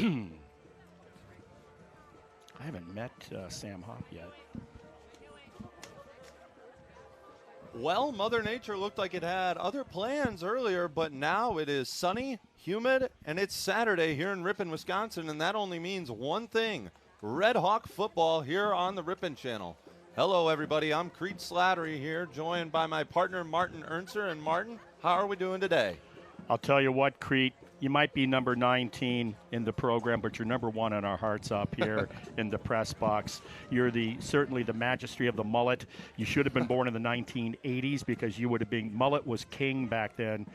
I haven't met Sam Hopp yet. Well, Mother Nature looked like it had other plans earlier, but now it is sunny, humid, and it's Saturday here in Ripon, Wisconsin, and that only means one thing: Redhawk football here on the Ripon channel. Hello, everybody. I'm Creed Slattery here, joined by my partner, Martin Ernser. And Martin, how are we doing today? I'll tell you what, Creed, you might be number 19 in the program, but you're number 1 in our hearts up here in the press box. You're certainly the majesty of the mullet. You should have been born in the 1980s because you would have been, mullet was king back then.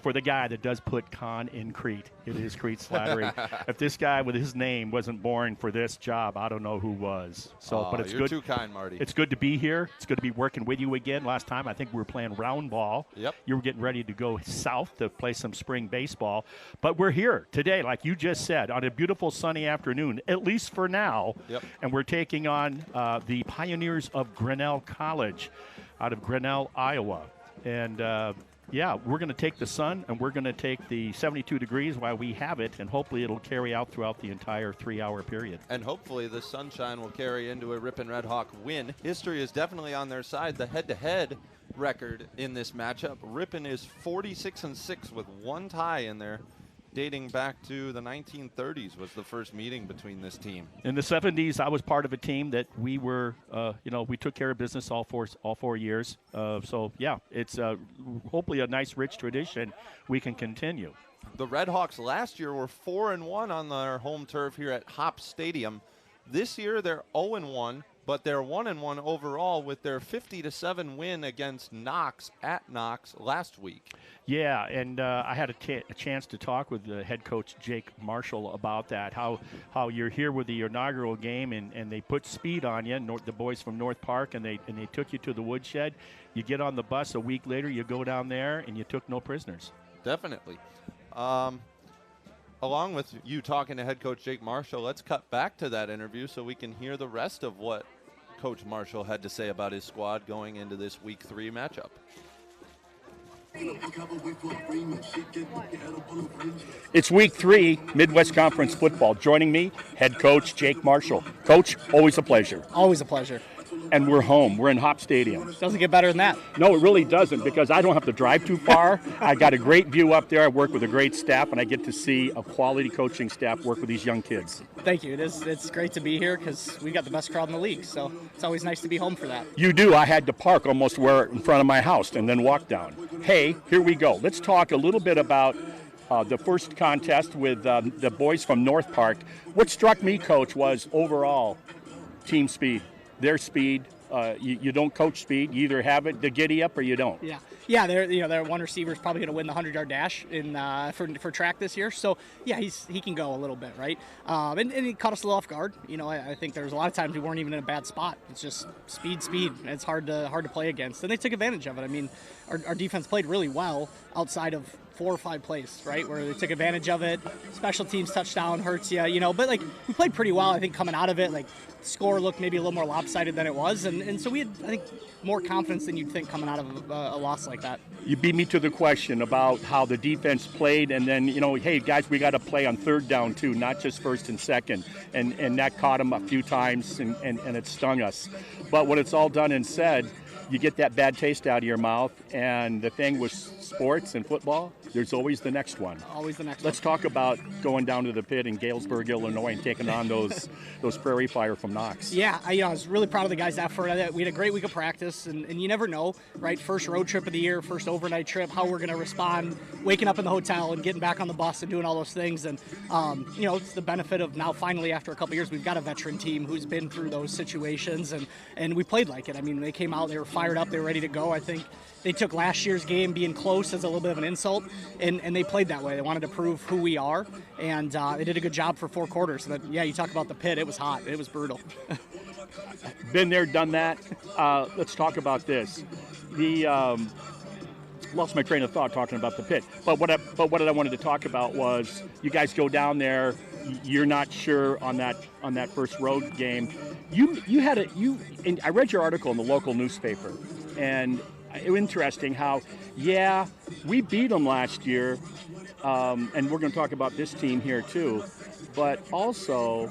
For the guy that does put con in Crete, it is Creed Slattery. If this guy with his name wasn't born for this job, I don't know who was. So, but it's you're good. Too kind, Marty. It's good to be here. It's good to be working with you again. Last time, I think we were playing round ball. Yep. You were getting ready to go south to play some spring baseball. But we're here today, like you just said, on a beautiful sunny afternoon, at least for now. Yep. And we're taking on the Pioneers of Grinnell College out of Grinnell, Iowa. And yeah, we're going to take the sun and we're going to take the 72 degrees while we have it, and hopefully it'll carry out throughout the entire 3-hour period. And hopefully the sunshine will carry into a Ripon Redhawk win. History is definitely on their side. The head-to-head record in this matchup, Ripon is 46-6 with one tie in there, dating back to the 1930s was the first meeting between this team. In the 70s, I was part of a team that we were, we took care of business all 4 years. So, yeah, it's hopefully a nice, rich tradition we can continue. The Redhawks last year were 4-1 on their home turf here at Hopp Stadium. This year they're 0-1, but they're 1-1 overall with their 50-7 win against Knox at Knox last week. Yeah, and I had a chance to talk with the head coach, Jake Marshall, about that, how you're here with the inaugural game and they put speed on you, the boys from North Park, and they took you to the woodshed. You get on the bus a week later, you go down there, and you took no prisoners. Definitely. Along with you talking to head coach Jake Marshall, let's cut back to that interview so we can hear the rest of what Coach Marshall had to say about his squad going into this Week 3 matchup. It's Week 3, Midwest Conference football. Joining me, head coach Jake Marshall. Coach, always a pleasure. Always a pleasure. And we're home. We're in Hopp Stadium. Doesn't get better than that. No, it really doesn't, because I don't have to drive too far. I got a great view up there. I work with a great staff, and I get to see a quality coaching staff work with these young kids. Thank you. It's great to be here because we got the best crowd in the league, so it's always nice to be home for that. You do. I had to park almost in front of my house and then walk down. Hey, here we go. Let's talk a little bit about the first contest with the boys from North Park. What struck me, Coach, was overall team speed, their speed. You don't coach speed. You either have it to giddy up or you don't. Yeah. Their one receiver's probably going to win the 100-yard dash for track this year. So yeah, he can go a little bit, right? And he caught us a little off guard. I think there's a lot of times we weren't even in a bad spot. It's just speed. And it's hard to play against, and they took advantage of it. I mean, our defense played really well outside of 4 or 5 plays, right, where they took advantage of it. Special teams touchdown hurts you, but like we played pretty well. I think coming out of it, like the score looked maybe a little more lopsided than it was, and so we had, I think, more confidence than you'd think coming out of a loss like that. You beat me to the question about how the defense played, and then hey guys, we got to play on third down too, not just first and second, and that caught them a few times, and it stung us. But when it's all done and said, you get that bad taste out of your mouth, and the thing with sports and football, there's always the next one. Always the next one. Let's talk about going down to the pit in Galesburg, Illinois, and taking on those Prairie Fire from Knox. Yeah, I was really proud of the guys' effort. We had a great week of practice, and you never know, right? First road trip of the year, first overnight trip, how we're going to respond, waking up in the hotel and getting back on the bus and doing all those things. And, it's the benefit of now finally, after a couple years, we've got a veteran team who's been through those situations, and we played like it. I mean, they came out, they were fired up, they were ready to go. I think they took last year's game being close as a little bit of an insult, and they played that way. They wanted to prove who we are, and they did a good job for 4 quarters. But yeah, you talk about the pit. It was hot. It was brutal. Been there, done that. Let's talk about this. Lost my train of thought talking about the pit. But what I wanted to talk about was you guys go down there. You're not sure on that first road game. And I read your article in the local newspaper, and it was interesting how, we beat them last year, and we're going to talk about this team here too. but also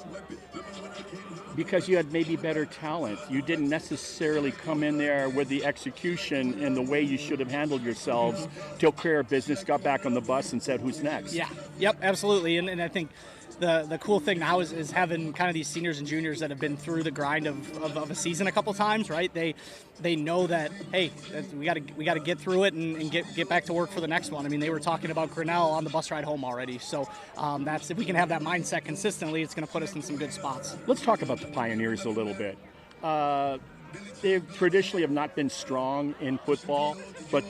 because you had maybe better talent. You didn't necessarily come in there with the execution and the way you should have handled yourselves till care of business, got back on the bus and said, who's next? Yeah, yep, absolutely. And I think the cool thing now is having kind of these seniors and juniors that have been through the grind of a season a couple times, right? They know that, hey, we got to get through it and get back to work for the next one. I mean, they were talking about Grinnell on the bus ride home already. So that's, if we can have that mindset consistently, it's going to put us in some good spots. Let's talk about the Pioneers a little bit. They traditionally have not been strong in football, but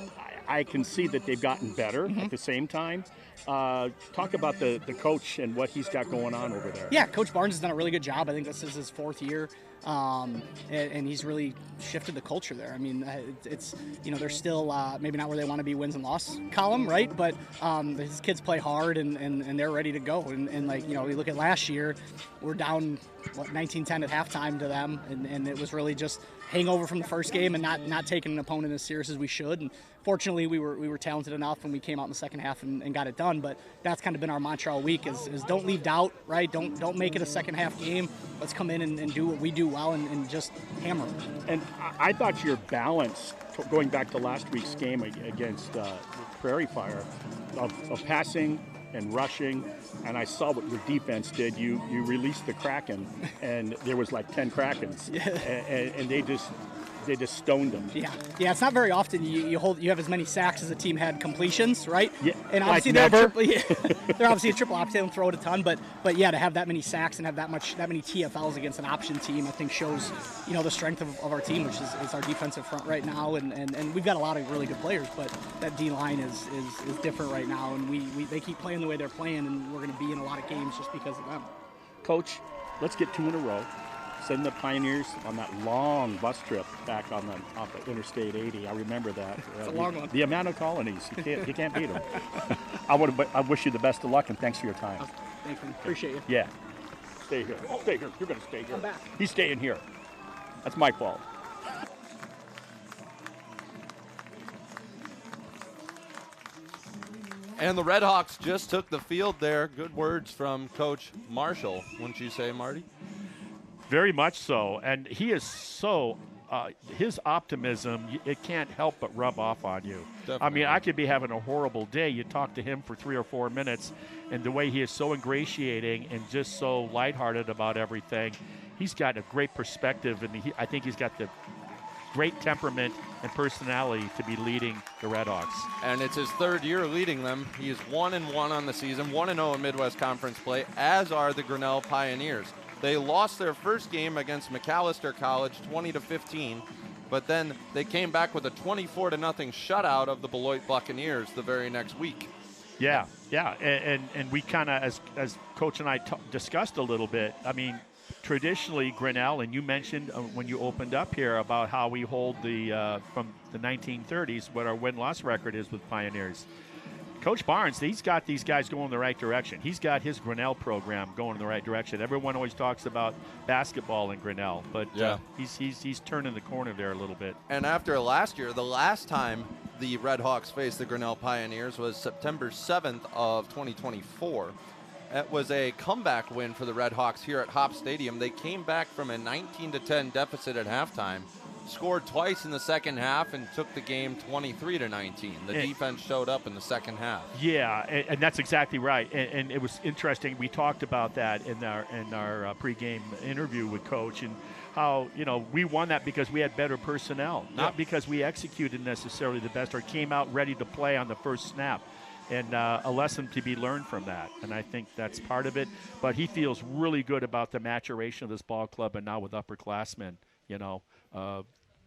I can see that they've gotten better at the same time. Talk about the coach and what he's got going on over there. Yeah, Coach Barnes has done a really good job. I think this is his 4th year, and he's really shifted the culture there. I mean, it's they're still maybe not where they want to be wins and loss column, right? But his kids play hard and they're ready to go. And like we look at last year, we're down 19-10 at halftime to them, and it was really just hangover from the first game and not taking an opponent as serious as we should. And fortunately, we were talented enough, and we came out in the second half and got it done. But that's kind of been our mantra all week: is don't leave doubt, right? Don't make it a second half game. Let's come in and do what we do well and just hammer. And I thought your balance, going back to last week's game against Prairie Fire, of passing and rushing, and I saw what your defense did. You released the Kraken, and there was like 10 Krakens, and they just stoned them. Yeah. It's not very often you have as many sacks as a team had completions, right? Yeah. And obviously like they're never. they're obviously a triple option. They don't throw it a ton, but yeah, to have that many sacks and have that many TFLs against an option team, I think shows the strength of our team, which is our defensive front right now, and we've got a lot of really good players, but that D line is different right now, and they keep playing the way they're playing, and we're going to be in a lot of games just because of them. Coach, let's get 2 in a row. Send the Pioneers on that long bus trip back off of Interstate 80. I remember that. It's a long one. The amount of colonies, you can't beat them. I wish you the best of luck, and thanks for your time. Thank you. Appreciate you. Yeah. Stay here. Stay here. You're going to stay here. I'm back. He's staying here. That's my fault. And the Redhawks just took the field there. Good words from Coach Marshall, wouldn't you say, Marty? Very much so, and he is so. His optimism, it can't help but rub off on you. Definitely. I mean, I could be having a horrible day. You talk to him for 3 or 4 minutes, and the way he is so ingratiating and just so lighthearted about everything, he's got a great perspective, and I think he's got the great temperament and personality to be leading the Redhawks. And it's his 3rd year leading them. He is 1-1 on the season, 1-0 in Midwest Conference play, as are the Grinnell Pioneers. They lost their first game against McAllister College 20-15, but then they came back with a 24-0 shutout of the Beloit Buccaneers the very next week. Yeah, and we kind of, as Coach and I discussed a little bit, I mean, traditionally Grinnell, and you mentioned when you opened up here about how we hold from the 1930s, what our win-loss record is with Pioneers. Coach Barnes, he's got these guys going in the right direction. He's got his Grinnell program going in the right direction. Everyone always talks about basketball in Grinnell, but he's turning the corner there a little bit. And after last year, the last time the Redhawks faced the Grinnell Pioneers was September 7th of 2024. It was a comeback win for the Redhawks here at Hopp Stadium. They came back from a 19-10 deficit at halftime, scored twice in the second half, and took the game 23-19. The defense showed up in the second half. Yeah, and that's exactly right. And it was interesting. We talked about that in our pregame interview with Coach, and how we won that because we had better personnel, not because we executed necessarily the best or came out ready to play on the first snap. And a lesson to be learned from that. And I think that's part of it. But he feels really good about the maturation of this ball club, and now with upperclassmen,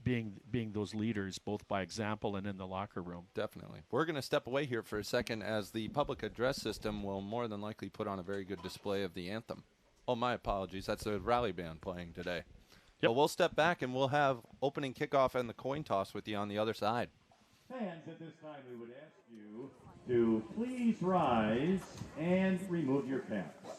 being those leaders, both by example and in the locker room. Definitely. We're going to step away here for a second, as the public address system will more than likely put on a very good display of the anthem. Oh, my apologies. That's the rally band playing today. But we'll step back, and we'll have opening kickoff and the coin toss with you on the other side. Fans, at this time we would ask you to please rise and remove your caps.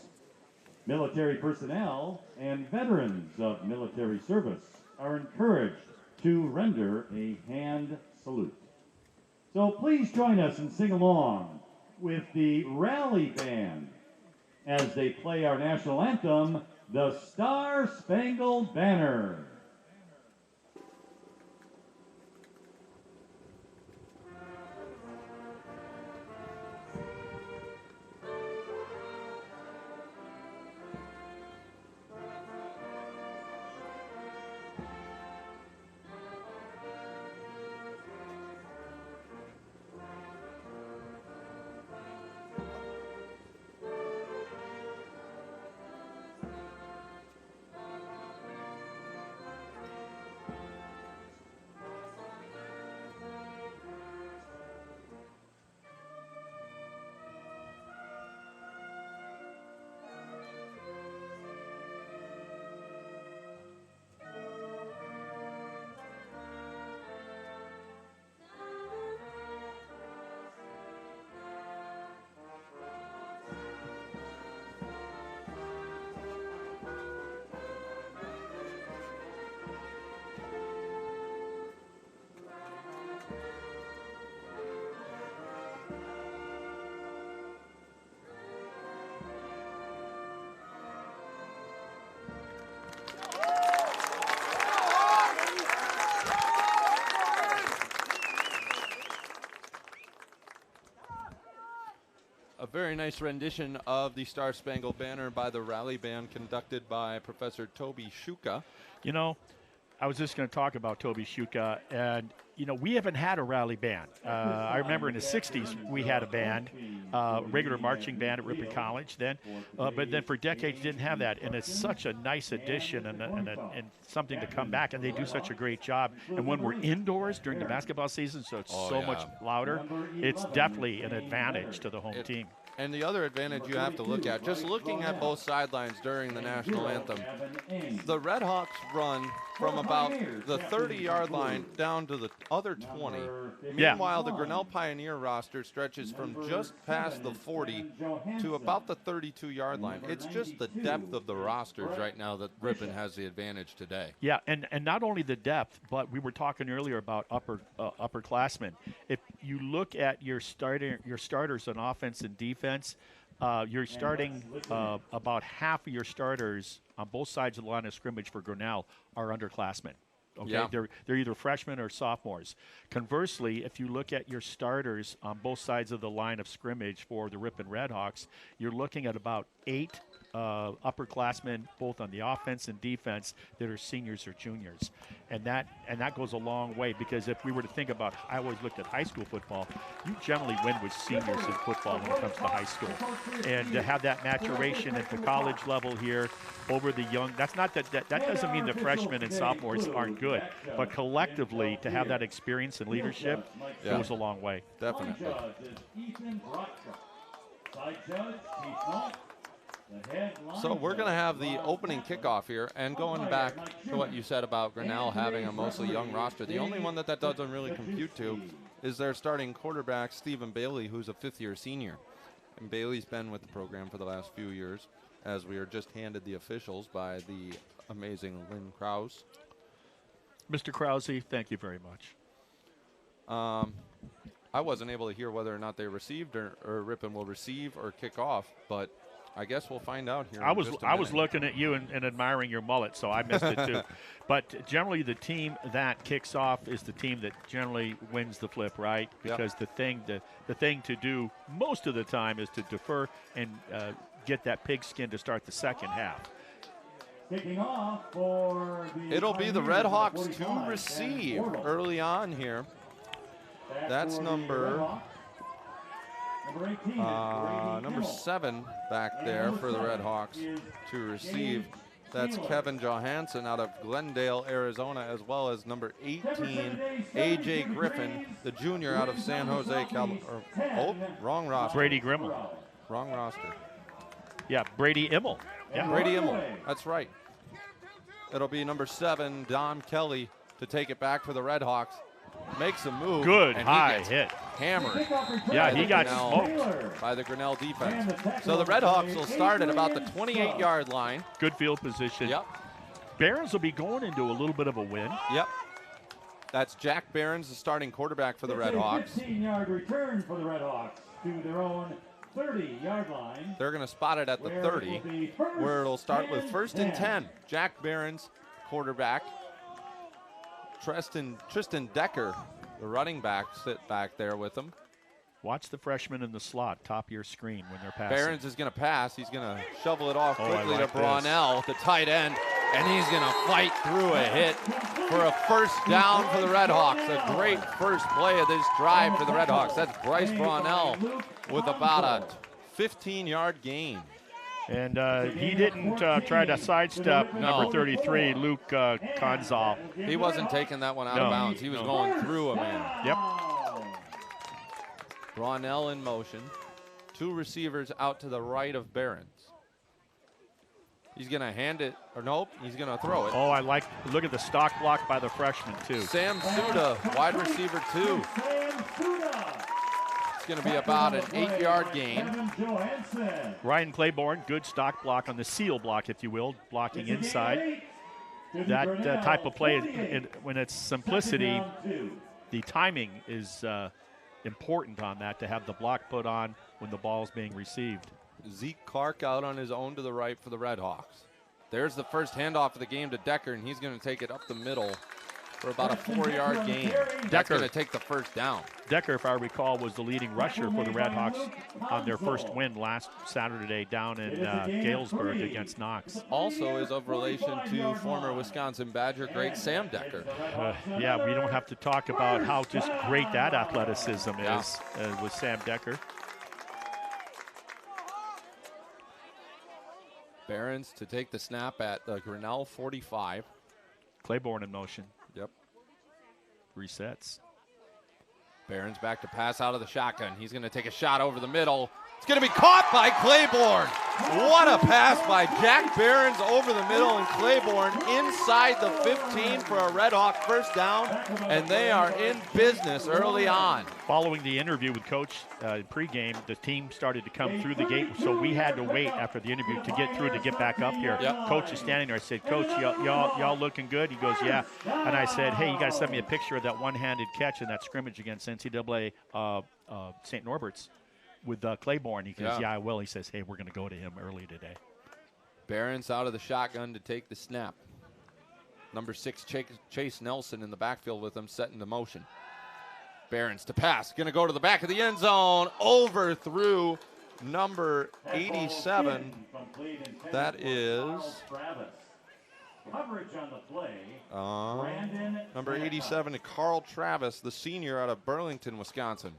Military personnel and veterans of military service are encouraged to render a hand salute. So please join us and sing along with the rally band as they play our national anthem, the Star-Spangled Banner. A very nice rendition of the Star-Spangled Banner by the Rally Band conducted by Professor Toby Shuka. You know, I was just going to talk about Toby Shuka, and, you know, we haven't had a rally band. I remember in the 60s we had a band, regular marching band at Ripon College then, but then for decades didn't have that, and it's such a nice addition and something to come back, and they do such a great job. And when we're indoors during the basketball season, so it's much louder, it's definitely an advantage to the home team. And the other advantage you have to look at, just looking at both sidelines during the national anthem, the Redhawks run from about the 30-yard line down to the other 20. Meanwhile, the Grinnell Pioneer roster stretches from just past the 40 to about the 32-yard line. It's just the depth of the rosters right now that Ripon has the advantage today. Yeah, and not only the depth, but we were talking earlier about upperclassmen. If you look at your starters on offense and defense, you're starting about half of your starters on both sides of the line of scrimmage for Grinnell are underclassmen. Okay, yeah. They're either freshmen or sophomores. Conversely, if you look at your starters on both sides of the line of scrimmage for the Ripon Redhawks, you're looking at about 8 upperclassmen, both on the offense and defense, that are seniors or juniors, and that goes a long way, because if we were to think about, I always looked at high school football, you generally win with seniors in football when it comes to high school, and to have that maturation at the college level here over the young, that's not that doesn't mean the freshmen and sophomores aren't good, but collectively to have that experience and leadership goes a long way. Definitely. So we're going to have the opening kickoff here, and going back to what you said about Grinnell having a mostly young roster, the only one that doesn't really compute to is their starting quarterback, Stephen Bailey, who's a fifth-year senior. And Bailey's been with the program for the last few years, as we are just handed the officials by the amazing Lynn Krause. Mr. Krause, thank you very much. I wasn't able to hear whether or not they received or Ripon will receive or kick off, but I guess we'll find out here. I was looking at you and admiring your mullet, so I missed it too. But generally, the team that kicks off is the team that generally wins the flip, right? Because the thing to do most of the time is to defer and get that pigskin to start the second half. Kicking off for it'll be the Redhawks to receive early on here. That's number 7 back there for the Redhawks to receive. That's Kevin Johansson out of Glendale, Arizona, as well as number 18, A.J. Griffin, the junior out of San Jose, wrong roster. Brady Grimmel. Wrong roster. Yeah, Brady Immel. Yeah, Brady Immel. That's right. It'll be number 7, Dom Kelly, to take it back for the Redhawks. Makes a move. Good and high hit. Hammered. Yeah, he got smoked by the Grinnell defense. So the Redhawks will start at about the 28-yard line. Good field position. Yep. Barons will be going into a little bit of a win. Yep. That's Jack Barons, the starting quarterback for the Redhawks. 15-yard return for the Redhawks to their own 30-yard line. They're going to spot it at the 30, where it'll start with 1st and 10. Jack Behrens, quarterback. Tristan Decker, the running back, sit back there with him. Watch the freshman in the slot, top of your screen when they're passing. Behrens is going to pass. He's going to shovel it off quickly like to Brownell, the tight end, and he's going to fight through a hit for a 1st down for the Redhawks. A great first play of this drive for the Redhawks. That's Bryce Brownell with about a 15-yard gain. And he didn't try to sidestep number 33, Luke Conzal. He wasn't taking that one out of bounds. He was going through a man. Yep. Brownell in motion. 2 receivers out to the right of Behrens. He's going to hand it, or nope, he's going to throw it. Oh, look at the stock block by the freshman, too. Sam Suda, wide receiver 2. It's going to be about an 8-yard gain. Ryan Claiborne, good stock block on the seal block, if you will, blocking inside. That type of play, when it's simplicity, the timing is important on that, to have the block put on when the ball's being received. Zeke Clark out on his own to the right for the Redhawks. There's the first handoff of the game to Decker, and he's going to take it up the middle for about a 4-yard gain. That's going to take the 1st down. Decker, if I recall, was the leading rusher for the Redhawks on their first win last Saturday down in Galesburg against Knox. Also is of relation to former Wisconsin Badger great Sam Decker. Yeah, we don't have to talk about how just great that athleticism is with Sam Decker. Behrens to take the snap at the Grinnell 45. Claiborne in motion. Yep. Resets. Behrens back to pass out of the shotgun. He's going to take a shot over the middle. It's going to be caught by Claiborne. What a pass by Jack Behrens over the middle, and Claiborne inside the 15 for a Redhawk 1st down, and they are in business early on. Following the interview with Coach pregame, the team started to come through the gate, so we had to wait after the interview to get through to get back up here. Yep. Coach is standing there. I said, Coach, y'all looking good? He goes, yeah. And I said, hey, you got to send me a picture of that one-handed catch in that scrimmage against NCAA St. Norbert's with Claiborne. He goes, yeah, I will. He says, hey, we're going to go to him early today. Behrens out of the shotgun to take the snap. Number 6, Chase Nelson in the backfield with him, setting the motion. Behrens to pass, going to go to the back of the end zone, overthrew number 87. That is Coverage on the play. number 87, Carl Travis, the senior out of Burlington, Wisconsin.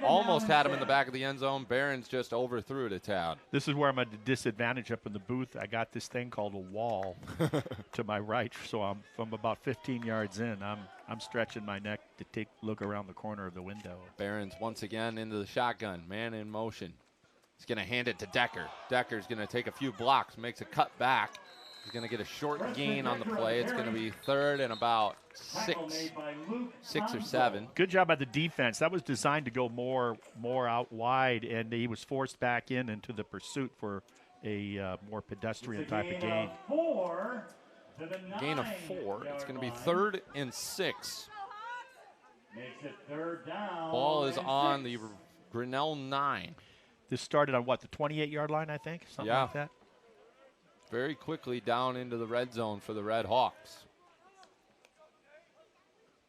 Almost had him in the back of the end zone. Behrens just overthrew it a tad. This is where I'm at a disadvantage up in the booth. I got this thing called a wall to my right, so I'm from about 15 yards in. I'm stretching my neck to look around the corner of the window. Behrens once again into the shotgun, man in motion. He's going to hand it to Decker. Decker's going to take a few blocks, makes a cut back. He's going to get a short gain on the play. It's going to be 3rd and about 6 or 7. Good job by the defense. That was designed to go more out wide, and he was forced back into the pursuit for a more pedestrian type of gain. Gain of 4. It's going to be 3rd and 6. Ball is on the Grinnell 9. This started on what, the 28-yard line, I think? Something like that. Very quickly down into the red zone for the Redhawks.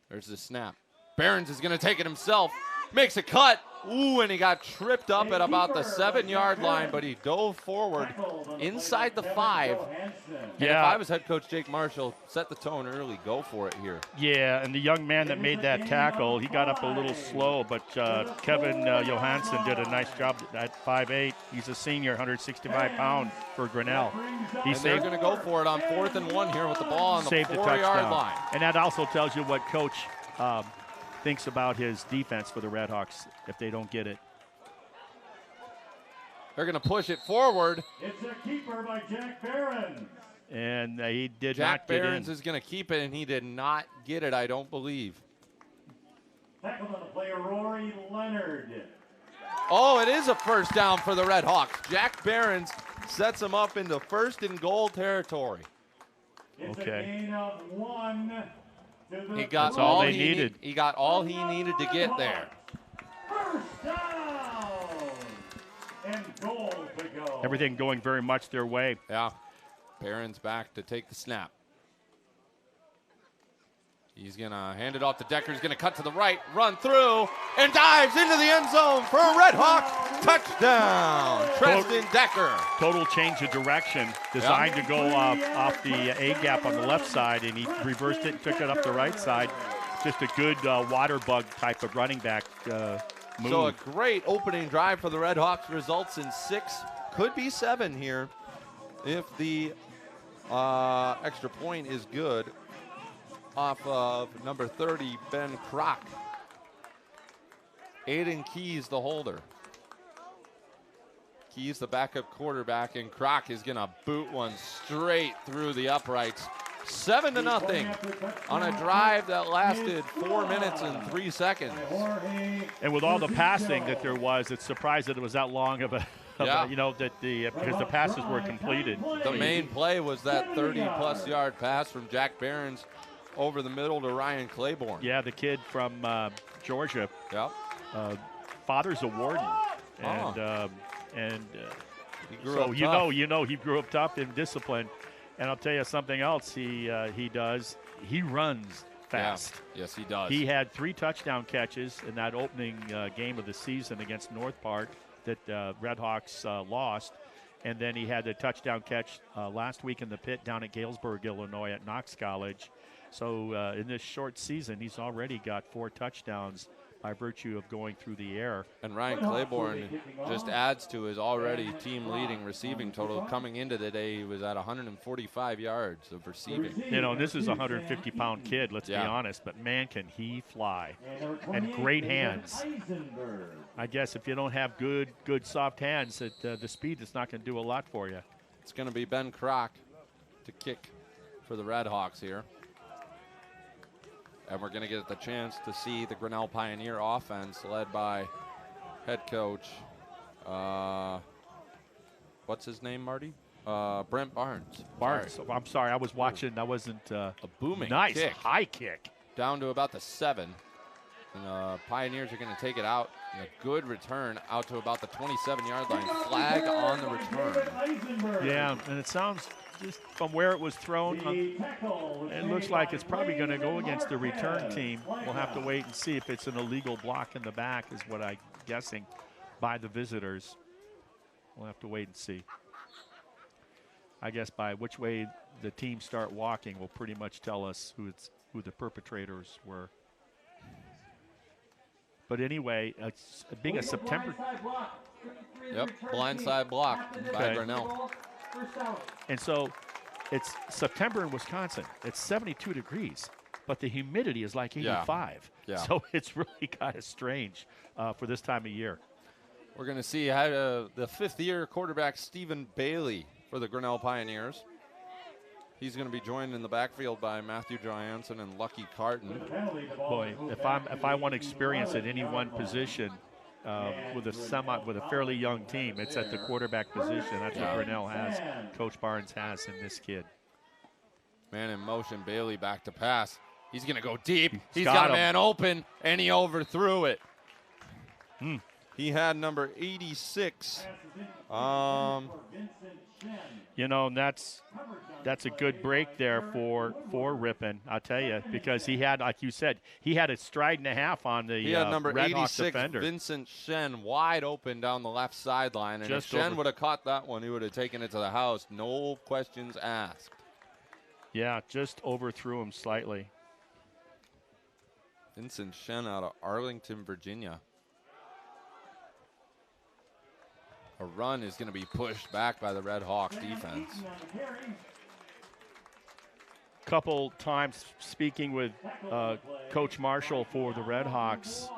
There's the snap. Behrens is going to take it himself. Makes a cut. Ooh, and he got tripped up at about the 7-yard line, but he dove forward inside the 5. And if I was head coach Jake Marshall, set the tone early, go for it here. Yeah, and the young man that made that tackle, he got up a little slow, but Kevin Johansson did a nice job at 5'8". He's a senior, 165 pound for Grinnell. They're going to go for it on 4th and 1 here with the ball on the 4-yard line. And that also tells you what Coach thinks about his defense for the Redhawks if they don't get it. They're going to push it forward. It's a keeper by Jack Behrens. And he did Jack not get in. Behrens is going to keep it, and he did not get it, I don't believe. Tackled on the play, Rory Leonard. Oh, it is a 1st down for the Redhawks. Jack Behrens sets him up into 1st and goal territory. It's a gain of 1. He got all he needed. He got all he needed to get there. First down. and goal to go. Everything going very much their way. Yeah. Barron's back to take the snap. He's going to hand it off to Decker. He's going to cut to the right, run through, and dives into the end zone for a Redhawks touchdown. Tristan Decker. Total change of direction, designed to go off the A gap on the left side, and he reversed it and took it up the right side. Just a good water bug type of running back move. So a great opening drive for the Redhawks, results in 6, could be 7 here if the extra point is good off of number 30, Ben Kroc. Aiden Keys, the holder. Keys, the backup quarterback, and Kroc is going to boot one straight through the uprights. 7-0 on a drive that lasted 4 minutes and 3 seconds. And with all the passing that there was, it's surprised that it was that long of a, because the passes were completed. The main play was that 30-plus yard pass from Jack Barron's over the middle to Ryan Claiborne. Yeah, the kid from Georgia. Yep. Father's a warden, and he grew so up tough. you know he grew up tough and disciplined. And I'll tell you something else he does. He runs fast. Yeah. Yes, he does. He had 3 touchdown catches in that opening game of the season against North Park that Redhawks lost. And then he had a touchdown catch last week in the pit down at Galesburg, Illinois at Knox College. So in this short season, he's already got 4 touchdowns by virtue of going through the air. And Ryan Claiborne just adds to his already team-leading receiving total. Coming into the day, he was at 145 yards of receiving. You know, this is a 150-pound kid, let's be honest, but man, can he fly. And great hands. I guess if you don't have good soft hands, the speed is not going to do a lot for you. It's going to be Ben Kroc to kick for the Redhawks here. And we're going to get the chance to see the Grinnell Pioneer offense led by head coach, what's his name, Marty? Brent Barnes. I'm sorry, I was watching. That wasn't a booming nice kick. High kick. Down to about the 7. And Pioneers are going to take it out. And a good return out to about the 27-yard line. Flag on the return. Yeah, and it sounds, just from where it was thrown, it looks like it's probably going to go against the return team. We'll have to wait and see if it's an illegal block in the back, is what I'm guessing, by the visitors. We'll have to wait and see. I guess by which way the teams start walking will pretty much tell us who the perpetrators were. But anyway, it's being a September. Yep, blindside block by Grinnell. And so it's September in Wisconsin. It's 72 degrees, but the humidity is like 85. Yeah. So it's really kind of strange for this time of year. We're going to see how the 5th-year quarterback Stephen Bailey for the Grinnell Pioneers. He's going to be joined in the backfield by Matthew Johansson and Lucky Carton. Boy, if I want experience at any one position with a fairly young team, it's at the quarterback position. That's what Grinnell has, Coach Barnes has in this kid. Man in motion, Bailey back to pass. He's going to go deep. He's got got a him. man open, and he overthrew it. He had number 86. You know, and that's a good break there for Ripon, I'll tell you, because he had, like you said, he had a stride and a half on the he had number Redhawks 86, defender. Vincent Shen, wide open down the left sideline. And Just if Shen over. would have caught that one, he would have taken it to the house. No questions asked. Yeah, just overthrew him slightly. Vincent Shen out of Arlington, Virginia. A run is going to be pushed back by the Redhawks defense. Couple times speaking with Coach Marshall for the Redhawks,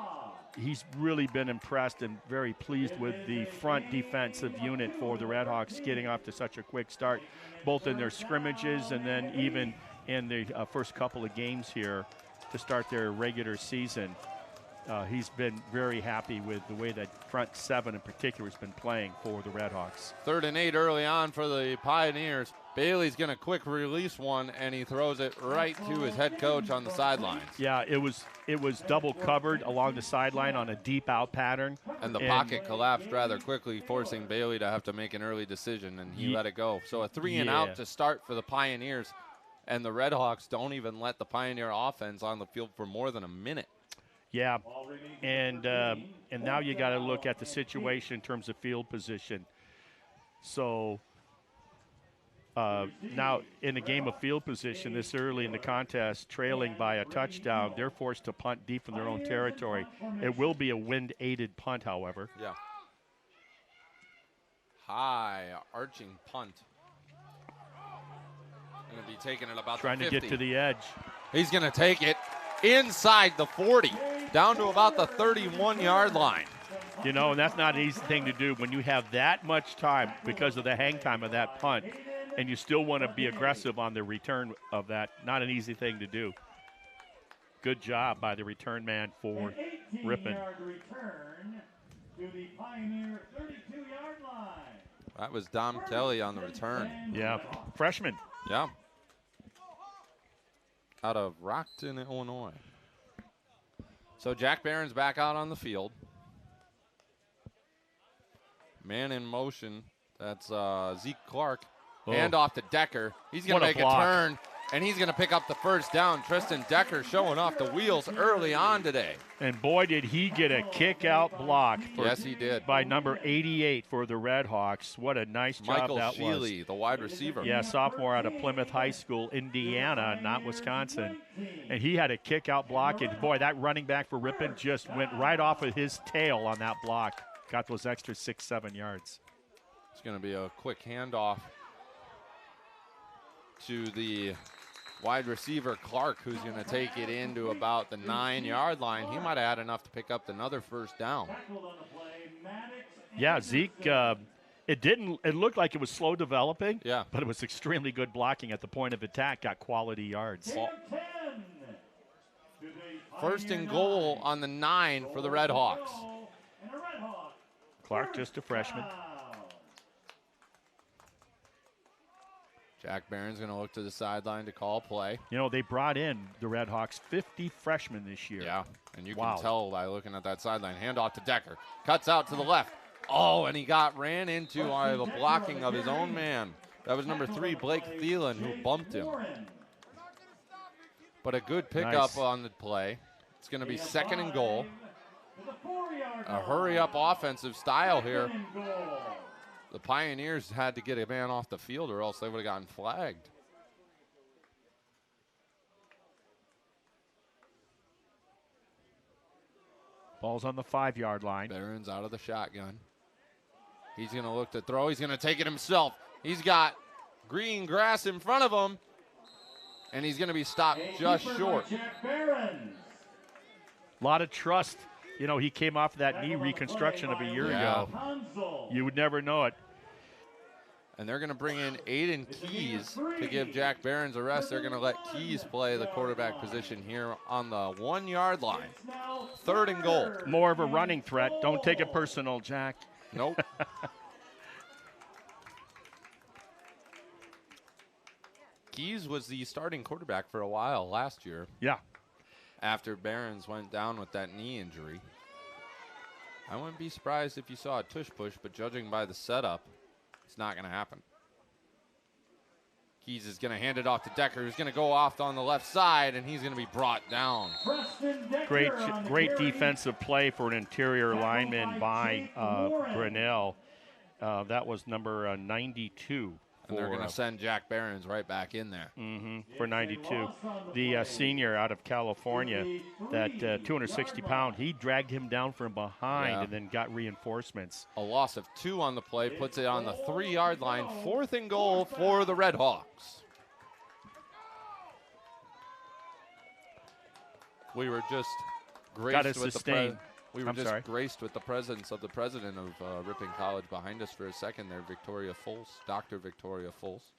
he's really been impressed and very pleased with the front defensive unit for the Redhawks getting off to such a quick start, both in their scrimmages and then even in the first couple of games here to start their regular season. He's been very happy with the way that front 7 in particular has been playing for the Redhawks. 3rd and 8 early on for the Pioneers. Bailey's going to quick release one, and he throws it right to his head coach on the sidelines. Yeah, it was double covered along the sideline on a deep out pattern. And the pocket collapsed rather quickly, forcing Bailey to have to make an early decision, and he let it go. So a 3-and-out to start for the Pioneers, and the Redhawks don't even let the Pioneer offense on the field for more than a minute. Yeah, and now you got to look at the situation in terms of field position. So now in a game of field position this early in the contest, trailing by a touchdown, they're forced to punt deep from their own territory. It will be a wind-aided punt, however. Yeah. High arching punt. Going to be taking it about trying the 50. to get to the edge. He's going to take it inside the 40, down to about the 31-yard line. You know, and that's not an easy thing to do when you have that much time because of the hang time of that punt, and you still want to be aggressive on the return of that. Not an easy thing to do. Good job by the return man for Ripon. Return to the Pioneer 32-yard line. That was Dom Kelly on the return. Yeah, freshman. Yeah. Out of Rockton, Illinois. So Jack Barron's back out on the field. Man in motion. That's Zeke Clark. Hand off to Decker. He's going to make a turn, and he's going to pick up the first down. Tristan Decker showing off the wheels early on today. And boy, did he get a kick-out block. Yes, he did. By number 88 for the Redhawks. What a nice job Michael that Sheely, was. the wide receiver. Yeah, sophomore out of Plymouth High School, Indiana, not Wisconsin. And he had a kick-out block, and boy, that running back for Ripon just went right off of his tail on that block. Got those extra 6-7 yards. It's going to be a quick handoff to the wide receiver Clark, who's going to take it into about the 9-yard line. He might have had enough to pick up another first down. Yeah, Zeke, it looked like it was slow developing, yeah, but it was extremely good blocking at the point of attack, got quality yards. First and goal on the 9 for the Redhawks. Clark, just a freshman. Jack Barron's going to look to the sideline to call play. You know, they brought in the Redhawks 50 freshmen this year. Yeah, and you can tell by looking at that sideline. Handoff to Decker. Cuts out to the left. Oh, and he ran into the blocking of his own man. That was number 3, Blake Thielen, who bumped him. But a good pickup on the play. It's going to be second and goal. A hurry-up offensive style here. The Pioneers had to get a man off the field or else they would have gotten flagged. Ball's on the 5-yard line. Barron's out of the shotgun. He's going to look to throw. He's going to take it himself. He's got green grass in front of him, and he's going to be stopped just short. A lot of trust. You know, he came off that knee reconstruction of a year ago. You would never know it. And they're going to bring in Aiden Keys to give Jack Barron's a rest. They're going to let Keys play the quarterback position here on the 1-yard line. Third and goal. More of a running threat. Don't take it personal, Jack. Nope. Keys was the starting quarterback for a while last year. Yeah. After Barron's went down with that knee injury. I wouldn't be surprised if you saw a tush push, but judging by the setup, it's not going to happen. Keys is going to hand it off to Decker, who's going to go off on the left side, and he's going to be brought down. Great defensive play for an interior lineman by Grinnell. That was number 92. And they're going to send Jack Barron's right back in there. For 92. The senior out of California, that 260-pound, he dragged him down from behind and then got reinforcements. A loss of 2 on the play puts it on the 3-yard line. 4th and goal for the Redhawks. We were just graced with graced with the presence of the president of Ripon College behind us for a second there, Victoria Fulse, Dr. Victoria Fulse.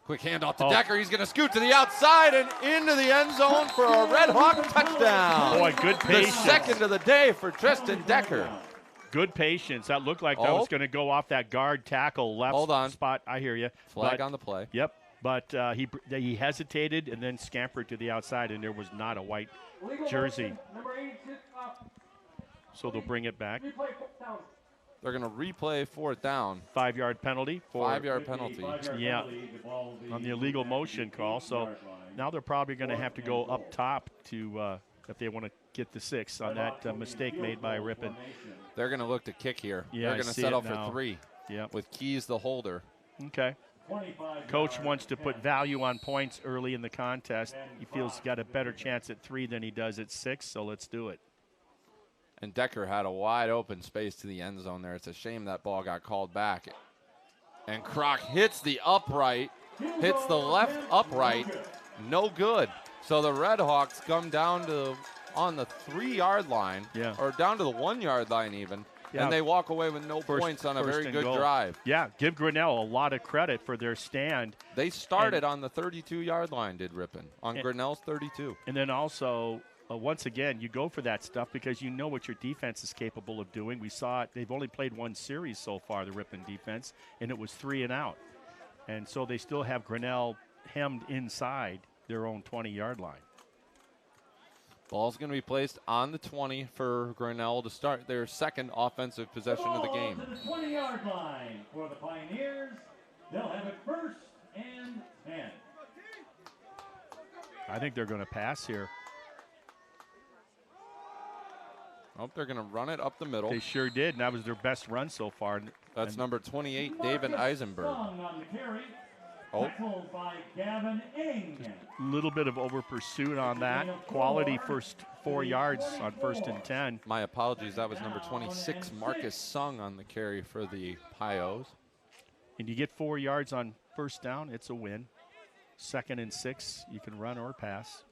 Quick handoff to Decker. He's going to scoot to the outside and into the end zone for a Redhawk touchdown. Boy, good patience. The second of the day for Tristan Decker. Good patience. That looked like that was going to go off that guard tackle left Hold on. spot. I hear you. Flag on the play. Yep. But he hesitated and then scampered to the outside, and there was not a white jersey. So they'll bring it back. They're going to replay fourth down. 5-yard penalty. 5-yard penalty. Yeah, on the illegal motion call. So now they're probably going to have to go up top to if they want to get the 6 on that mistake made by Ripon. They're going to look to kick here. Yeah, they're going to settle for 3. Yep. With Keys the holder. Okay. Coach wants to put value on points early in the contest. He feels he's got a better chance at 3 than he does at 6, so let's do it. And Decker had a wide open space to the end zone there. It's a shame that ball got called back. And Kroc hits the upright, hits the left upright, no good. So the Redhawks come down to on the 3-yard line, or down to the 1-yard line even, and they walk away with no points on a very good drive. Yeah, give Grinnell a lot of credit for their stand. They started on the 32-yard line, did Ripon, on Grinnell's 32. And then also, once again, you go for that stuff because you know what your defense is capable of doing. We saw it. They've only played 1 series so far, the Ripon defense, and it was 3 and out. And so they still have Grinnell hemmed inside their own 20-yard line. Ball's going to be placed on the 20 for Grinnell to start their second offensive possession of the game. To the 20-yard line for the Pioneers. They'll have it 1st and 10. I think they're going to pass here. Oh, they're going to run it up the middle. They sure did, and that was their best run so far. That's number 28, David Eisenberg. Oh. By Gavin Eng. A little bit of over pursuit on that. Quality first 4 yards on 1st and 10. My apologies. That was number 26, Marcus Sung on the carry for the Pios. And you get 4 yards on 1st down, it's a win. 2nd and 6, you can run or pass.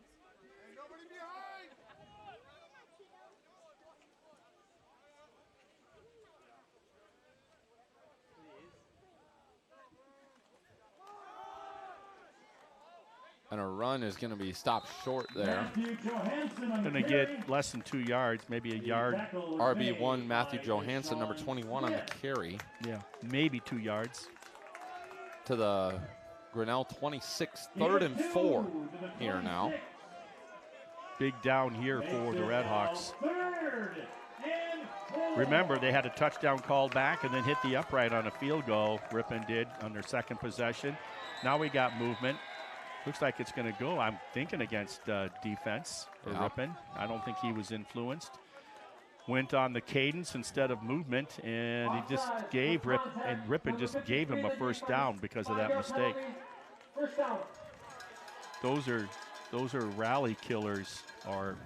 And a run is going to be stopped short there. Going to get less than 2 yards, maybe a yard. RB1, Matthew Johansson, number 21 on the carry. Yeah, maybe 2 yards. To the Grinnell 26, 3rd and 4 here now. Big down here for the Redhawks. Remember, they had a touchdown called back and then hit the upright on a field goal. Ripon did on their second possession. Now we got movement. Looks like it's going to go, I'm thinking, against defense for Ripon. I don't think he was influenced. Went on the cadence instead of movement, and he just gave Ripon just gave him a 1st down because of that mistake. Those are rally killers or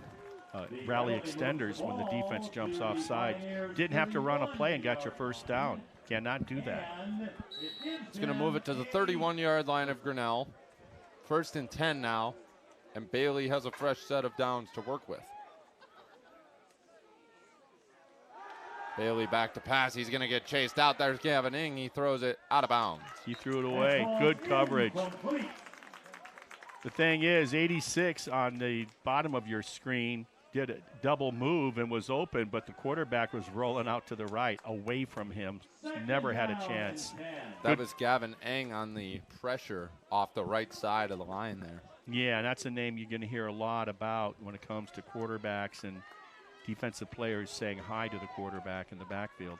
rally extenders when the defense jumps offside. Didn't have to run a play and got your 1st down. Cannot do that. It's going to move it to the 31-yard line of Grinnell. 1st and 10 now, and Bailey has a fresh set of downs to work with. Bailey back to pass. He's going to get chased out. There's Gavin Ing. He throws it out of bounds. He threw it away. Good coverage. The thing is, 86 on the bottom of your screen did a double move and was open, but the quarterback was rolling out to the right, away from him. Never had a chance. That was Gavin Eng on the pressure off the right side of the line there. Yeah, and that's a name you're going to hear a lot about when it comes to quarterbacks and defensive players saying hi to the quarterback in the backfield.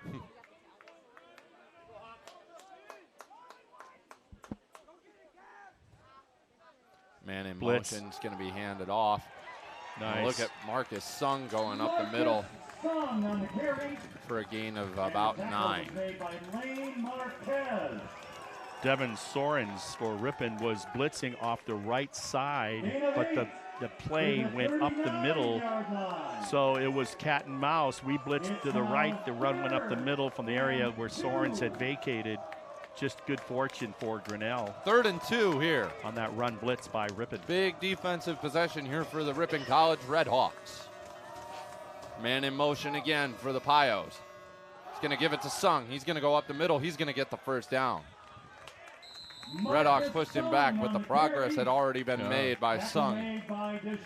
Man in Blitz. motion is going to be handed off. Nice. Look at Marcus Sung going up the middle for a gain of about 9. Devin Sorens for Ripon was blitzing off the right side, but the play went up the middle, so it was cat and mouse. We blitzed to the right, the run went up the middle from the area where Sorens had vacated. Just good fortune for Grinnell. 3rd and 2 here. On that run blitz by Ripon. Big defensive possession here for the Ripon College Redhawks. Man in motion again for the Pios. He's going to give it to Sung. He's going to go up the middle. He's going to get the 1st down. Redhawks pushed him back, but the progress had already been made by Sung.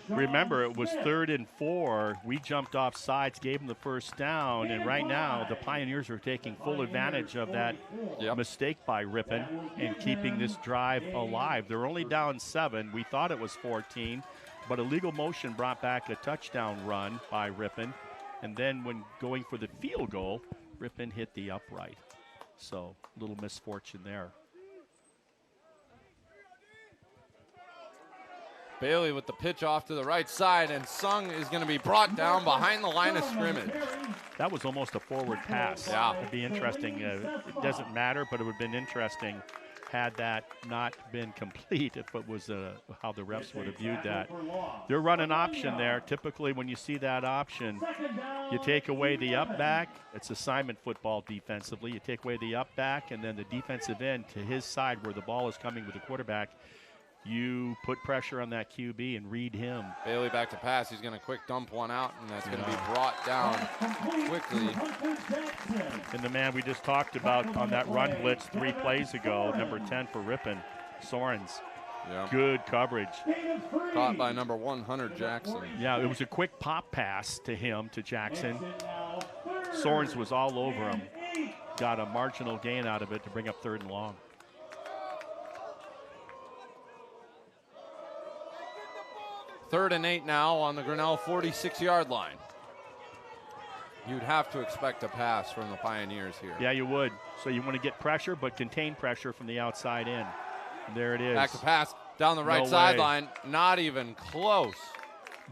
Remember, it was 3rd and 4. We jumped off sides, gave them the first down, and right now the Pioneers are taking full advantage of that mistake by Ripon and keeping this drive alive. They're only down 7. We thought it was 14, but a legal motion brought back a touchdown run by Ripon, and then when going for the field goal, Ripon hit the upright. So, little misfortune there. Bailey with the pitch off to the right side, and Sung is going to be brought down behind the line of scrimmage. That was almost a forward pass. Yeah. It'd be interesting. It doesn't matter, but it would have been interesting had that not been complete, if it was how the refs would have viewed that. They're running option there. Typically, when you see that option, you take away the up back. It's assignment football defensively. You take away the up back, and then the defensive end to his side where the ball is coming with the quarterback. You put pressure on that QB and read him. Bailey back to pass. He's going to quick dump one out, and that's going to be brought down quickly. And the man we just talked about on that run blitz 3 plays ago, number 10 for Ripon, Sorens. Yeah. Good coverage. Caught by number 100, Jackson. Yeah, it was a quick pop pass to him, to Jackson. Sorens was all over him. Got a marginal gain out of it to bring up 3rd and long. Third and 8 now on the Grinnell 46-yard line. You'd have to expect a pass from the Pioneers here. Yeah, you would. So you want to get pressure, but contain pressure from the outside in. And there it is. Back to pass down the right sideline. Not even close.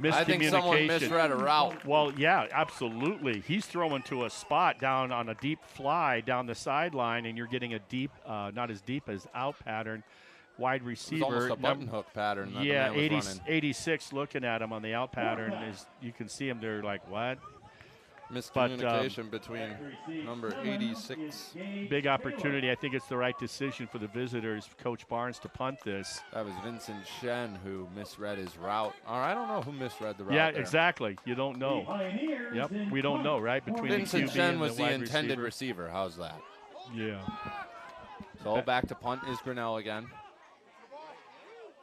I think someone misread a route. Well, yeah, absolutely. He's throwing to a spot down on a deep fly down the sideline, and you're getting a deep, not as deep as out pattern. Wide receiver. It was almost a button hook pattern. That Yeah, the man was running. 86 looking at him on the out pattern. You can see him there like, what? Miscommunication between number 86. Big opportunity. I think it's the right decision for the visitors, Coach Barnes, to punt this. That was Vincent Shen who misread his route. Or I don't know who misread the route. Yeah, there. Exactly. You don't know. Yep, we don't know, right? Between Vincent the QB Shen and was the the wide intended receiver. How's that? Yeah. So back to punt is Grinnell again.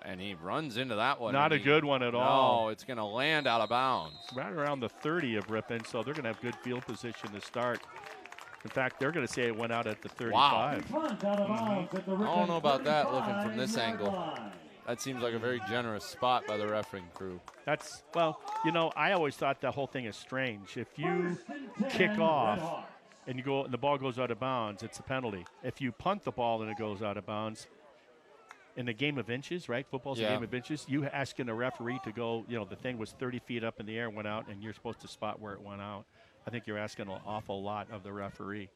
And he runs into that one. Not a good one at all. No, it's going to land out of bounds. Right around the 30 of Ripon, so they're going to have good field position to start. In fact, they're going to say it went out at the 35. Wow. I don't know about that looking from this angle. That seems like a very generous spot by the refereeing crew. That's, well, you know, I always thought the whole thing is strange. If you kick off and you go and the ball goes out of bounds, it's a penalty. If you punt the ball and it goes out of bounds, in the game of inches, right? Football's a game of inches. You asking a referee to go, you know, the thing was 30 feet up in the air and went out, and you're supposed to spot where it went out. I think you're asking an awful lot of the referee.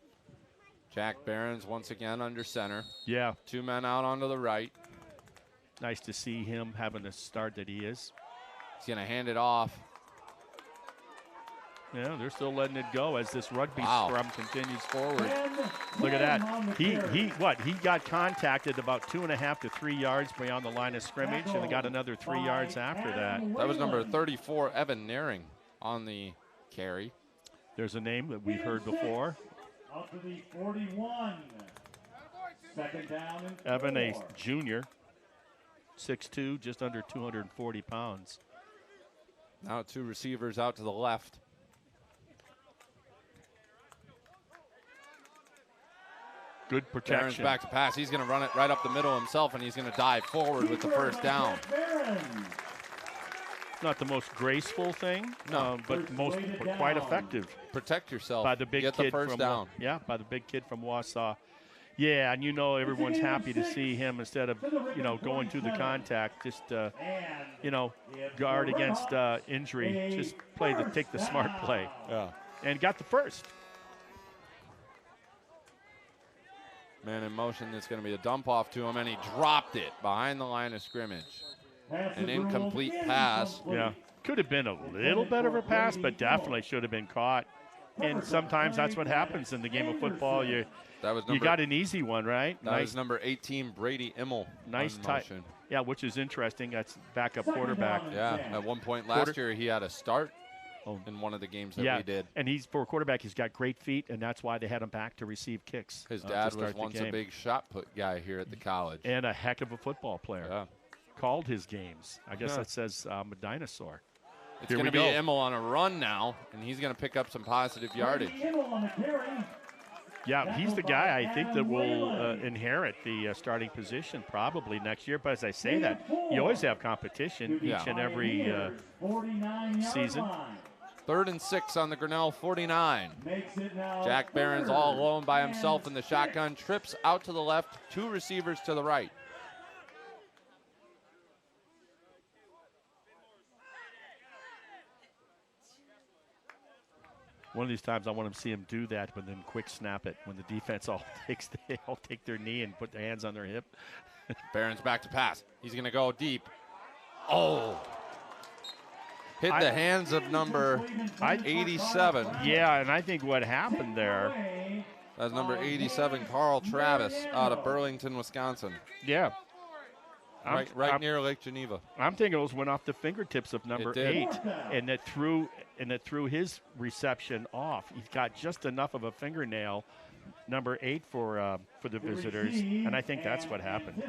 Jack Barons once again under center. Yeah. 2 men out onto the right. Nice to see him having the start that he is. He's going to hand it off. Yeah, they're still letting it go as this rugby scrum continues forward. Look at that. He got contacted about 2.5 to 3 yards beyond the line of scrimmage, and got another 3 yards after that. That was number 34, Evan Naring, on the carry. There's a name that we've heard before. Up to the 41. Second down and Evan, a junior, 6'2", just under 240 pounds. Now 2 receivers out to the left. Good protection. Barron's back to pass. He's going to run it right up the middle himself, and he's going to dive forward with the first down. Not the most graceful thing, but quite effective. Protect yourself. By the big Get kid the first from down. by the big kid from Wausau. Yeah, and you know everyone's happy to see him instead of going through the contact, just guard against injury. Just take the smart play. Yeah. And got the first. Man in motion, that's going to be a dump off to him, and he dropped it behind the line of scrimmage. An incomplete pass. Yeah, could have been a little better of a pass, but definitely should have been caught. And sometimes that's what happens in the game of football. You got an easy one, right? That was number 18, Brady Immel. Nice tight. Yeah, which is interesting. That's backup quarterback. Yeah, at one point last year he had a start. in one of the games that we did. And he's, for a quarterback, he's got great feet, and that's why they had him back to receive kicks. His dad was once a big shot put guy here at the college. And a heck of a football player. Yeah. Called his games. I guess that says a dinosaur. It's going to be Immel on a run now, and he's going to pick up some positive yardage. Yeah, he's the guy I think that will inherit the starting position probably next year. But as I say that, you always have competition each and every season. 3rd and 6 on the Grinnell 49. Jack Barron's all alone by himself in the shotgun. Trips out to the left, 2 receivers to the right. One of these times I want to see him do that, but then quick snap it when the defense all take their knee and put their hands on their hip. Barron's back to pass. He's going to go deep. Oh. Hit the hands of number 87. Yeah, and I think what happened there. That's number 87, Carl Travis, out of Burlington, Wisconsin. Yeah. Right near Lake Geneva. I'm thinking those went off the fingertips of number 8, and it threw his reception off. He's got just enough of a fingernail, number 8 for the visitors, and I think that's what happened.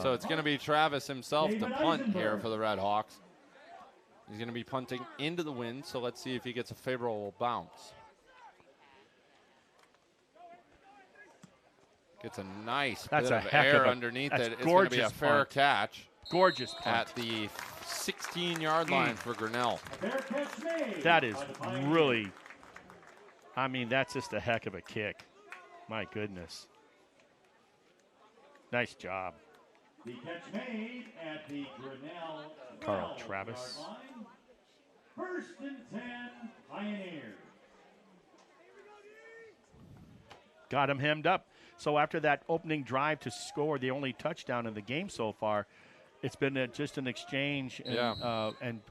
So it's going to be Travis himself to punt here for the Redhawks. He's going to be punting into the wind, so let's see if he gets a favorable bounce. Gets a nice bit of air underneath it. It's going to be a fair catch. Gorgeous punt. At the 16-yard line for Grinnell. That is really, I mean, that's just a heck of a kick. My goodness. Nice job. The catch made at the Grinnell Carl Travis. Line. 1st and 10, Pioneers. Got him hemmed up. So after that opening drive to score the only touchdown in the game so far, it's been just an exchange and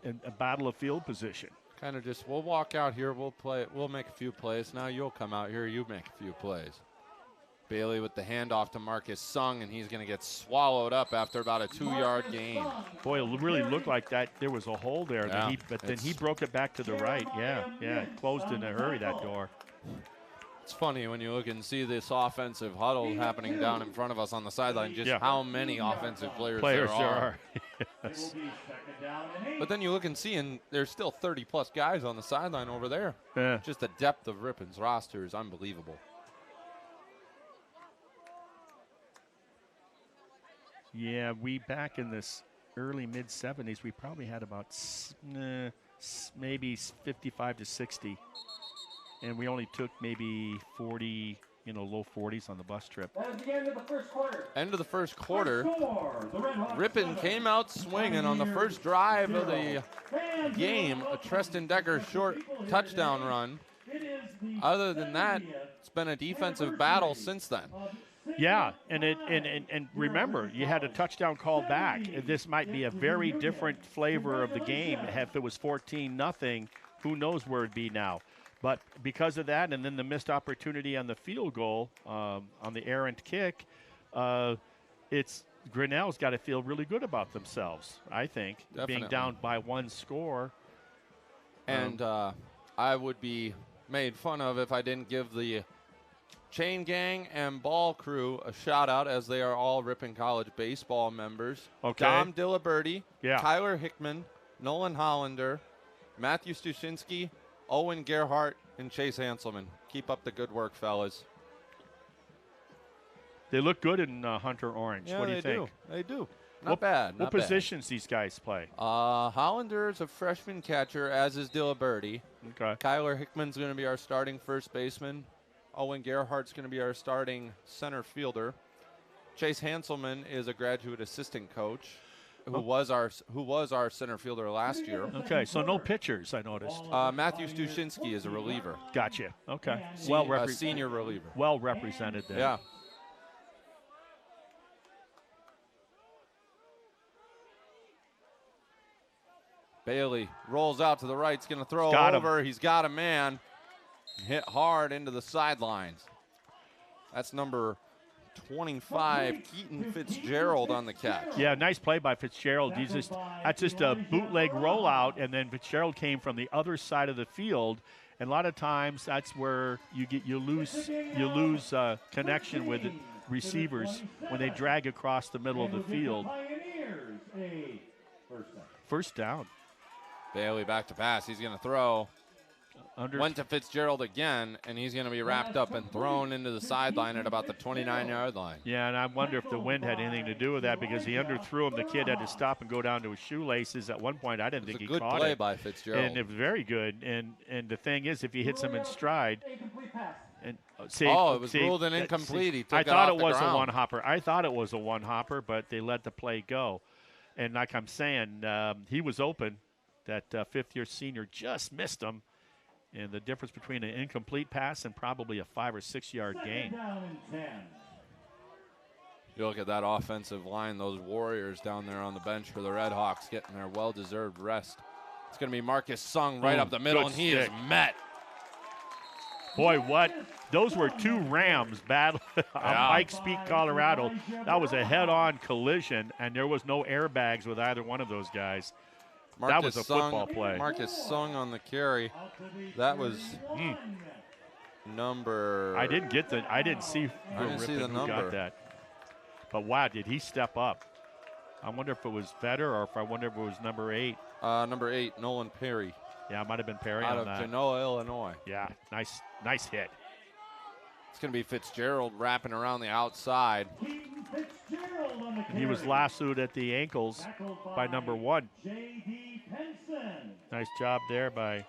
a battle of field position. Kind of just, we'll walk out here, we'll play, we'll make a few plays. Now you'll come out here, you make a few plays. Bailey with the handoff to Marcus Sung, and he's going to get swallowed up after about a 2-yard gain. Boy, it really looked like that there was a hole there, but then he broke it back to the right. Yeah, it closed in a hurry, that door. It's funny when you look and see this offensive huddle happening down in front of us on the sideline, just how many offensive players there are. Yes. But then you look and see, and there's still 30-plus guys on the sideline over there. Yeah. Just the depth of Ripon's roster is unbelievable. Yeah, we back in this early mid-70s, we probably had about maybe 55 to 60. And we only took maybe 40, low 40s on the bus trip. That was the end of the first quarter. End of the first quarter. Ripon came out swinging on the first drive of the game. A Treston Decker short touchdown run. Other than that, it's been a defensive battle since then. Yeah, and remember, you had a touchdown call back. This might be a very different flavor of the game. If it was 14-0, who knows where it'd be now. But because of that, and then the missed opportunity on the field goal, on the errant kick, it's Grinnell's got to feel really good about themselves, I think, being down by 1 score. And I would be made fun of if I didn't give the chain gang and ball crew a shout-out, as they are all Ripon College baseball members. Okay. Dom Diliberti, Tyler Hickman, Nolan Hollander, Matthew Stushinsky, Owen Gerhardt, and Chase Hanselman. Keep up the good work, fellas. They look good in Hunter Orange. Yeah, what do you think? They do. Not bad. What positions these guys play? Hollander is a freshman catcher, as is Diliberti. Okay. Kyler Hickman's going to be our starting first baseman. Owen Gerhardt's going to be our starting center fielder. Chase Hanselman is a graduate assistant coach who was our center fielder last year. Okay, so no pitchers, I noticed. Matthew Stushinsky is a reliever. Gotcha. Okay. Senior reliever. Well represented there. Yeah. Bailey rolls out to the right. He's going to throw over. He's got a man. Hit hard into the sidelines. That's number 25, Keaton Fitzgerald on the catch. Yeah, nice play by Fitzgerald. That's just a bootleg rollout, and then Fitzgerald came from the other side of the field. And a lot of times that's where you lose connection with the receivers when they drag across the middle of the field. First down. Bailey back to pass. He's going to throw. Went to Fitzgerald again, and he's going to be wrapped up and thrown into the sideline at about the 29-yard line. Yeah, and I wonder if the wind had anything to do with that because he underthrew him. The kid had to stop and go down to his shoelaces. At one point, I didn't think he caught it. It was a good play by Fitzgerald. And it was very good. And the thing is, if he hits him in stride, and it was ruled an incomplete. He took I thought it was ground. a one-hopper. I thought it was a one-hopper, but they let the play go. And like I'm saying, he was open. That fifth-year senior just missed him. And the difference between an incomplete pass and probably a 5 or 6 yard gain. You look at that offensive line, those Warriors down there on the bench for the Redhawks getting their well-deserved rest. It's going to be Marcus Sung right up the middle, and he is met. Boy, what? Those were two Rams battle on Pikes Peak, Colorado. That was a head-on collision, and there was no airbags with either one of those guys. That was a football play. Marcus Sung on the carry. That was number. I didn't see the number. Got that. But wow, did he step up? I wonder if it was Vetter or I wonder if it was number 8. Number 8, Nolan Perry. Yeah, it might have been Perry out on of that. Genoa, Illinois. Yeah, nice hit. It's going to be Fitzgerald wrapping around the outside. He was lassoed at the ankles by number 1. Nice job there by.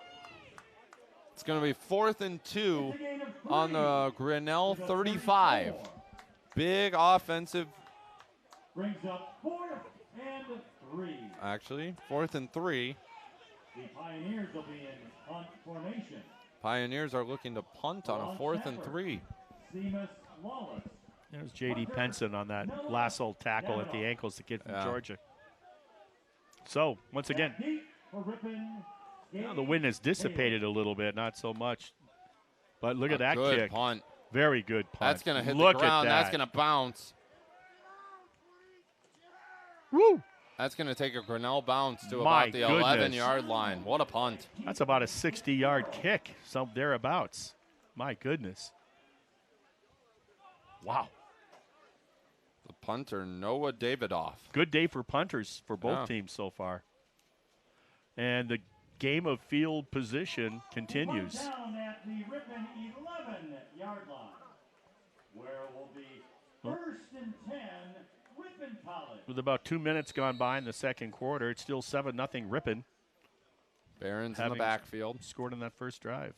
It's going to be 4th and 2 on the Grinnell 35. Big offensive. Brings up 4th and 3. Actually, 4th and 3. The Pioneers will be in punt formation. Pioneers are looking to punt on a 4th and 3. Seamus Wallace. There's J.D. Penson on that lasso tackle at the ankles, the kid from Georgia. So, once again, the wind has dissipated a little bit, not so much. But look at that good kick. Punt. Very good punt. That's going to hit look the ground. At that. That's going to bounce. Woo! That's going to take a Grinnell bounce to My about the goodness. 11-yard line. What a punt. That's about a 60-yard kick, some thereabouts. My goodness. Wow. The punter, Noah Davidoff. Good day for punters for both teams so far. And the game of field position continues. Down at the Ripon 11-yard line, where it will be 1st and 10, Ripon College. With about 2 minutes gone by in the second quarter, it's still 7-0 Ripon. Barron's in the backfield. Scored on that first drive.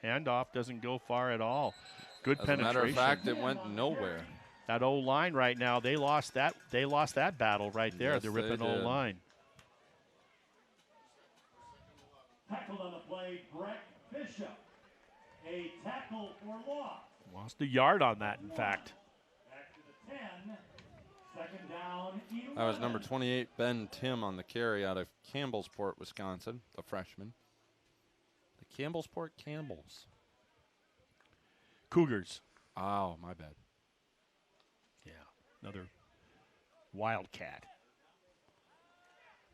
Handoff doesn't go far at all. Good As penetration. a matter of fact, it went nowhere. That O-line right now, they lost that battle right there, Yes, the Ripon they did. O-line. Tackled on the play, Brett Bishop. A tackle for loss. Lost a yard on that, in fact. Back to the 10. 2nd down, 11. That was number 28, Ben Tim, on the carry out of Campbellsport, Wisconsin, the freshman. The Campbellsport Campbells. Cougars. Oh, my bad. Yeah, another Wildcat.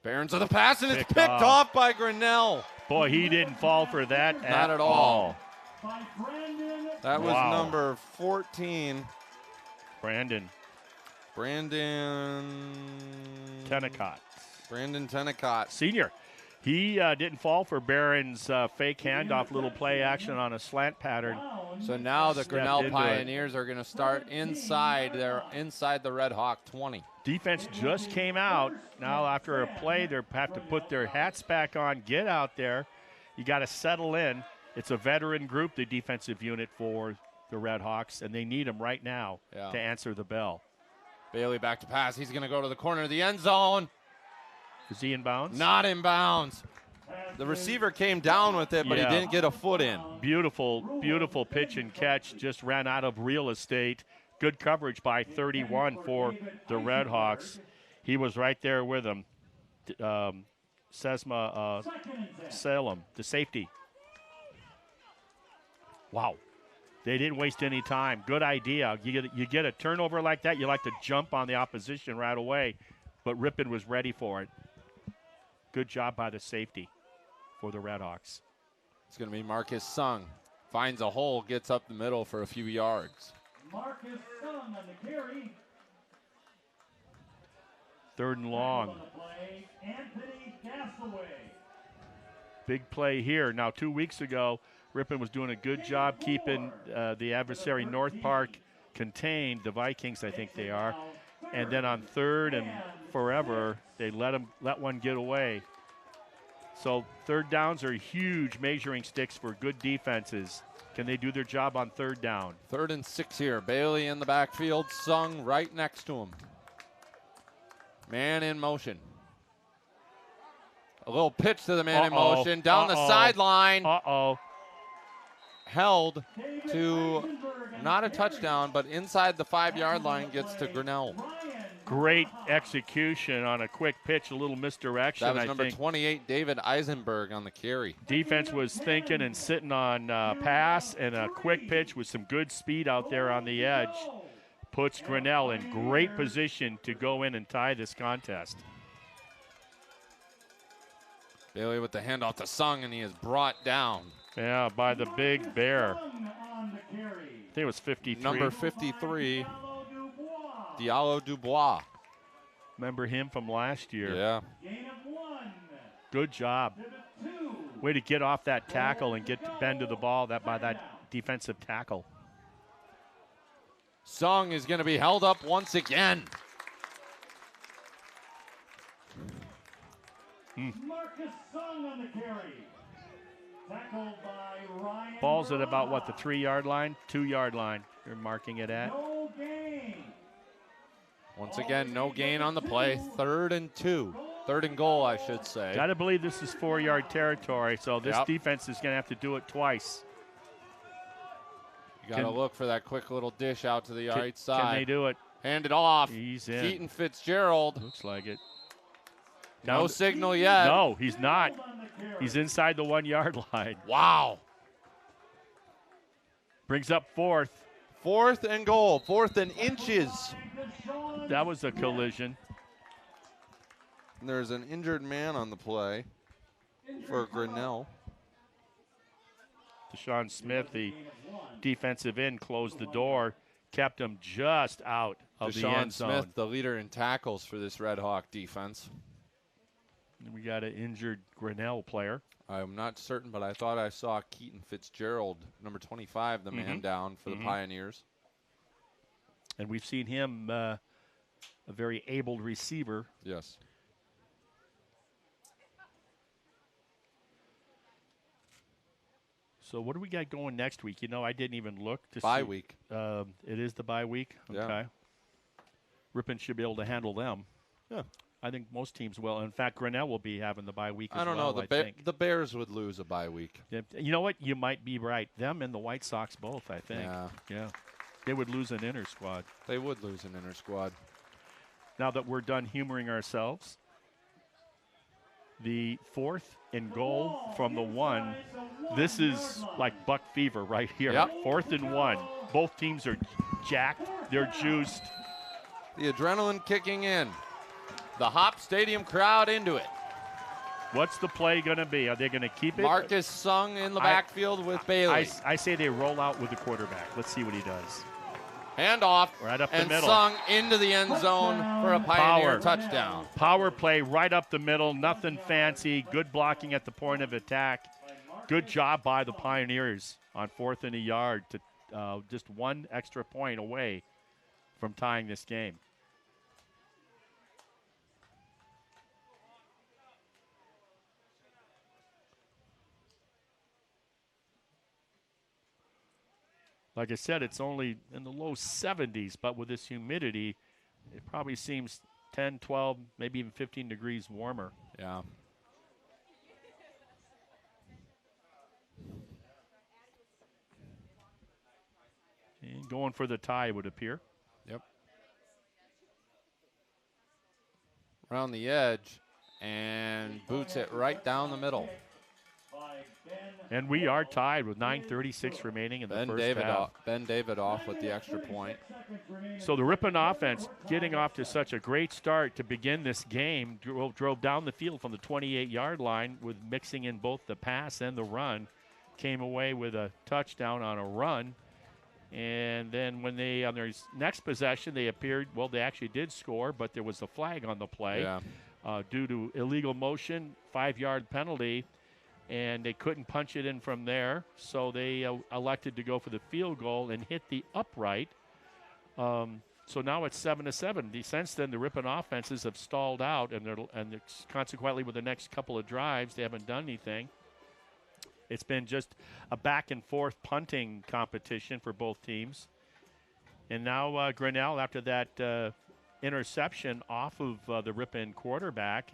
Barron's of the pass, and it's Picked picked off. off by Grinnell. Boy, he didn't fall for that Not at all. By Brandon. That was Wow. number 14. Brandon Tennicott. Tennicott. Senior. He didn't fall for Barron's fake handoff, little play action on a slant pattern. So now the Stepped Grinnell into it. Pioneers are going to start inside the Red Hawk 20. Defense just came out. Now after a play, they have to put their hats back on, get out there. You got to settle in. It's a veteran group, the defensive unit for the Redhawks, and they need them right now to answer the bell. Bailey back to pass. He's going to go to the corner of the end zone. Is he in bounds? Not in bounds. The receiver came down with it, but he didn't get a foot in. Beautiful, beautiful pitch and catch. Just ran out of real estate. Good coverage by 31 for the Redhawks. He was right there with him. Sesma Salem, the safety. Wow. They didn't waste any time. Good idea. You get a turnover like that, you like to jump on the opposition right away, but Ripon was ready for it. Good job by the safety for the Redhawks. It's going to be Marcus Sung. Finds a hole, gets up the middle for a few yards. Marcus Sung on the carry. 3rd and long. On the play, Anthony Castaway. Big play here. Now, 2 weeks ago, Ripon was doing a good job keeping the adversary North Park contained, the Vikings, I think they are. And then on 3rd and forever, they let one get away. So 3rd downs are huge measuring sticks for good defenses. Can they do their job on 3rd down? 3rd and 6 here. Bailey in the backfield, Sung right next to him. Man in motion. A little pitch to the man in motion. Down the sideline. Held to not a touchdown, but inside the 5-yard line gets to Grinnell. Great execution on a quick pitch, a little misdirection. That was number 28, David Eisenberg on the carry. Defense was thinking and sitting on pass, and a quick pitch with some good speed out there on the edge puts Grinnell in great position to go in and tie this contest. Bailey with the handoff to Sung, and he is brought down. Yeah, by the big bear. I think it was 53. Number 53, Diallo Dubois. Remember him from last year. Yeah. Good job. Way to get off that tackle and get bend to the ball by that defensive tackle. Sung is going to be held up once again. Marcus Sung on the carry. Tackled by Ryan. Ball's at about, what, the 3-yard line? 2-yard line. You're marking it at. No gain. Once again, no gain on the play. 3rd and 2. 3rd and goal, I should say. Got to believe this is 4-yard territory, so this defense is going to have to do it twice. You got to look for that quick little dish out to the right side. Can they do it? Hand it off. He's in. Keaton Fitzgerald. Looks like it. No signal yet. No, he's not. He's inside the 1-yard line. Wow. Brings up 4th. 4th and goal. 4th and inches. That was a collision. And there's an injured man on the play for Grinnell. Deshaun Smith, the defensive end, closed the door, kept him just out of the end zone. Deshaun Smith, the leader in tackles for this Red Hawk defense. We got an injured Grinnell player. I'm not certain, but I thought I saw Keaton Fitzgerald, number 25, the man down for the Pioneers. And we've seen him a very able receiver. Yes. So what do we got going next week? You know, I didn't even look to see. Bye week. It is the bye week? Okay. Yeah. Ripon should be able to handle them. Yeah. I think most teams will. In fact, Grinnell will be having the bye week as I don't well, know. I think. The Bears would lose a bye week. You know what? You might be right. Them and the White Sox both, I think. Yeah. They would lose an inner squad. They would lose an inner squad. Now that we're done humoring ourselves, the 4th and goal from the 1. This is like buck fever right here. Yep. 4th and 1. Both teams are jacked. They're juiced. The adrenaline kicking in. The Hopp Stadium crowd into it. What's the play going to be? Are they going to keep it? Marcus Sung in the backfield with Bailey. I say they roll out with the quarterback. Let's see what he does. Handoff. Right up the and middle. Sung into the end zone for a Pioneer touchdown. Power play right up the middle. Nothing fancy. Good blocking at the point of attack. Good job by the Pioneers on 4th and a yard to just 1 extra point away from tying this game. Like I said, it's only in the low 70s, but with this humidity, it probably seems 10, 12, maybe even 15 degrees warmer. Yeah. And going for the tie, it would appear. Yep. Around the edge and boots it right down the middle. And we are tied with 9:36 remaining in the first half. Ben Davidoff with the extra point. So the Ripon offense getting off to such a great start to begin this game, drove down the field from the 28-yard line with mixing in both the pass and the run, came away with a touchdown on a run. And then when they, on their next possession, they actually did score, but there was a flag on the play due to illegal motion, 5-yard penalty, and they couldn't punch it in from there. So they elected to go for the field goal and hit the upright. So now it's 7-7. Since then, the Ripon offenses have stalled out, and consequently, with the next couple of drives, they haven't done anything. It's been just a back-and-forth punting competition for both teams. And now Grinnell, after that interception off of the Ripon quarterback,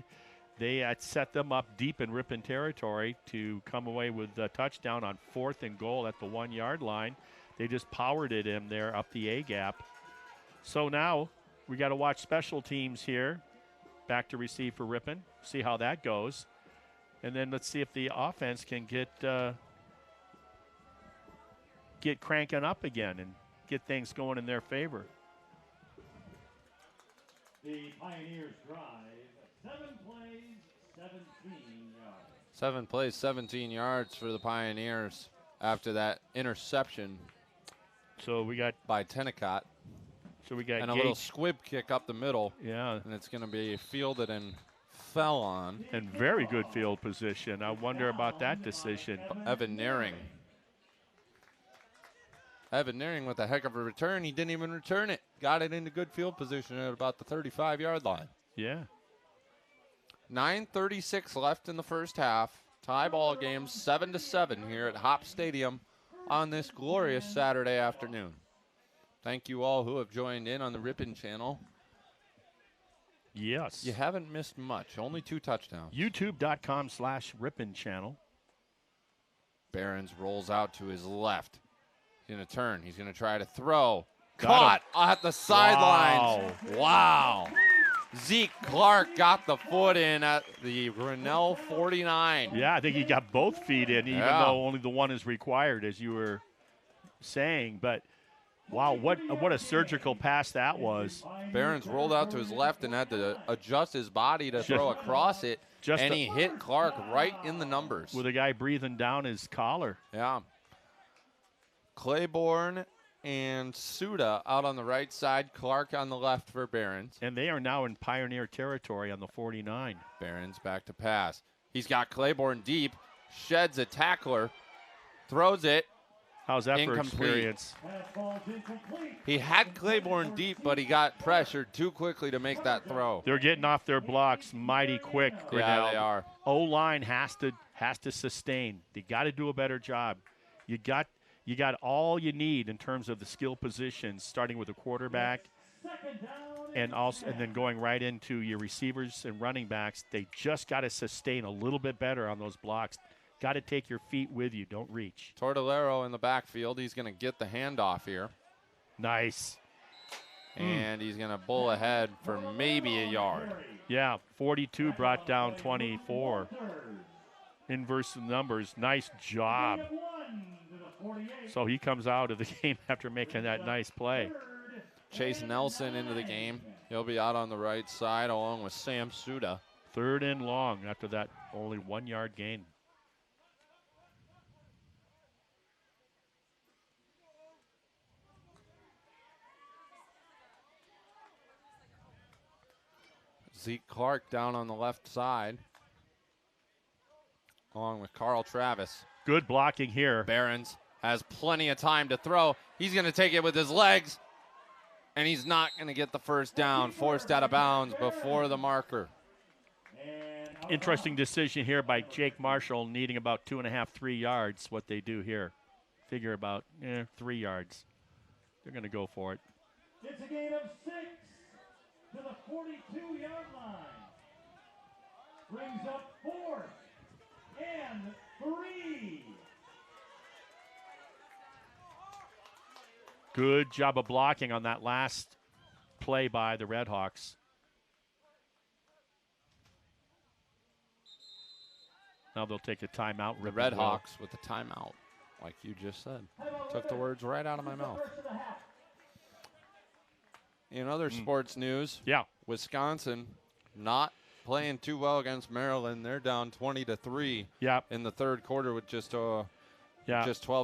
they had set them up deep in Ripon territory to come away with a touchdown on 4th and goal at the 1-yard line. They just powered it in there up the A-gap. So now we got to watch special teams here. Back to receive for Ripon. See how that goes. And then let's see if the offense can get cranking up again and get things going in their favor. The Pioneers drive 7 plays, 17 yards. 7 plays, 17 yards for the Pioneers after that interception. So we got by Tennicott. So we got and a little squib kick up the middle. Yeah. And it's going to be fielded and fell on. And very good field position. I wonder about that decision. Evan Nearing with a heck of a return. He didn't even return it. Got it into good field position at about the 35-yard line. Yeah. 9:36 left in the first half. Tie ball game 7-7 here at Hopp Stadium on this glorious Saturday afternoon. Thank you all who have joined in on the Ripon channel. Yes. You haven't missed much. Only 2 touchdowns. YouTube.com/Ripon channel. Behrens rolls out to his left. He's going to turn. He's going to try to throw. Caught at the sidelines. Wow. Zeke Clark got the foot in at the Grinnell 49. Yeah, I think he got both feet in, even though only the one is required, as you were saying. But, wow, what a surgical pass that was. Behrens rolled out to his left and had to adjust his body to throw across it, and he hit Clark right in the numbers. With a guy breathing down his collar. Yeah. Claiborne and Suda out on the right side, Clark on the left for Behrens. And they are now in Pioneer territory on the 49. Behrens back to pass. He's got Claiborne deep, sheds a tackler, throws it. How's that for experience? He had Claiborne deep, but he got pressured too quickly to make that throw. They're getting off their blocks mighty quick, Grinnell. Yeah, they are. O-line has to sustain. They got to do a better job. You got all you need in terms of the skill positions, starting with the quarterback and then going right into your receivers and running backs. They just got to sustain a little bit better on those blocks. Got to take your feet with you. Don't reach. Tortolero in the backfield. He's going to get the handoff here. Nice. And he's going to bull ahead for maybe a yard. Yeah, 42 brought down 24. Inverse numbers. Nice job. So he comes out of the game after making that nice play. Chase Nelson into the game. He'll be out on the right side along with Sam Suda. 3rd and long after that only 1-yard gain. Zeke Clark down on the left side along with Carl Travis. Good blocking here. Behrens has plenty of time to throw. He's going to take it with his legs, and he's not going to get the first down. Forced out of bounds before the marker. Interesting decision here by Jake Marshall, needing about 2.5, 3 yards. What they do here. Figure about 3 yards. They're going to go for it. It's a gain of 6 to the 42-yard line. Brings up 4th and 3. Good job of blocking on that last play by the Redhawks. Now they'll take a timeout. The Redhawks with the timeout, like you just said. Took the words right out of my mouth. In other sports news, Wisconsin not playing too well against Maryland. They're down 20-3 in the third quarter with just 12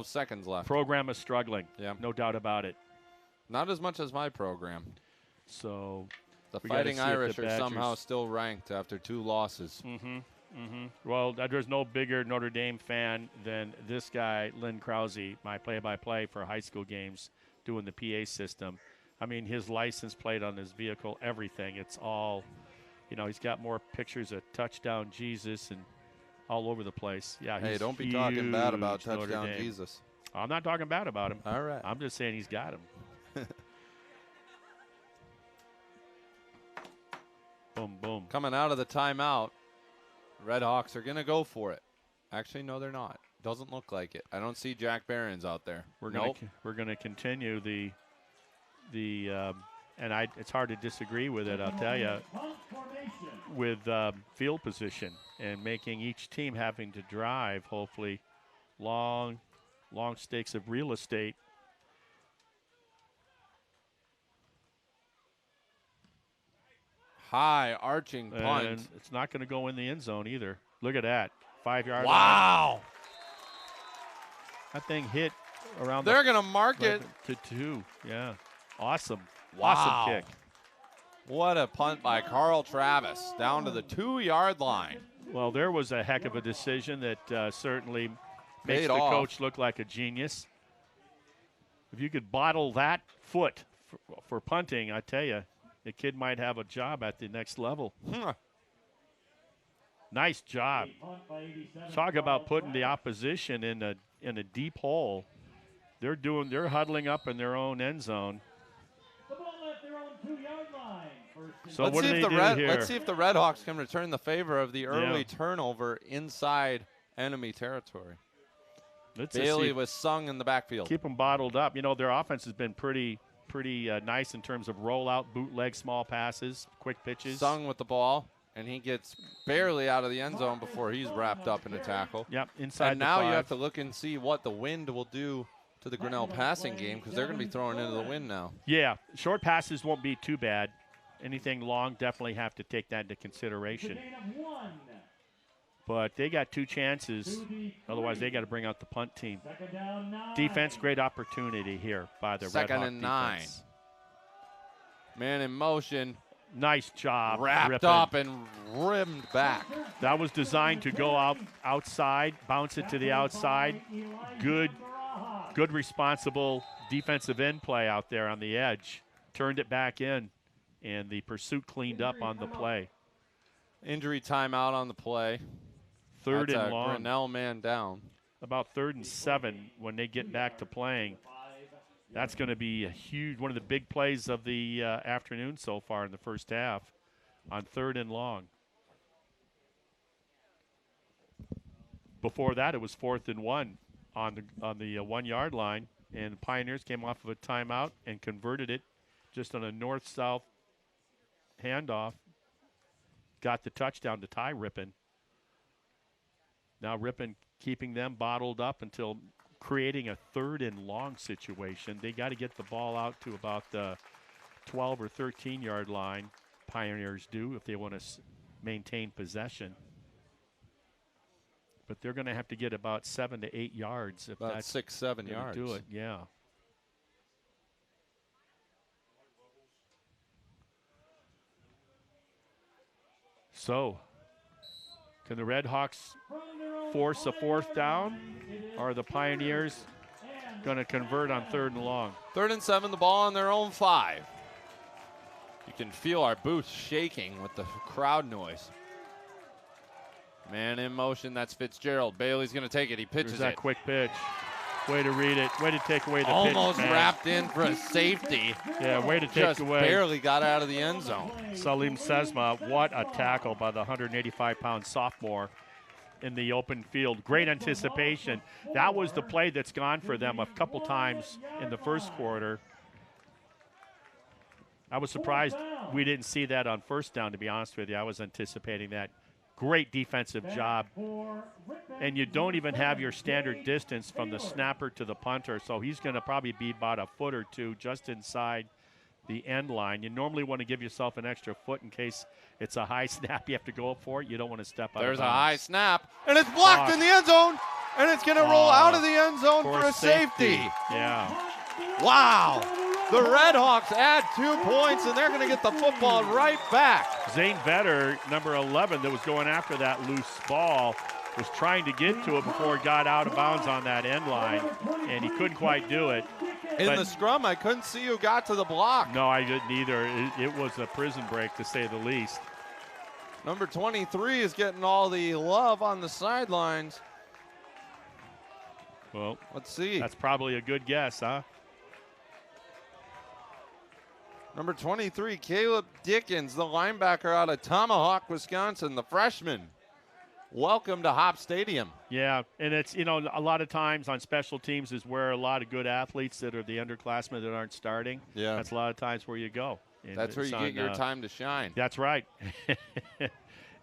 seconds left. Program is struggling. Yeah, no doubt about it. Not as much as my program. So the Fighting Irish are somehow still ranked after 2 losses. Well, there's no bigger Notre Dame fan than this guy, Lynn Krause, my play-by-play for high school games, doing the PA system. I mean, his license plate on his vehicle, everything. It's all, he's got more pictures of Touchdown Jesus and all over the place. Yeah. Hey, don't be talking bad about Touchdown Jesus. I'm not talking bad about him. All right. I'm just saying he's got him. Boom, boom. Coming out of the timeout, Redhawks are going to go for it. Actually, no, they're not. Doesn't look like it. I don't see Jack Barons out there. We're going to continue the it's hard to disagree with it, I'll tell you, with field position and making each team having to drive, hopefully, long stakes of real estate. High arching punt. And it's not going to go in the end zone either. Look at that. 5-yard Wow. line. That thing hit around They're going to mark it. To 2. Yeah. Awesome. Wow. Awesome kick. What a punt by Carl Travis down to the 2-yard line. Well, there was a heck of a decision that certainly makes Paid the off. coach look like a genius. If you could bottle that foot for punting, I tell you, the kid might have a job at the next level. Nice job. Talk about putting the opposition in a deep hole. They're huddling up in their own end zone. So let's what see do if they the do here? Let's see if the Redhawks can return the favor of the early turnover inside enemy territory. Bailey was sung in the backfield. Keep them bottled up. Their offense has been pretty nice in terms of rollout, bootleg, small passes, quick pitches. Sung with the ball, and he gets barely out of the end zone before he's wrapped up in a tackle. Yep, inside and the now 5. you have to look and see what the wind will do to the Grinnell passing game because they're going to be throwing into the wind now. Yeah, short passes won't be too bad. Anything long, definitely have to take that into consideration. But they got 2 chances. Otherwise, they got to bring out the punt team. Defense, great opportunity here by the Redhawks. 2nd and 9. Defense. Man in motion. Nice job. Wrapped Ripon. up and rimmed back. That was designed to go outside, bounce it to the outside. Good responsible defensive end play out there on the edge. Turned it back in, and the pursuit cleaned up on the play. Injury timeout on the play. Third That's and long. Grinnell man down. About 3rd and 7 when they get back to playing. That's going to be one of the big plays of the afternoon so far in the first half on 3rd and long. Before that, it was 4th and 1 on the 1-yard line, and the Pioneers came off of a timeout and converted it just on a north-south handoff. Got the touchdown to tie Ripon. Now Ripon keeping them bottled up until creating a 3rd and long situation. They got to get the ball out to about the 12 or 13-yard line. Pioneers do if they want to maintain possession. But they're going to have to get about 7 to 8 yards. If about that's 6-7 yards. Do it, yeah. So, can the Redhawks force a 4th down? Or are the Pioneers going to convert on 3rd and long? 3rd and 7, the ball on their own 5. You can feel our booth shaking with the crowd noise. Man in motion, that's Fitzgerald. Bailey's going to take it. He pitches There's that it. quick pitch. Way to read it. Way to take away the Almost pitch, man. wrapped in for a safety. Yeah, way to take Just away. barely got out of the end zone. Salim Sesma, what a tackle by the 185-pound sophomore in the open field. Great anticipation. That was the play that's gone for them a couple times in the first quarter. I was surprised we didn't see that on 1st down, to be honest with you. I was anticipating that. Great defensive job. And you don't even have your standard distance from the snapper to the punter, so he's going to probably be about a foot or two just inside the end line. You normally want to give yourself an extra foot in case it's a high snap. You have to go up for it. You don't want to step out. There's of a bounds. high snap, and it's blocked in the end zone, and it's going to roll out of the end zone for a safety. Yeah. Wow. The Redhawks add 2 points, and they're going to get the football right back. Zane Vetter, number 11, that was going after that loose ball, was trying to get to it before it got out of bounds on that end line, and he couldn't quite do it. In the scrum, I couldn't see who got to the block. No, I didn't either. It was a prison break, to say the least. Number 23 is getting all the love on the sidelines. Well, let's see. That's probably a good guess, huh? Number 23, Caleb Dickens, the linebacker out of Tomahawk, Wisconsin, the freshman. Welcome to Hopp Stadium. Yeah, and it's, a lot of times on special teams is where a lot of good athletes that are the underclassmen that aren't starting. Yeah. That's a lot of times where you go. And that's where you get your time to shine. That's right.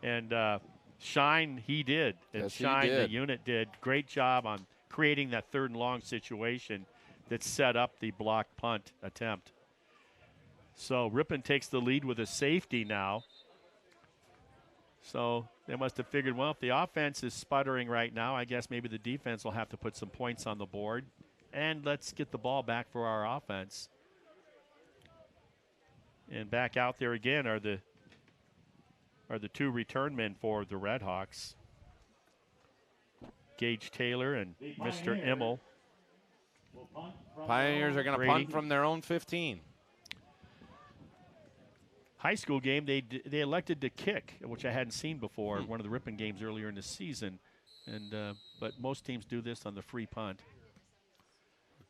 And shine, he did. And yes, shine, he did. the unit did. Great job on creating that 3rd and long situation that set up the block punt attempt. So Ripon takes the lead with a safety now. So they must have figured, well, if the offense is sputtering right now, I guess maybe the defense will have to put some points on the board. And let's get the ball back for our offense. And back out there again are the 2 return men for the Redhawks. Gage Taylor and Mr. Immel. Pioneers are going to punt from their own 15. High school game, they elected to kick, which I hadn't seen before. One of the Ripon games earlier in the season, but most teams do this on the free punt.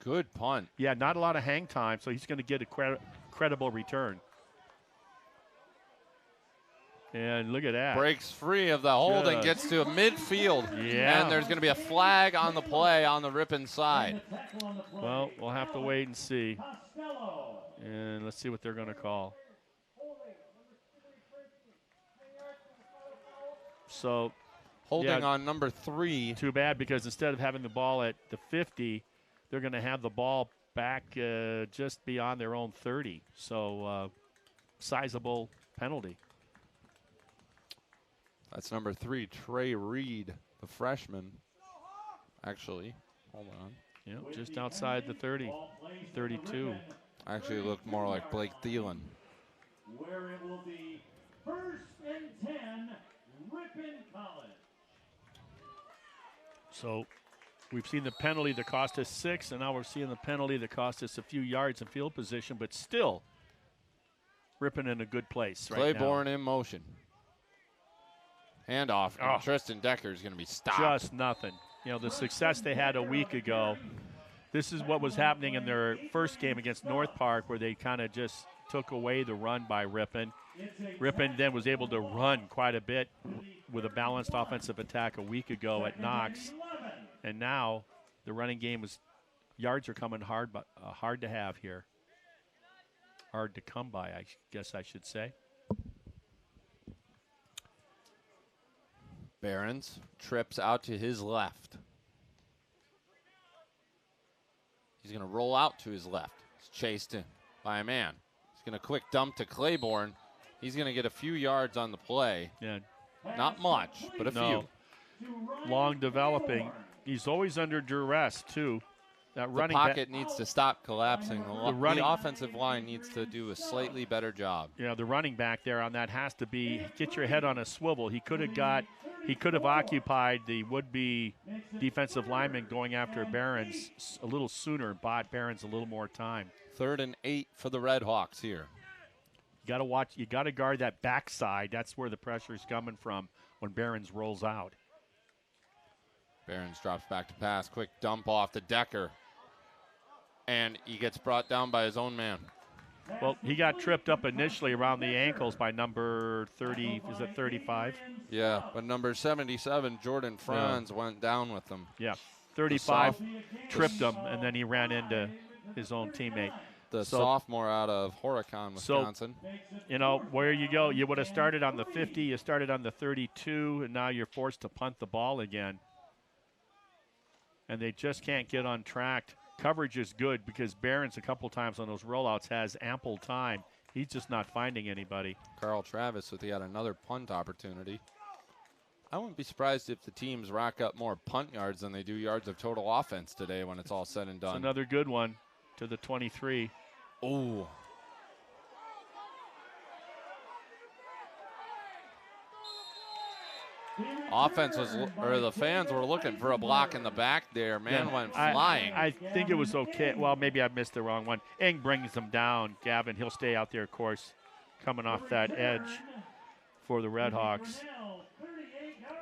Good punt. Yeah, not a lot of hang time, so he's going to get a credible return. And look at that. Breaks free of the hold and gets to midfield. Yeah. And there's going to be a flag on the play on the Ripon side. Well, we'll have to wait and see. And let's see what they're going to call. So, holding on number 3. Too bad, because instead of having the ball at the 50, they're going to have the ball back just beyond their own 30. So, sizable penalty. That's number 3, Trey Reed, the freshman. Actually, hold on. Yeah, just outside the 30, 32. Actually looked more like Blake Thielen. Where it will be 1st and 10. Ripon College. So we've seen the penalty that cost us 6, and now we're seeing the penalty that cost us a few yards in field position, but still Ripon in a good place right now. Claiborne in motion. Handoff. And Tristan Decker is going to be stopped. Just nothing. The success they had a week ago, this is what was happening in their first game against North Park, where they kind of just took away the run by Ripon. Ripon then was able to run quite a bit with a balanced offensive attack a week ago at Knox. And now the running game yards are coming hard, but hard to have here. Hard to come by, I guess I should say. Behrens trips out to his left. He's going to roll out to his left. He's chased in by a man. He's going to quick dump to Claiborne. He's going to get a few yards on the play. Yeah. Not much, but a few. Long developing. He's always under duress, too. That the pocket needs to stop collapsing. The offensive line needs to do a slightly better job. Yeah, the running back there on that has to be get your head on a swivel. He could have occupied the would-be defensive lineman going after Behrens a little sooner, bought Behrens a little more time. 3rd and 8 for the Redhawks here. You got to guard that backside. That's where the pressure is coming from when Behrens rolls out. Behrens drops back to pass. Quick dump off to Decker. And he gets brought down by his own man. Well, he got tripped up initially around the ankles by number 30. Is it 35? Yeah, but number 77, Jordan Franz, went down with him. Yeah, 35 tripped him, and then he ran into his own teammate. the So- sophomore out of Horicon, Wisconsin. Where you go, you would have started on the 50, you started on the 32, and now you're forced to punt the ball again. And they just can't get on track. Coverage is good because Barron's a couple times on those rollouts has ample time. He's just not finding anybody. Carl Travis with yet another punt opportunity. I wouldn't be surprised if the teams rack up more punt yards than they do yards of total offense today when it's all said and done. It's another good one to the 23. Oh. The fans were looking for a block in the back there. Man went flying. I think it was okay. Well, maybe I missed the wrong one. Eng brings them down. Gavin, he'll stay out there, of course, coming off that edge for the Redhawks.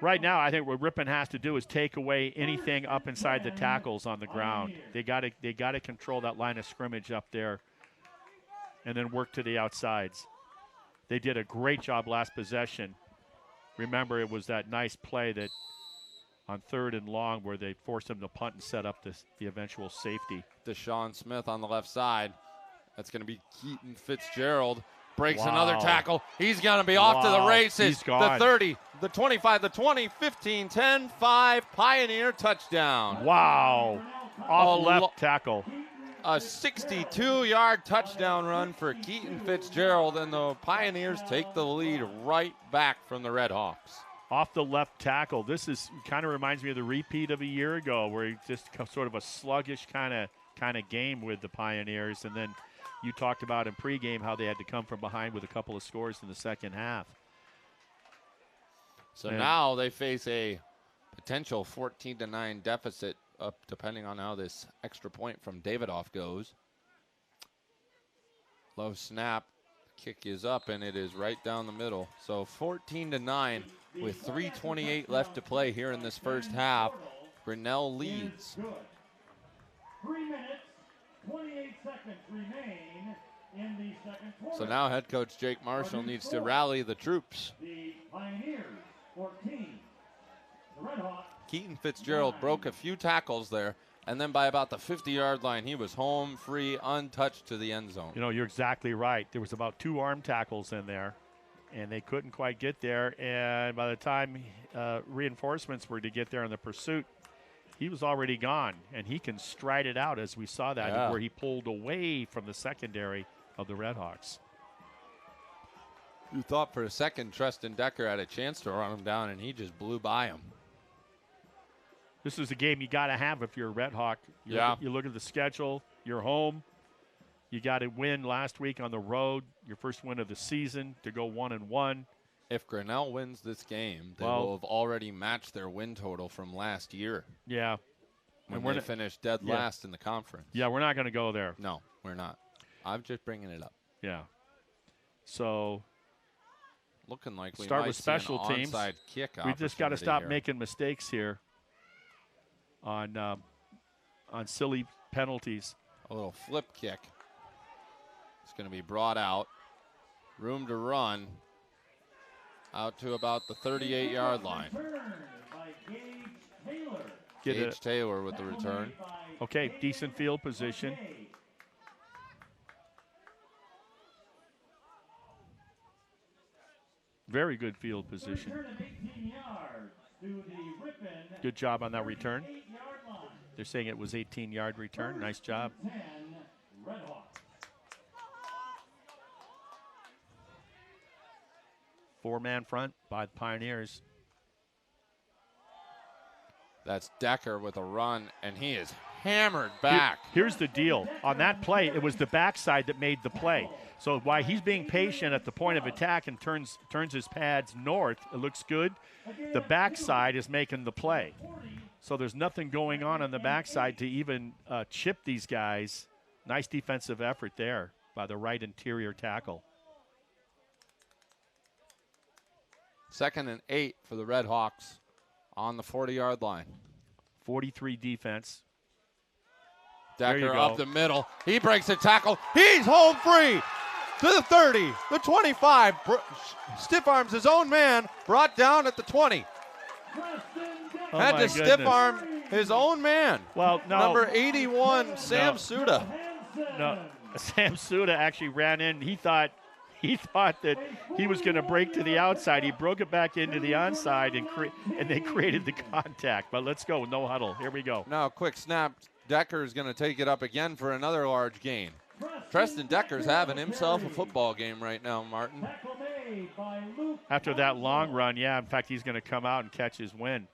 Right now, I think what Ripon has to do is take away anything up inside the tackles on the ground. They got to control that line of scrimmage up there, and then work to the outsides. They did a great job last possession. Remember, it was that nice play that on 3rd and long where they forced him to punt and set up the eventual safety. Deshaun Smith on the left side. That's going to be Keaton Fitzgerald. Breaks another tackle. He's going to be off to the races. He's gone. The 30, the 25, the 20, 15, 10, 5. Pioneer touchdown. Wow. Off left tackle. A 62-yard touchdown run for Keaton Fitzgerald, and the Pioneers take the lead right back from the Redhawks. Off the left tackle. This is kind of reminds me of the repeat of a year ago where he just sort of a sluggish kind of game with the Pioneers, and then you talked about in pregame how they had to come from behind with a couple of scores in the second half. So now they face a potential 14-9 deficit, up depending on how this extra point from Davidoff goes. Low snap, kick is up, and it is right down the middle. So 14-9 with 3:28 left to play here in this first half. Grinnell leads. 3 minutes, 28 seconds remain in the second quarter. So now head coach Jake Marshall needs to rally the troops. The Pioneers, 14. The Redhawks. Keaton Fitzgerald broke a few tackles there, and then by about the 50-yard line, he was home free, untouched to the end zone. You're exactly right. There was about 2 arm tackles in there, and they couldn't quite get there. And by the time reinforcements were to get there in the pursuit, he was already gone, and he can stride it out, as we saw that, where he pulled away from the secondary of the Redhawks. You thought for a second Treston Decker had a chance to run him down, and he just blew by him. This is a game you got to have if you're a Red Hawk. You look at the schedule. You're home. You got to win last week on the road, your first win of the season, to go 1-1. If Grinnell wins this game, they will have already matched their win total from last year. Yeah. When they finished dead last in the conference. Yeah, we're not going to go there. No, we're not. I'm just bringing it up. Yeah. So looking like we start might with see special an teams. onside kick. We just got to stop here. making mistakes here on silly penalties. A little flip kick. It's going to be brought out. Room to run. Out to about the 38-yard line. Gage Taylor with the return. Okay, decent field position. Very good field position. Good job on that return. They're saying it was 18-yard return. Nice job. Four-man front by the Pioneers. That's Decker with a run, and he is hammered back. Here's the deal. On that play, it was the backside that made the play. So while he's being patient at the point of attack and turns his pads north, it looks good. The backside is making the play. So there's nothing going on the backside to even chip these guys. Nice defensive effort there by the right interior tackle. 2nd and 8 for the Redhawks on the 40-yard line. 43 defense. Decker up the middle. He breaks the tackle. He's home free to the 30, the 25. Stiff arms his own man, brought down at the 20. Had to stiff arm his own man. Well, no. Number 81, Sam Suda. No, Sam Suda actually ran in. He thought that he was going to break to the outside. He broke it back into the onside, and they created the contact. But let's go, no huddle. Here we go. Now, quick snap. Decker is going to take it up again for another large gain. Preston Decker's having himself a football game right now, Martin. After that long run, yeah. In fact, he's going to come out and catch his win.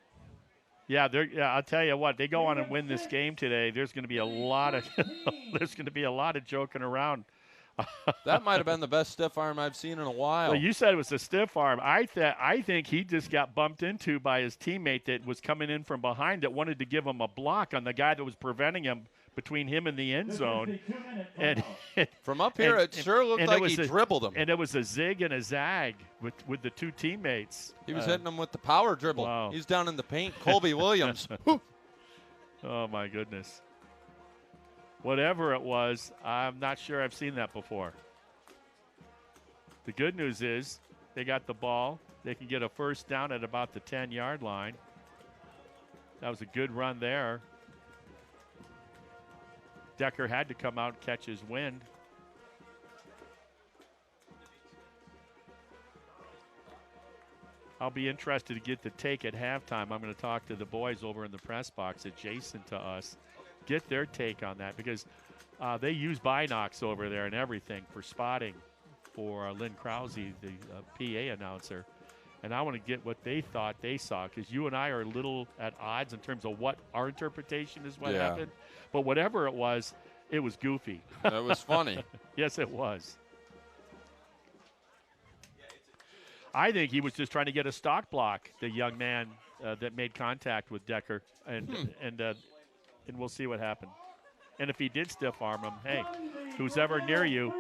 Yeah, I'll tell you what. They go on and win this game today. There's going to be a lot of joking around. That might have been the best stiff arm I've seen in a while. Well, you said it was a stiff arm. I think he just got bumped into by his teammate that was coming in from behind that wanted to give him a block on the guy that was preventing him between him and the end zone. And from up here, it sure looked like he dribbled him. And it was a zig and a zag with the two teammates. He was hitting him with the power dribble. Wow. He's down in the paint. Colby Williams. Oh, my goodness. Whatever it was, I'm not sure I've seen that before. The good news is they got the ball. They can get a first down at about the 10-yard line. That was a good run there. Decker had to come out and catch his wind. I'll be interested to get the take at halftime. I'm going to talk to the boys over in the press box adjacent to us. Get their take on that because they use binocs over there and everything for spotting for Lynn Krause, the PA announcer. And I want to get what they thought they saw because you and I are a little at odds in terms of what our interpretation is what happened. But whatever it was goofy. It was funny. Yes, it was. I think he was just trying to get a stock block, the young man that made contact with Decker. And we'll see what happened. And if he did stiff arm him, hey, who's ever near you,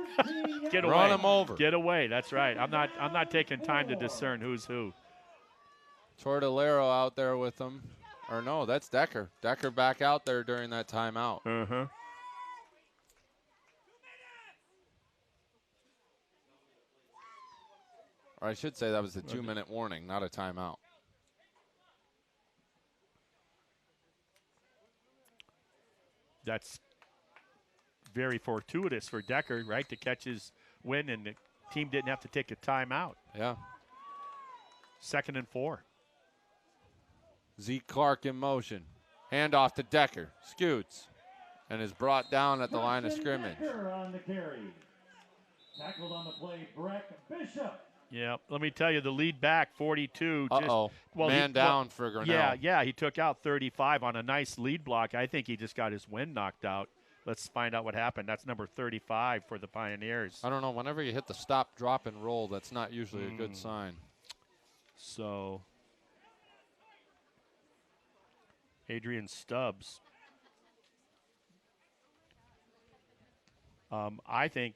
get away. Run him over. Get away. That's right. I'm not taking time to discern who's who. Tortolero out there with him. Or no, that's Decker. Decker back out there during that timeout. Uh-huh. Or I should say that was a 2-minute warning, not a timeout. That's very fortuitous for Decker, right, to catch his win, and the team didn't have to take a timeout. Yeah. 2nd and 4. Zeke Clark in motion. Handoff to Decker. Scoots. And is brought down at the line of scrimmage. Decker on the carry. Tackled on the play, Breck Bishop. Yeah, let me tell you, the lead back, 42. Man down for Grinnell. Yeah, he took out 35 on a nice lead block. I think he just got his wind knocked out. Let's find out what happened. That's number 35 for the Pioneers. I don't know. Whenever you hit the stop, drop, and roll, that's not usually a good sign. So, Adrian Stubbs. I think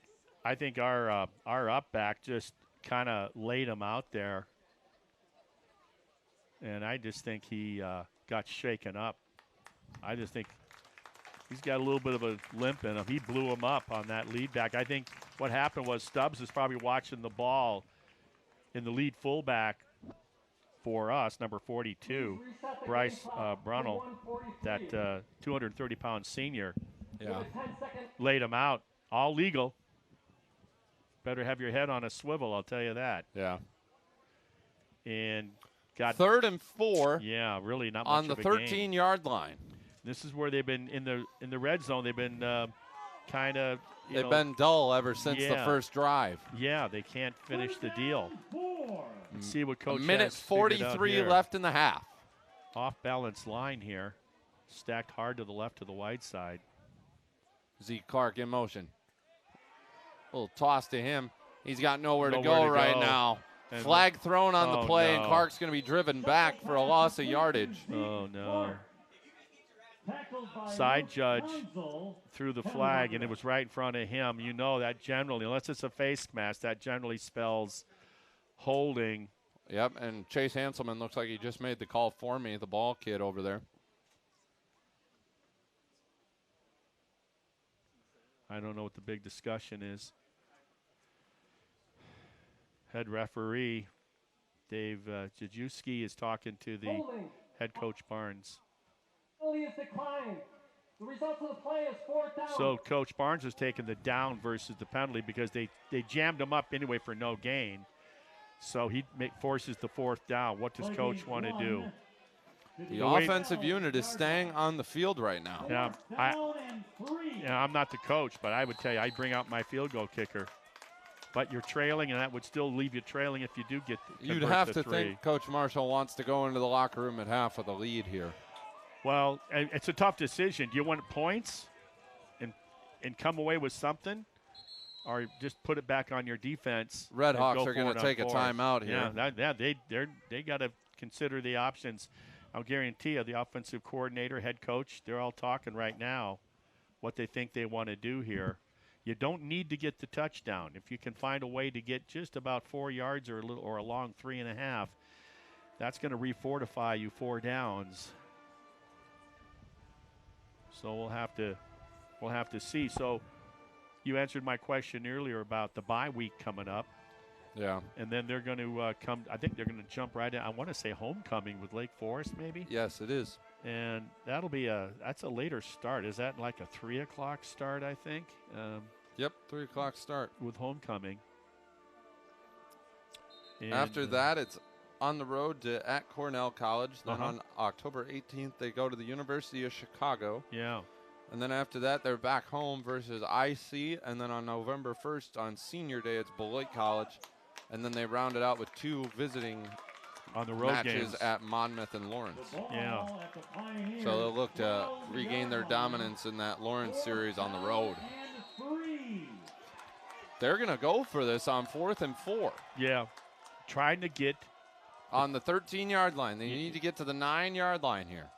our up back just kind of laid him out there, and I just think he got shaken up. I just think he's got a little bit of a limp in him. He blew him up on that lead back. I think what happened was Stubbs is probably watching the ball in the lead fullback for us, number 42, Bryce Brunel, that 230-pound senior. Yeah. Laid him out. All legal. Better have your head on a swivel, I'll tell you that. Yeah. And got 3rd and 4. Yeah, really not much on the of a game. 13-yard line. This is where they've been in the red zone. They've been kind of they've been dull ever since the first drive. Yeah, they can't finish the deal. Let's see what coach. A minute 43 left in the half. Off balance line here, stacked hard to the left of the wide side. Zeke Clark in motion. Little toss to him. He's got nowhere to go right now. And flag thrown on the play, and Clark's going to be driven back for a loss of yardage. Oh, no. Side judge threw the flag, and it was right in front of him. You know that generally, unless it's a face mask, that generally spells holding. Yep, and Chase Hanselman looks like he just made the call for me, the ball kid over there. I don't know what the big discussion is. Head referee Dave Jajewski is talking to the head coach Barnes. Penalty is declined. The result of the play is 4th down. So Coach Barnes has taken the down versus the penalty because they jammed him up anyway for no gain. So he forces the 4th down. What does Coach want to do? The offensive unit is staying on the field right now. Yeah, I'm not the coach, but I would tell you I'd bring out my field goal kicker. But you're trailing, and that would still leave you trailing if you do get You'd have to think Coach Marshall wants to go into the locker room at half with a lead here. Well, it's a tough decision. Do you want points and come away with something, or just put it back on your defense? Redhawks are going to take a timeout here. Yeah, they got to consider the options. I'll guarantee you, the offensive coordinator, head coach, they're all talking right now what they think they want to do here. You don't need to get the touchdown. If you can find a way to get just about 4 yards or a long 3.5, that's going to refortify you 4 downs. So we'll have to see. So you answered my question earlier about the bye week coming up. Yeah. And then they're going to come. I think they're going to jump right in. I want to say homecoming with Lake Forest, maybe. Yes, it is. And that'll be that's a later start. Is that like a 3 o'clock start? I think. Yep, 3 o'clock start with homecoming. And after that, it's on the road at Cornell College. Then on October 18th, they go to the University of Chicago. Yeah. And then after that, they're back home versus IC. And then on November 1st, on Senior Day, it's Beloit College. And then they round it out with 2 visiting on the road matches games at Monmouth and Lawrence. Yeah. So they'll look to regain their dominance in that Lawrence series on the road. They're going to go for this on 4th and 4. Yeah. Trying to get on the 13-yard line. They need to get to the 9-yard line here.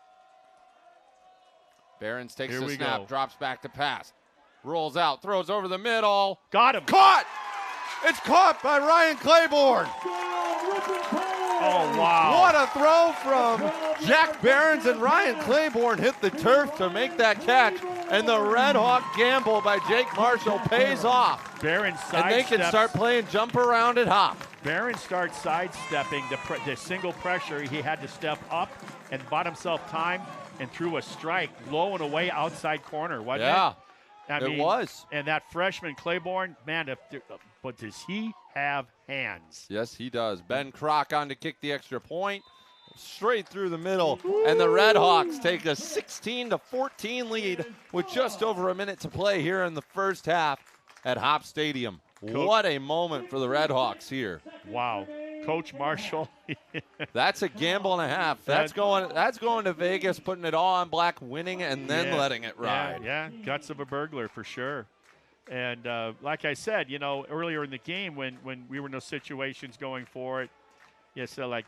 Behrens takes the snap, drops back to pass. Rolls out, throws over the middle. Got him. Caught! It's caught by Ryan Claiborne. Oh, wow. What a throw from Jack Behrens, and Ryan Claiborne hit the turf to make that catch. And the Red Hawk gamble by Jake Marshall pays off. Behrens and they can start playing jump around at Hopp. Behrens starts sidestepping the single pressure. He had to step up and bought himself time and threw a strike low and away outside corner, wasn't it? Yeah, it was. And that freshman Claiborne, man, but does he have hands? Yes, he does. Ben Kroc on to kick the extra point. Straight through the middle, and the Redhawks take a 16-14 lead with just over a minute to play here in the first half at Hopp Stadium. What a moment for the Redhawks here. Wow. Coach Marshall. That's a gamble and a half. That's going to Vegas, putting it all on black, winning, and then letting it ride. Yeah, guts of a burglar for sure. And like I said, earlier in the game when we were in those situations going for it,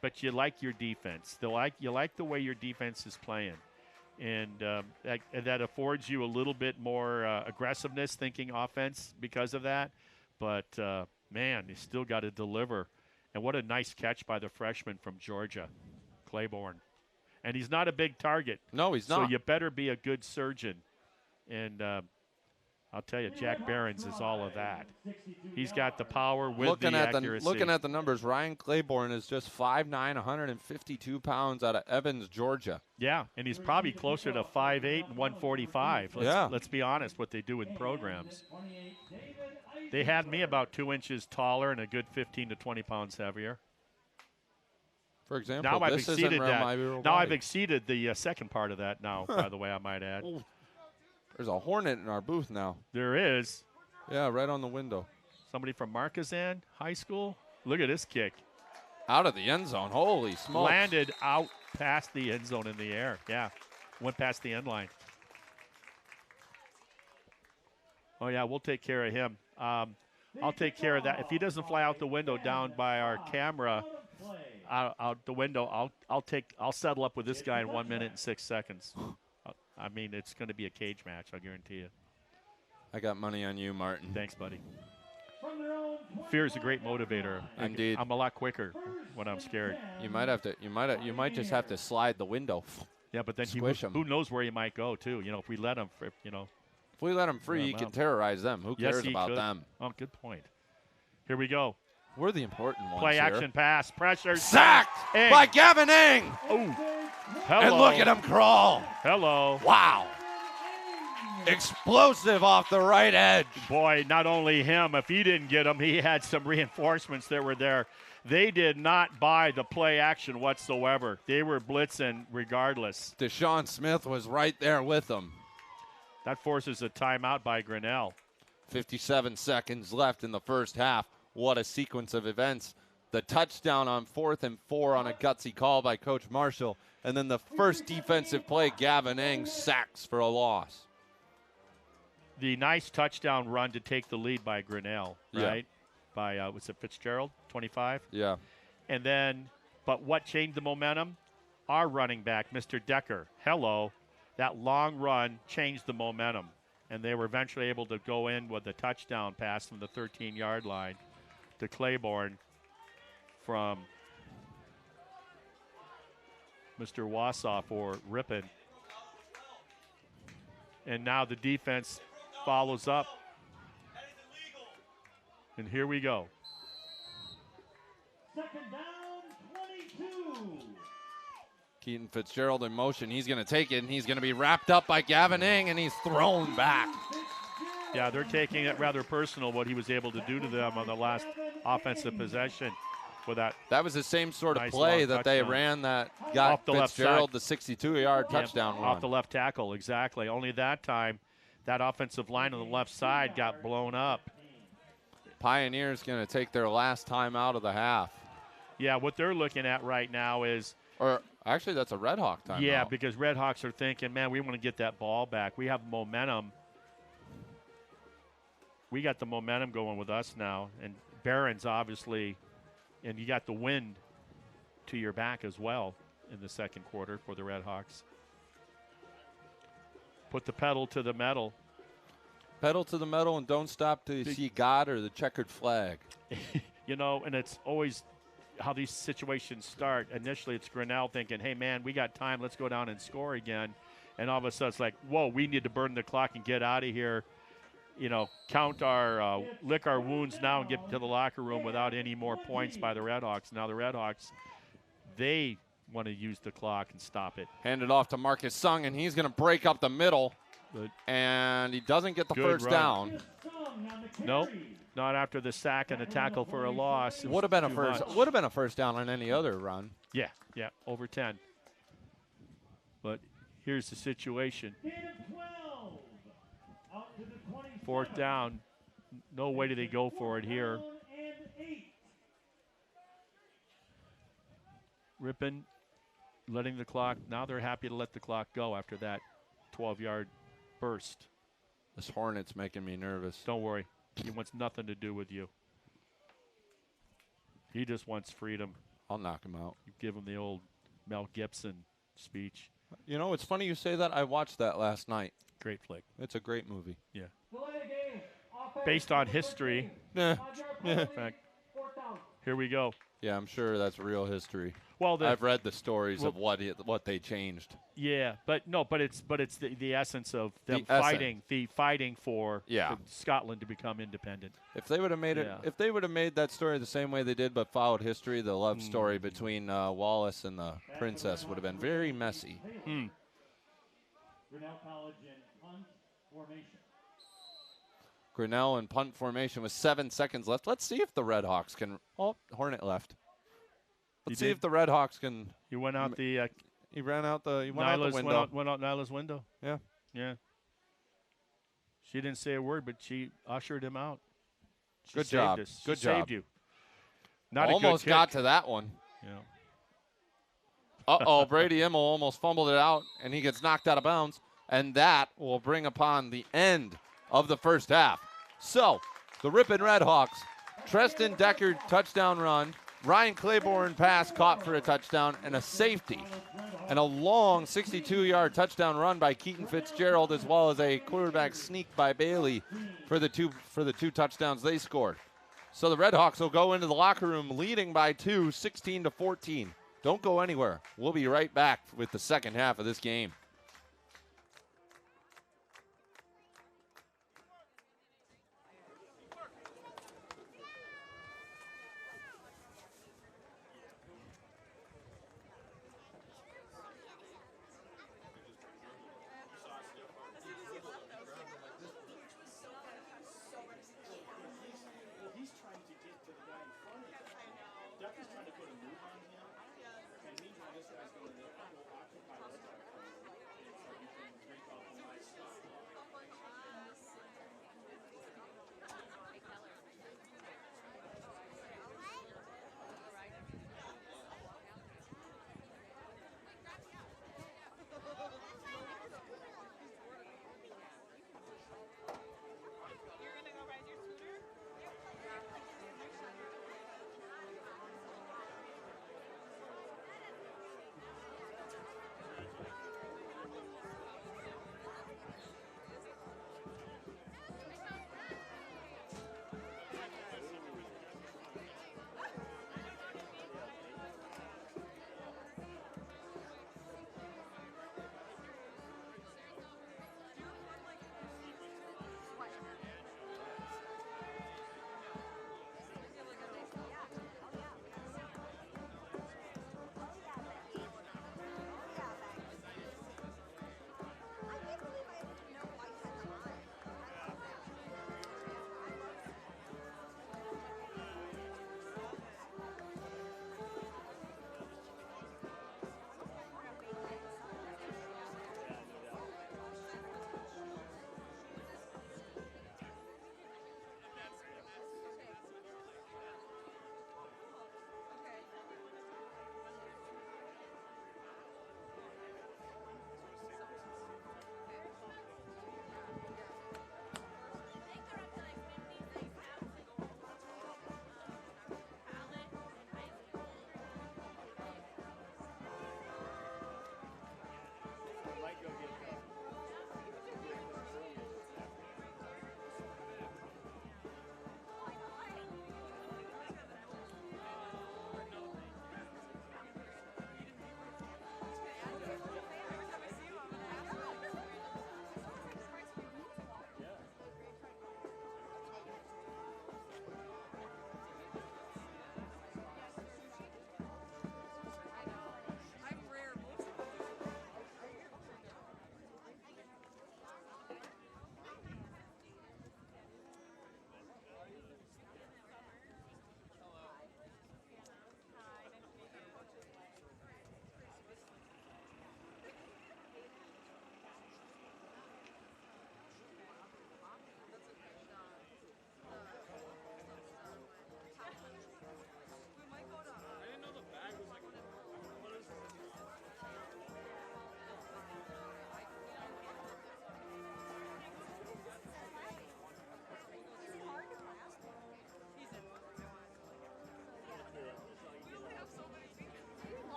but you like your defense. You like the way your defense is playing. And that affords you a little bit more aggressiveness, thinking offense because of that. But, man, you still got to deliver. And what a nice catch by the freshman from Georgia, Claiborne. And he's not a big target. No, he's not. So you better be a good surgeon. And I'll tell you, Jack Behrens is all of that. He's got the power with the accuracy. Looking at the numbers, Ryan Claiborne is just 5'9", 152 pounds out of Evans, Georgia. Yeah, and he's probably closer to 5'8" and 145. Let's be honest, what they do in programs. They had me about 2 inches taller and a good 15 to 20 pounds heavier. For example, now I've this exceeded isn't that. my real Now body. I've exceeded the second part of that now, by the way, I might add. There's a hornet in our booth now. There is. Yeah, right on the window. Somebody from Marquezan High School. Look at this kick. Out of the end zone. Holy smokes. Landed out past the end zone in the air. Yeah, went past the end line. Oh, yeah, we'll take care of him. I'll take care of that. If he doesn't fly out the window down by our camera, out the window, I'll settle up with this guy in 1 minute and 6 seconds. I mean, it's going to be a cage match, I guarantee you. I got money on you, Martin. Thanks, buddy. Fear is a great motivator. Indeed. I'm a lot quicker when I'm scared. You might just have to slide the window. Yeah, but then who knows where he might go too? If we let him, If we let him free, he can terrorize them. Who cares about them? Oh, good point. Here we go. We're the important ones. Play here. action pass. Pressure. Sacked by Gavin Eng. Oh. Hello. And look at him crawl. Hello. Wow. Explosive off the right edge. Boy, not only him, if he didn't get him, he had some reinforcements that were there. They did not buy the play action whatsoever. They were blitzing regardless. Deshaun Smith was right there with them. That forces a timeout by Grinnell. 57 seconds left in the first half. What a sequence of events. The touchdown on 4th and 4 on a gutsy call by Coach Marshall. And then the first defensive play, Gavin Eng sacks for a loss. The nice touchdown run to take the lead by Grinnell, right? Yeah. By, was it Fitzgerald, 25? Yeah. And then, but what changed the momentum? Our running back, Mr. Decker. Hello. That long run changed the momentum. And they were eventually able to go in with a touchdown pass from the 13-yard line to Claiborne from Mr. Wassaw for Ripon. And now the defense follows up. And here we go. Second down, 22. Keaton Fitzgerald in motion. He's going to take it, and he's going to be wrapped up by Gavin Eng, and he's thrown back. Yeah, they're taking it rather personal what he was able to do to them on the last offensive possession with that. That was the same sort of Nice play long that they touchdown. ran that got Off the left Fitzgerald side. the 62-yard touchdown run. Off the left tackle, exactly. Only that time, that offensive line on the left side got blown up. Pioneers going to take their last time out of the half. Yeah, what they're looking at right now is, Or actually, that's a Redhawk time. yeah, because Redhawks are thinking, man, we want to get that ball back. We have momentum. We got the momentum going with us now. And Barron's obviously, and you got the wind to your back as well in the second quarter for the Redhawks. Put the pedal to the metal. Pedal to the metal and don't stop till you see God or the checkered flag. You know, and it's always how these situations start. Initially, it's Grinnell thinking, hey, man, we got time. Let's go down and score again. And all of a sudden, it's like, whoa, we need to burn the clock and get out of here. You know, count our, lick our wounds now and get to the locker room without any more points by the Redhawks. Now the Redhawks, they want to use the clock and stop it. Hand it off to Marcus Sung, and he's going to break up the middle. Good. And he doesn't get the Good first run. down. Nope, not after the sack and the tackle for a loss. It was Would have been a too first. much. Would have been a first down on any other run. Yeah, over 10. But here's the situation. 12. Out to the 27. Fourth down. No way do they go for it here. Down and 8. Ripon letting the clock. Now they're happy to let the clock go after that 12-yard burst. This Hornet's making me nervous. Don't worry. He wants nothing to do with you. He just wants freedom. I'll knock him out. You give him the old Mel Gibson speech. You know, it's funny you say that. I watched that last night. Great flick. It's a great movie. Yeah. Delay the game. Offense. Based on history. Nah. 5-yard Yeah. In fact, Fourth down. here we go. Yeah, I'm sure that's real history. Well, I've read the stories of what they changed. yeah, but it's the essence of them The fighting for Yeah. Scotland to become independent. If they would have made Yeah. if they would have made that story the same way they did, but followed history, the love story between Wallace and the princess would have been very messy. Hmm. Grinnell College in punt formation. Grinnell in punt formation with 7 seconds left. Let's see if the Redhawks can. Oh, Hornet left. Let's see if the Redhawks can. He went out the He ran out the. He went out the window. went out Nyla's window. Yeah. Yeah. She didn't say a word, but she ushered him out. She Good saved job. us. Good She saved job. you. Not Almost a good got kick. to that one. Yeah. Uh-oh, Brady Immel almost fumbled it out, and he gets knocked out of bounds. And that will bring upon the end of the first half. So, the Ripon Redhawks, Treston Decker touchdown run, Ryan Claiborne pass caught for a touchdown, and a safety. And a long 62-yard touchdown run by Keaton Fitzgerald, as well as a quarterback sneak by Bailey for the two touchdowns they scored. So the Redhawks will go into the locker room leading by 2, 16-14. Don't go anywhere. We'll be right back with the second half of this game.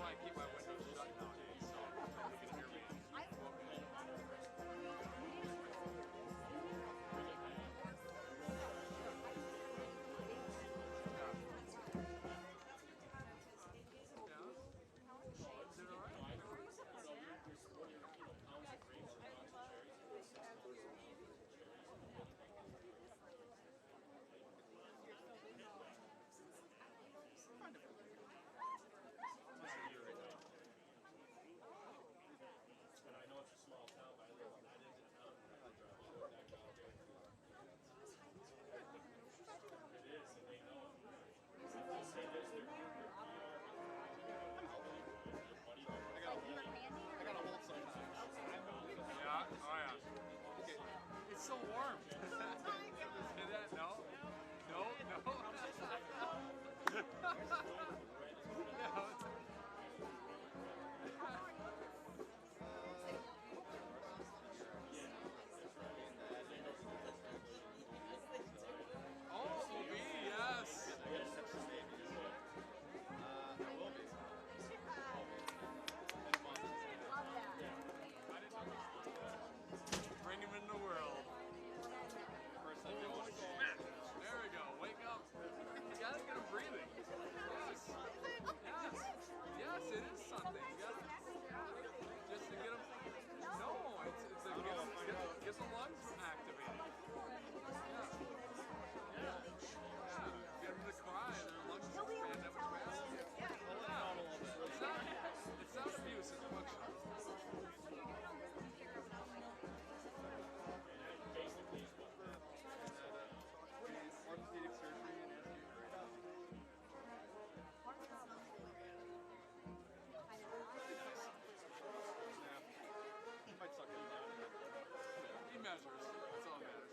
I keep my windows shut nowadays, so you can hear me. Yeah, oh yeah. Okay. It's so warm. Say that? No? No? No? Oh, me, yes. Bring him in the world. There we go. Wake up. You gotta get him breathing. Yes. Yes. Yes, it is something. You gotta, just to get him. No, it's a get the lungs activated. Yeah. Yeah. Get them to cry. Their lungs expand that much faster. Yeah. It's not abuse. It's functional. Orthopedic surgery and might suck it. He measures. That's all that matters.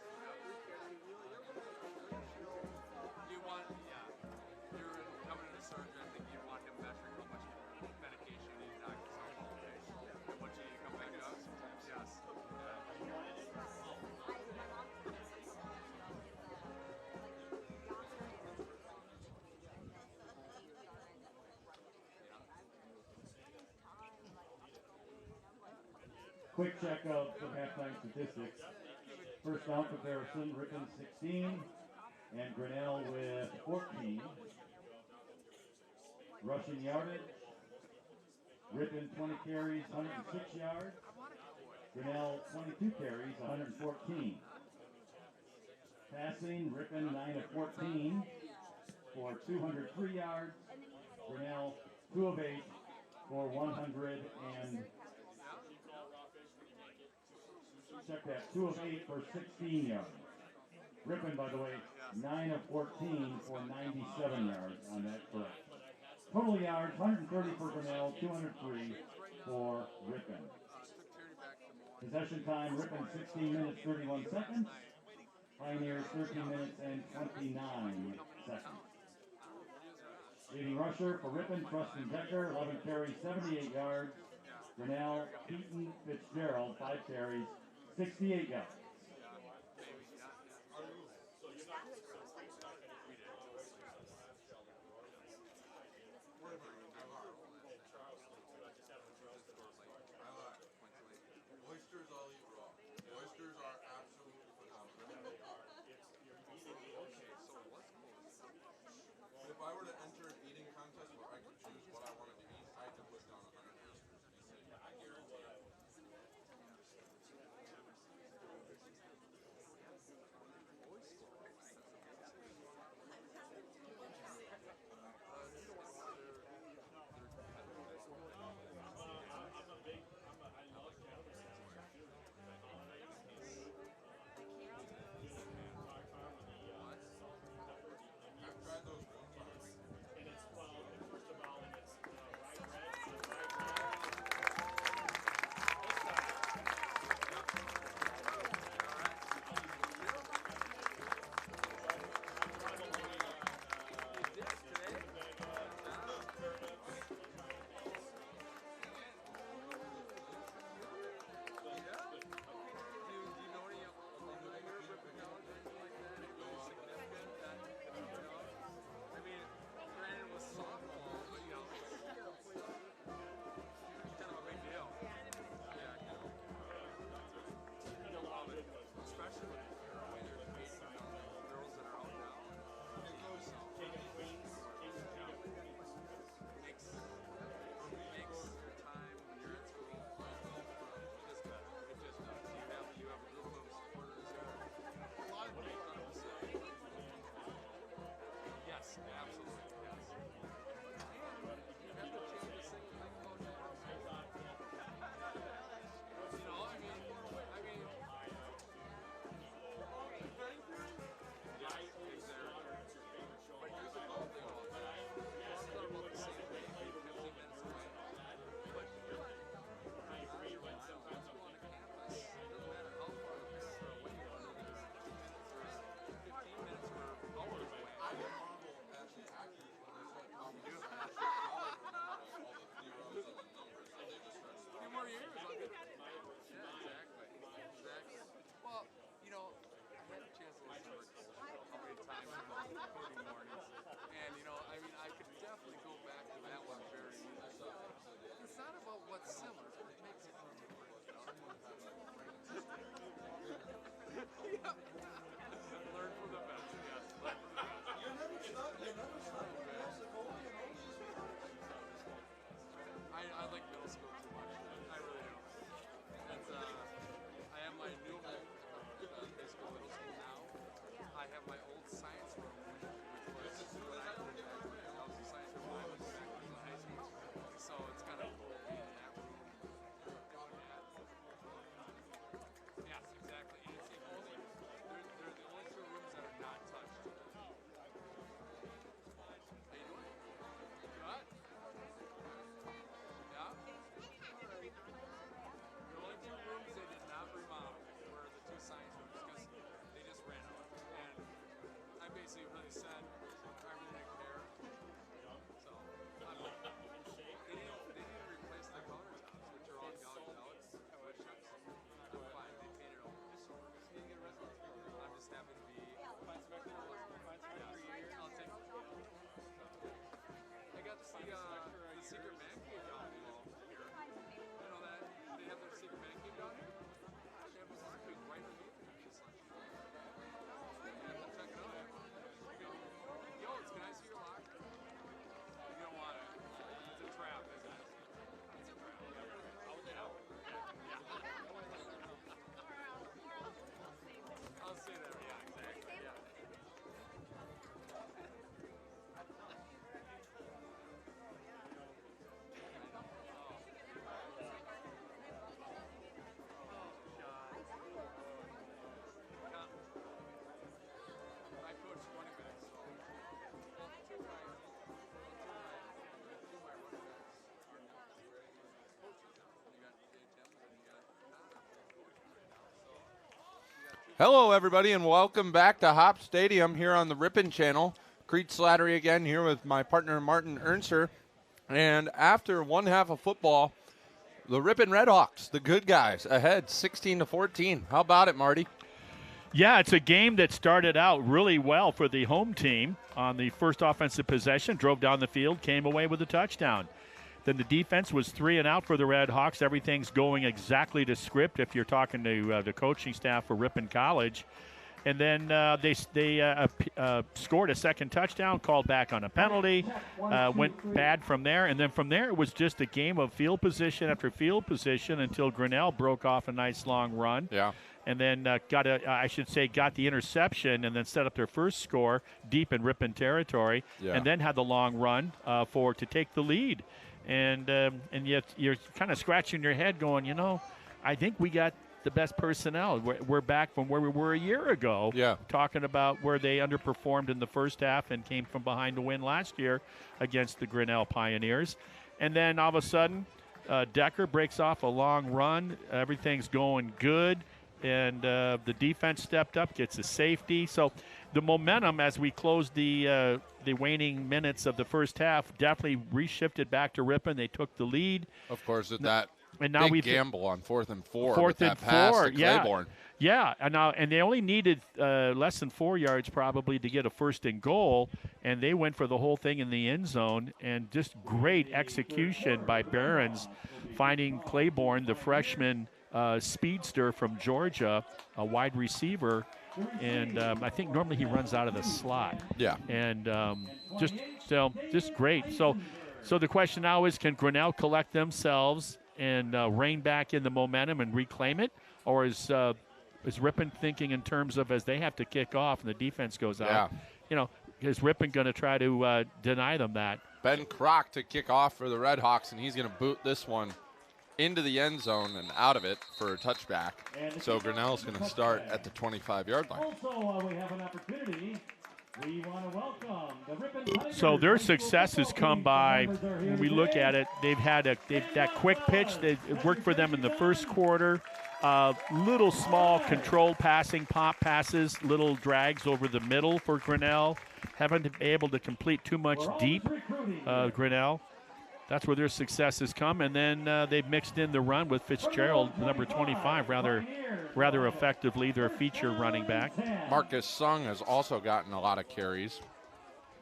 You want, yeah. You're coming into surgery. I think you want him measuring how much medication you need to knock yourself all day. And what you need to come back up. Yes. Quick check of the halftime statistics. First down comparison, Ripon 16 and Grinnell with 14. Rushing yardage, Ripon 20 carries, 106 yards. Grinnell 22 carries, 114. Passing, Ripon 9 of 14 for 203 yards. Grinnell 2 of 8 for 100 and check that, 2 of 8 for 16 yards. Ripon, by the way, 9 of 14 for 97 yards on that correct. Total yards, 130 for Grinnell, 203 for Ripon. Possession time, Ripon 16 minutes 31 seconds. Pioneers 13 minutes and 29 seconds. Leading rusher for Ripon, Preston Decker, 11 carries, 78 yards. Grinnell, Keaton Fitzgerald, 5 carries, 68 yards. Oysters I'll eat raw. Oysters are absolutely phenomenal. If I were to enter an eating contest where I could choose what I wanted to eat, I'd put down 100 oysters. I guarantee it. Hello, everybody, and welcome back to Hopp Stadium here on the Ripon channel. Creed Slattery again here with my partner Martin Ernser. And after one half of football, the Ripon Redhawks, the good guys, ahead 16-14. How about it, Marty? Yeah, it's a game that started out really well for the home team on the first offensive possession, drove down the field, came away with a touchdown. Then the defense was 3 and out for the Redhawks. Everything's going exactly to script if you're talking to the coaching staff for Ripon College. And then they scored a second touchdown, called back on a penalty, went bad from there. And then from there, it was just a game of field position after field position until Grinnell broke off a nice long run. Yeah. And then got the interception and then set up their first score deep in Ripon territory. Yeah. And then had the long run to take the lead. And yet you're kind of scratching your head going, I think we got the best personnel. We're back from where we were a year ago, talking about where they underperformed in the first half and came from behind to win last year against the Grinnell Pioneers. And then all of a sudden, Decker breaks off a long run. Everything's going good. And the defense stepped up, gets a safety. So the momentum as we closed the waning minutes of the first half definitely reshifted back to Ripon. They took the lead. Of course, with that and now big gamble on 4th and 4. Fourth and pass 4, to Claiborne. Yeah, and they only needed less than 4 yards probably to get a first and goal, and they went for the whole thing in the end zone. And just great execution by Barons, finding Claiborne, the freshman speedster from Georgia, a wide receiver, and I think normally he runs out of the slot. Yeah. And just great. So the question now is, can Grinnell collect themselves and rein back in the momentum and reclaim it, or is Ripon thinking in terms of as they have to kick off and the defense goes out? Is Ripon going to try to deny them that? Ben Kroc to kick off for the Redhawks, and he's going to boot this one into the end zone and out of it for a touchback. So Grinnell's going to start at the 25-yard line. Also, we have an opportunity. We want to welcome the Ripon Tigers. So their success has come by, when we look at it, they've had that quick pitch. It worked for them in the first quarter. Little small controlled passing, pop passes, little drags over the middle for Grinnell. Haven't been able to complete too much deep, Grinnell. That's where their success has come. And then they've mixed in the run with Fitzgerald, number 25, rather effectively, their feature running back. Marcus Sung has also gotten a lot of carries.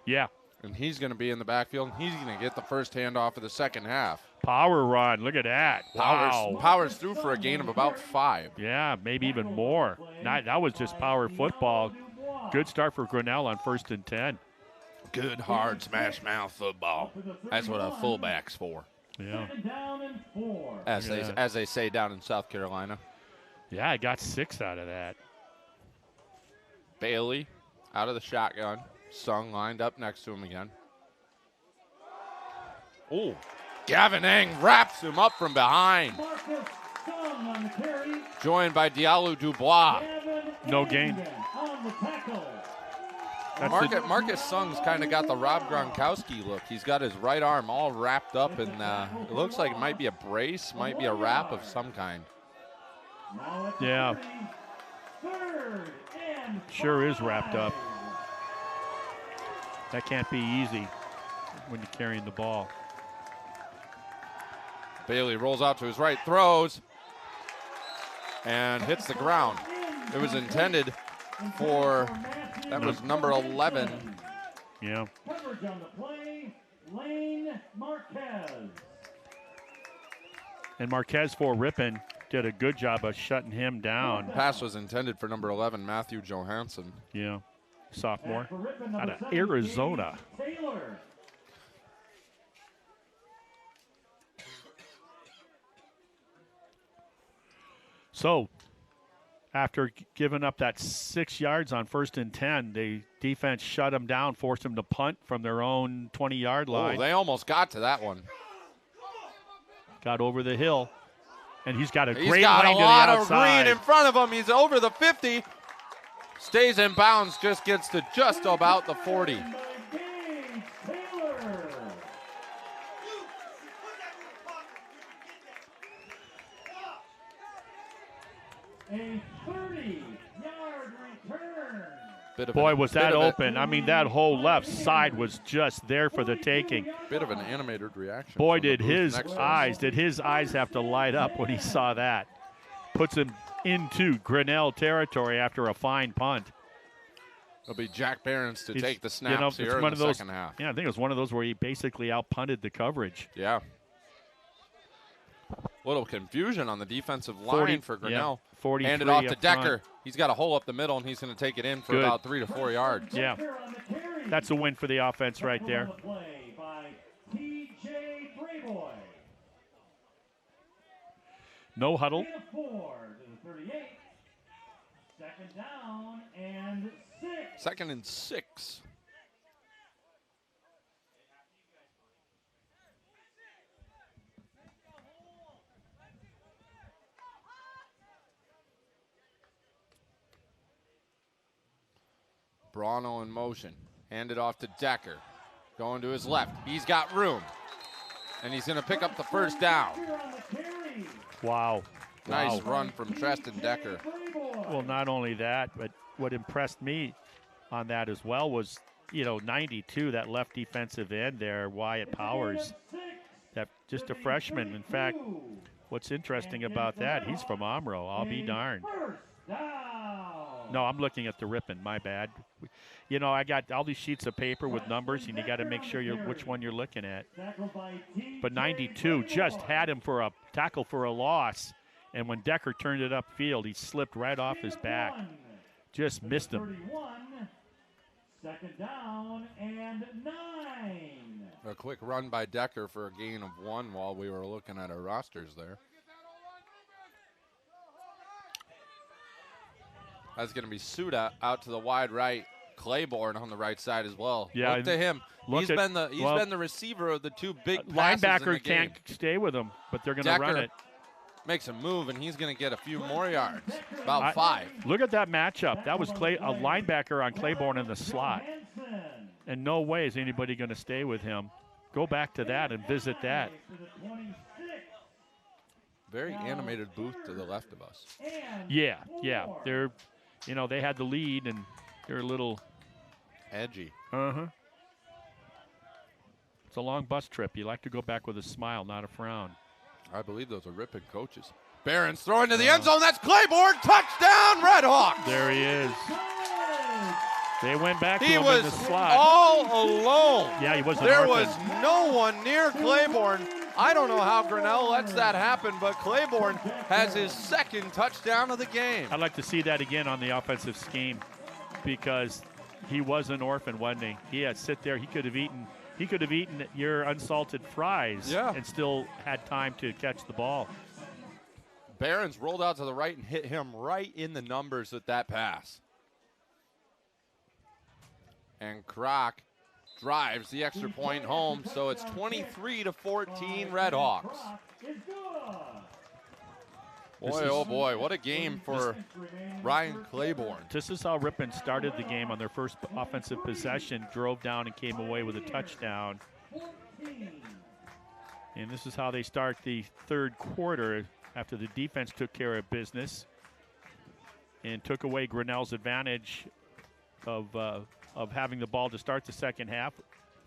Yeah. And he's going to be in the backfield. He's going to get the first handoff of the second half. Power run. Look at that. Wow. Powers through for a gain of about 5. Yeah, maybe even more. That was just power football. Good start for Grinnell on 1st and 10. Good, hard, smash-mouth football. That's what a fullback's for. Yeah. As they say down in South Carolina. Yeah, I got 6 out of that. Bailey out of the shotgun. Sung lined up next to him again. Oh, Gavin Eng wraps him up from behind. Joined by Diallo Dubois. No gain. Marcus Sung's kind of got the Rob Gronkowski look. He's got his right arm all wrapped up, and it looks like it might be a brace, might be a wrap of some kind. Yeah. Sure is wrapped up. That can't be easy when you're carrying the ball. Bailey rolls out to his right, throws, and hits the ground. It was intended for, that was number 11. Yeah. Coverage on the play, Lane Marquez. And Marquez for Ripon did a good job of shutting him down. Pass was intended for number 11, Matthew Johansson. Yeah. Sophomore out of Arizona. Taylor. So, after giving up that 6 yards on 1st and 10, the defense shut them down, forced them to punt from their own 20-yard line. Oh, they almost got to that one. Got over the hill, and he's got a He's great got line a to the lot of outside. green in front of him. He's over the 50. Stays in bounds, just gets to just about the 40. A 30-yard Bit of Boy, an- was bit that of a- open. I mean, that whole left side was just there for the taking. Bit of an animated reaction. Boy, from the did booth his next to us. eyes have to light up when he saw that. Puts him into Grinnell territory after a fine punt. It'll be Jack Behrens to He's- take the snaps here in the second half. Yeah, I think it was one of those where he basically outpunted the coverage. Yeah. Little confusion on the defensive line for Grinnell. 43 Hand it off to up front. Decker. He's got a hole up the middle, and he's going to take it in for Good. about 3 to 4 yards. Yeah, that's a win for the offense right there. Play by TJ Brayboy. No huddle. 4 to the 38. Second down and 6. Second and 6. Brano in motion. Hand it off to Decker. Going to his left. He's got room. And he's going to pick up the first down. Wow. Nice Wow. run from Treston Decker. Well, not only that, but what impressed me on that as well was, 92, that left defensive end there, Wyatt Powers. That just a freshman. In fact, what's interesting about that, he's from Omro. I'll be darned. No, I'm looking at the Ripon. My bad. I got all these sheets of paper with numbers, and you got to make sure which one you're looking at. But 92 just had him for a tackle for a loss, and when Decker turned it upfield, he slipped right off his back. Just missed him. Second down and 9. A quick run by Decker for a gain of 1 while we were looking at our rosters there. That's going to be Suda out to the wide right. Claiborne on the right side as well. Yeah, Look to him. He's at- been well, the receiver of the two big passes in the Linebacker game. can't stay with him, but they're going to run Decker it. makes a move, and he's going to get a few more yards, about 5. Look at that matchup. That was a linebacker on Claiborne in the slot. And no way is anybody going to stay with him. Go back to that and visit that. Very animated booth to the left of us. Yeah. They're, they had the lead, and they're a little. Edgy. It's a long bus trip. You like to go back with a smile, not a frown. I believe those are Ripon coaches. Barron's throwing to the end zone. That's Claiborne. Touchdown, Redhawks. There he is. They went back to He him in was the slot. all alone. Yeah, he was an There orphan. was no one near Claiborne. I don't know how Grinnell lets that happen, but Claiborne has his second touchdown of the game. I'd like to see that again on the offensive scheme, because he was an orphan, wasn't he? He had to sit there. He could have eaten your unsalted fries and still had time to catch the ball. Barron's rolled out to the right and hit him right in the numbers with that pass. And Kroc drives the extra point home, so it's 23-14 Redhawks. Boy, oh boy, what a game for Ryan Claiborne. This is how Ripon started the game on their first offensive possession, drove down and came away with a touchdown. And this is how they start the third quarter after the defense took care of business and took away Grinnell's advantage of having the ball to start the second half,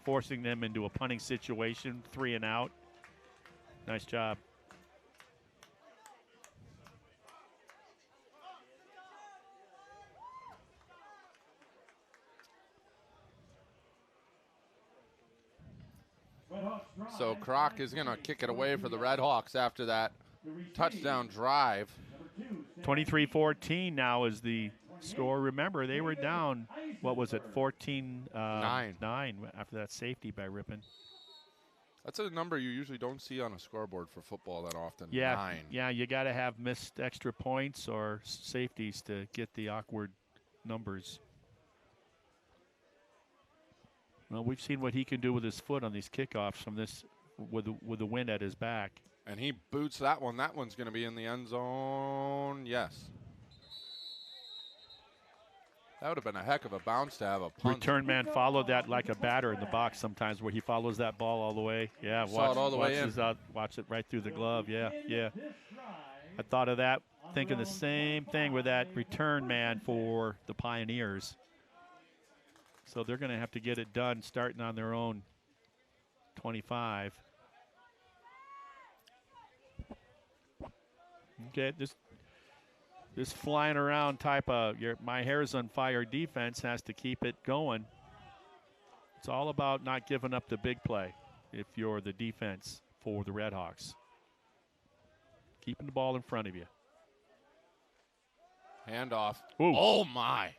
forcing them into a punting situation, 3 and out. Nice job. So Kroc is going to kick it away for the Redhawks after that touchdown drive. 23-14 now is the score. Remember, they were down, what was it, 14-9 after that safety by Ripon. That's a number you usually don't see on a scoreboard for football that often. Yeah, 9. yeah, you got to have missed extra points or safeties to get the awkward numbers. Well, we've seen what he can do with his foot on these kickoffs from this with the wind at his back. And he boots that one. That one's going to be in the end zone. Yes. That would have been a heck of a bounce to have a punt. Return man followed that like a batter in the box sometimes, where he follows that ball all the way. Yeah, Saw it all the way in. Watch it right through the glove. Yeah. I thought of that, thinking the same thing with that return man for the Pioneers. So they're going to have to get it done starting on their own 25. Okay, this flying around type of my hair's on fire defense has to keep it going. It's all about not giving up the big play if you're the defense for the Redhawks. Keeping the ball in front of you. Handoff. Ooh. Oh, my.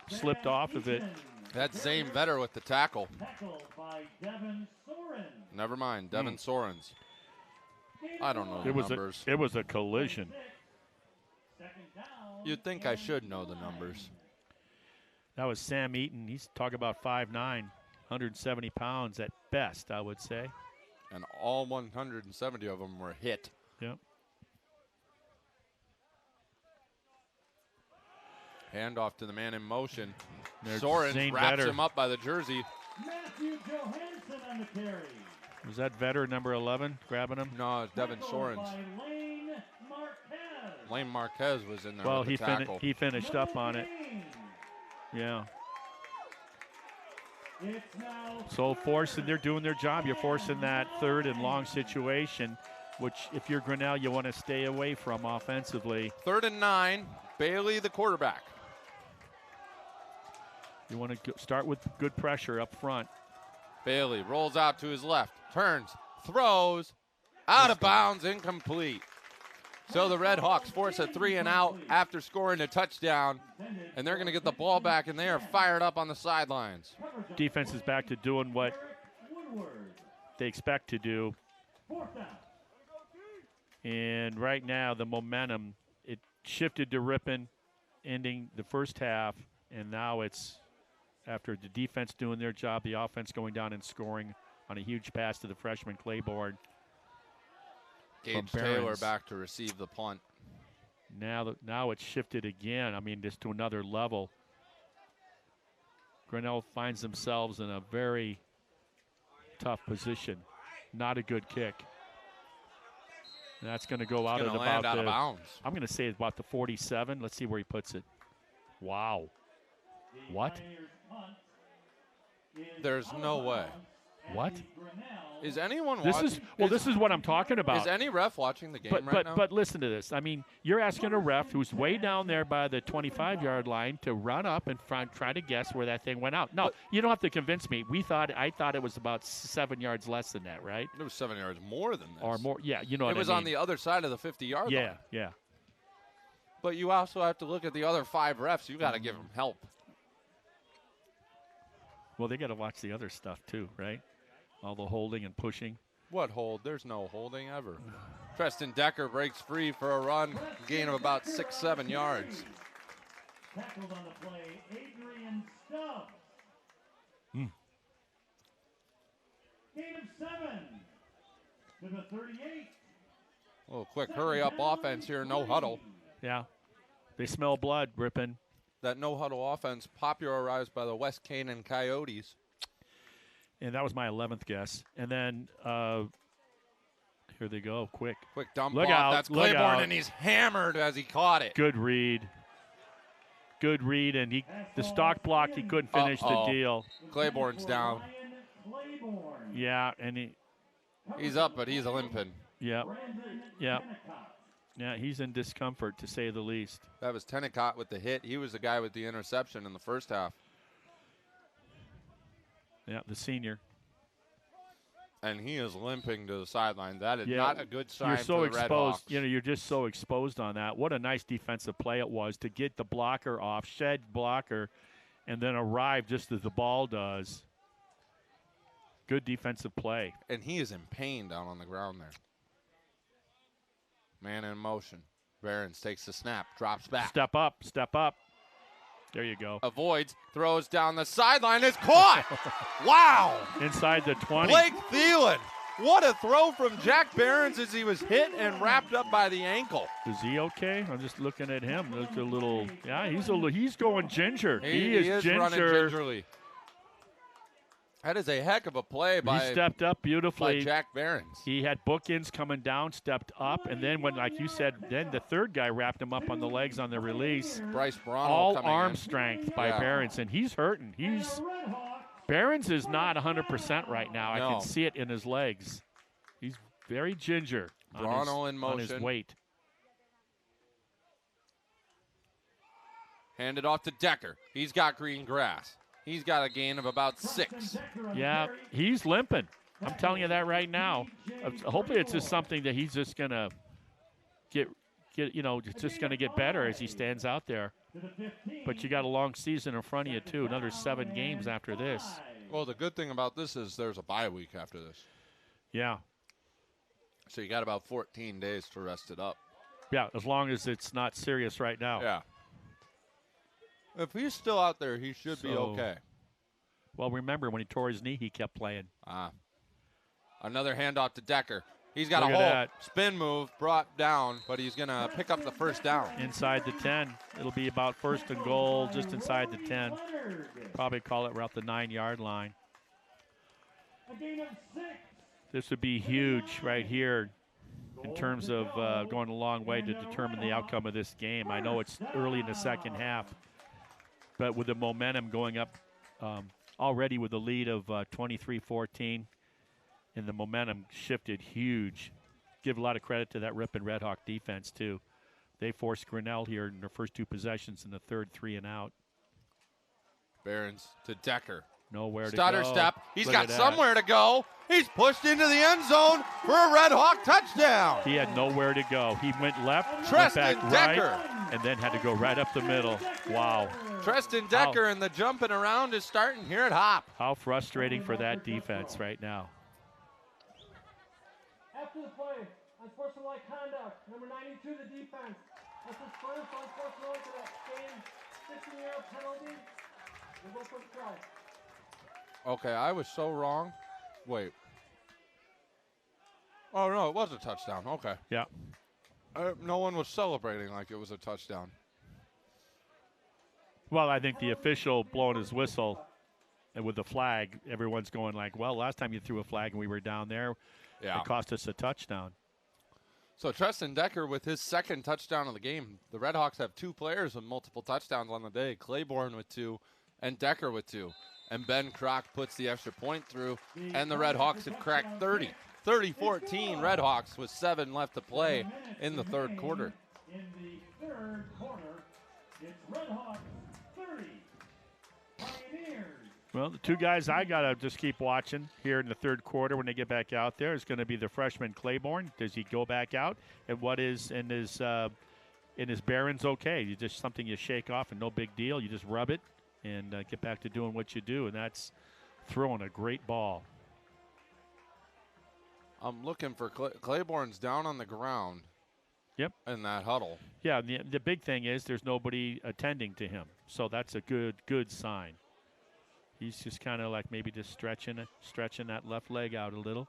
Slipped off of it. That's Zane Vetter with the tackle. Tackled by Devin Soren. Never mind, Devin Sorens. I don't know the numbers. It was a collision. Second down. You'd think I should know the numbers. That was Sam Eaton. He's talking about 5'9", 170 pounds at best, I would say. And all 170 of them were hit. Yep. Handoff to the man in motion. There's Soren Zane wraps Vetter. him up by the jersey. Matthew Johansson on the carry. Was that Vetter, number 11, grabbing him? No, it's Devin Tackled Sorens. by Lane Marquez. Lane Marquez was in there Well, with the tackle. he finished up on it. Yeah. It's now So they're doing their job. You're forcing that third and long situation, which if you're Grinnell, you want to stay away from offensively. 3rd and 9. Bailey, the quarterback. You want to start with good pressure up front. Bailey rolls out to his left, turns, throws, out of bounds, incomplete. So the Redhawks force a 3 and out after scoring a touchdown, and they're going to get the ball back, and they are fired up on the sidelines. Defense is back to doing what Woodward. they expect to do. 4th down. And right now, the momentum, it shifted to Ripon, ending the first half, and now it's after the defense doing their job, the offense going down and scoring on a huge pass to the freshman Claiborne. Gage From Taylor Barons. back to receive the punt. Now it's shifted again. I mean, just to another level. Grinnell finds themselves in a very tough position. Not a good kick. And that's going to go out Gonna at land about out of bounds. I'm going to say it's about the 47. Let's see where he puts it. Wow. What? There's no way. What? Is anyone This watching? is what I'm talking about. Is any ref watching the game But right now? but listen to this. I mean, you're asking a ref who's way down there by the 25-yard line to run up and try to guess where that thing went out. No, you don't have to convince me. I thought it was about 7 yards less than that, right? It was 7 yards more than this. Or more. Yeah, you know what I mean. It was on the other side of the 50-yard line. Yeah, yeah. But you also have to look at the other 5 refs. You got to give them help. Well, they got to watch the other stuff too, right? All the holding and pushing. What hold? There's no holding ever. Preston Decker breaks free for a run, gain of about 6-7 yards. Tackled on the play, Adrian Stubbs. Gain of 7 to the 38. A little quick hurry-up offense here, no huddle. Yeah. They smell blood, Ripon. That no-huddle offense popularized by the West Canaan Coyotes. And that was my 11th guess. And then here they go, quick. Quick dump Look off. out, That's look Claiborne, out. and he's hammered as he caught it. Good read. Good read, and the stock block, he couldn't finish the deal. Claiborne's down. Ryan Claiborne. Yeah, and He's up, but he's limping. yeah, Brandon yeah. Kennicott. Yeah, he's in discomfort, to say the least. That was Tennicott with the hit. He was the guy with the interception in the first half. Yeah, the senior. And he is limping to the sideline. That is not a good sign You're so for the exposed. Redhawks. You know, you're just so exposed on that. What a nice defensive play it was to get the blocker off, shed blocker, and then arrive just as the ball does. Good defensive play. And he is in pain down on the ground there. Man in motion. Barons takes the snap, drops back. Step up, step up. There you go. Avoids, throws down the sideline, is caught. Wow. Inside the 20. Blake Thielen. What a throw from Jack Barons as he was hit and wrapped up by the ankle. Is he okay? I'm just looking at him. Looks a little. Yeah, he's going ginger. He is running ginger. gingerly. That is a heck of a play by, He stepped up beautifully. by Jack Behrens. He had bookends coming down, stepped up, and then when, like you said, then the third guy wrapped him up on the legs on the release. Bryce Brano All coming arm in. strength by Yeah. Behrens, and he's hurting. Behrens is not 100% right now. I No. can see it in his legs. He's very ginger Brano in on his motion. weight. Hand it off to Decker. He's got green grass. He's got a gain of about 6. Yeah, he's limping. I'm telling you that right now. Hopefully it's just something that he's just going to get just going to get better as he stands out there. But you got a long season in front of you, too. Another 7 games after this. Well, the good thing about this is there's a bye week after this. Yeah. So you got about 14 days to rest it up. Yeah, as long as it's not serious right now. Yeah. If he's still out there, he should be okay. Well, remember, when he tore his knee, he kept playing. Another handoff to Decker. He's got Look a at hole. that. Spin move, brought down, but he's going to pick up the first down. Inside the 10. It'll be about first and goal, just inside the 10. Probably call it around the 9-yard line. This would be huge right here in terms of going a long way to determine the outcome of this game. I know it's early in the second half, but with the momentum going up already with the lead of 23-14, and the momentum shifted huge. Give a lot of credit to that Ripon Redhawk defense, too. They forced Grinnell here in their first 2 possessions in the third 3 and out. Behrens to Decker. Nowhere to Stutter go. step. He's Look got at that. somewhere to go. He's pushed into the end zone for a Redhawk touchdown. He had nowhere to go. He went left, went Treston back Decker. right, and then had to go right up the middle. Wow. Treston Decker and the jumping around is starting here at Hopp. How frustrating for that defense right now. After the play, unsportsmanlike conduct, number 92, the defense. That's his first unsportsmanlike to that same 15-yard penalty. We'll go for the try. Okay, I was so wrong. Wait. Oh, no, it was a touchdown. Okay. Yeah. No one was celebrating like it was a touchdown. Well, I think the official blowing his whistle and with the flag, everyone's going like, well, last time you threw a flag and we were down there, Yeah. it cost us a touchdown. So Treston Decker with his second touchdown of the game. The Redhawks have 2 players with multiple touchdowns on the day. Claiborne with 2 and Decker with 2. And Ben Kroc puts the extra point through, and the Redhawks have cracked 30. 30-14 Redhawks with 7 left to play in the third quarter. In the third quarter, it's Redhawks 30, Pioneers. Well, the 2 guys I got to just keep watching here in the third quarter when they get back out there is going to be the freshman Claiborne. Does he go back out? And what is in his Barron's okay? You just something you shake off and no big deal. You just rub it and get back to doing what you do, and that's throwing a great ball. I'm looking for Claiborne's down on the ground. Yep. In that huddle. Yeah, the big thing is there's nobody attending to him, so that's a good sign. He's just kind of like maybe just stretching that left leg out a little.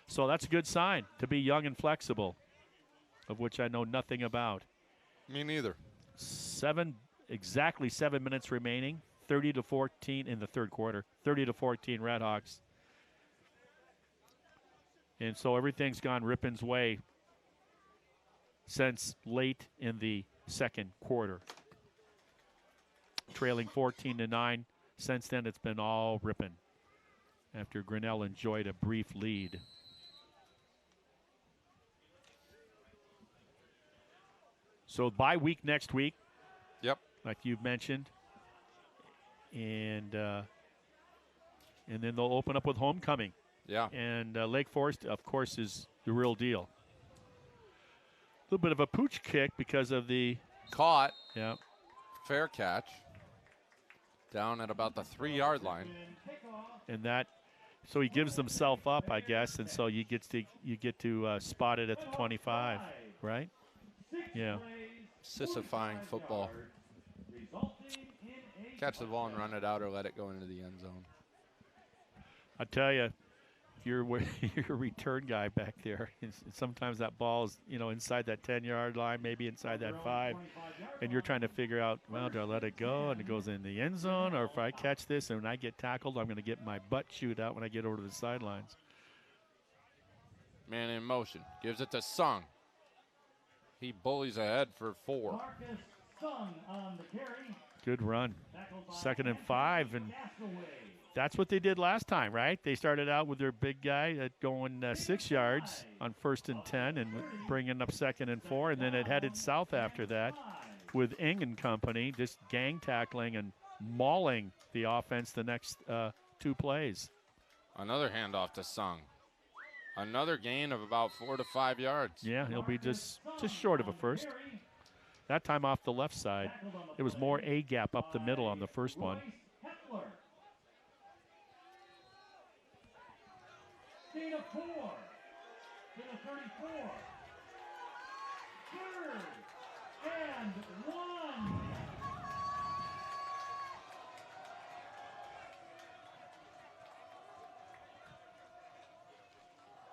So that's a good sign to be young and flexible, of which I know nothing about. Me neither. Exactly 7 minutes remaining, 30-14 in the third quarter, 30-14 Redhawks. And so everything's gone Ripon's way since late in the second quarter. Trailing 14-9. Since then, it's been all Ripon after Grinnell enjoyed a brief lead. So bye week next week. Yep. Like you mentioned. And then they'll open up with homecoming. Yeah. And Lake Forest, of course, is the real deal. A little bit of a pooch kick because of the caught. Yeah. Fair catch. Down at about the 3-yard line. And that, so he gives himself up, I guess, and so you get to spot it at the 25, right? Yeah. Sisyphine football. Catch the ball and run it out or let it go into the end zone. I tell you, you're you're a return guy back there, and sometimes that ball is, inside that 10-yard line, maybe inside that 5, and you're trying to figure out, well, do I let it go and it goes in the end zone, or if I catch this and when I get tackled, I'm going to get my butt chewed out when I get over to the sidelines. Man in motion. Gives it to Sung. He bullies ahead for 4. Good run. 2nd and 5, and that's what they did last time, right? They started out with their big guy going 6 yards on 1st and 10 and bringing up 2nd and 4, and then it headed south after that with Ing and company just gang tackling and mauling the offense the next 2 plays. Another handoff to Sung. Another gain of about 4 to 5 yards. Yeah, he'll be just short of a first. That time off the left side. It was more A gap up the middle on the first one. Gain of 4 to the 34. 3rd and 1.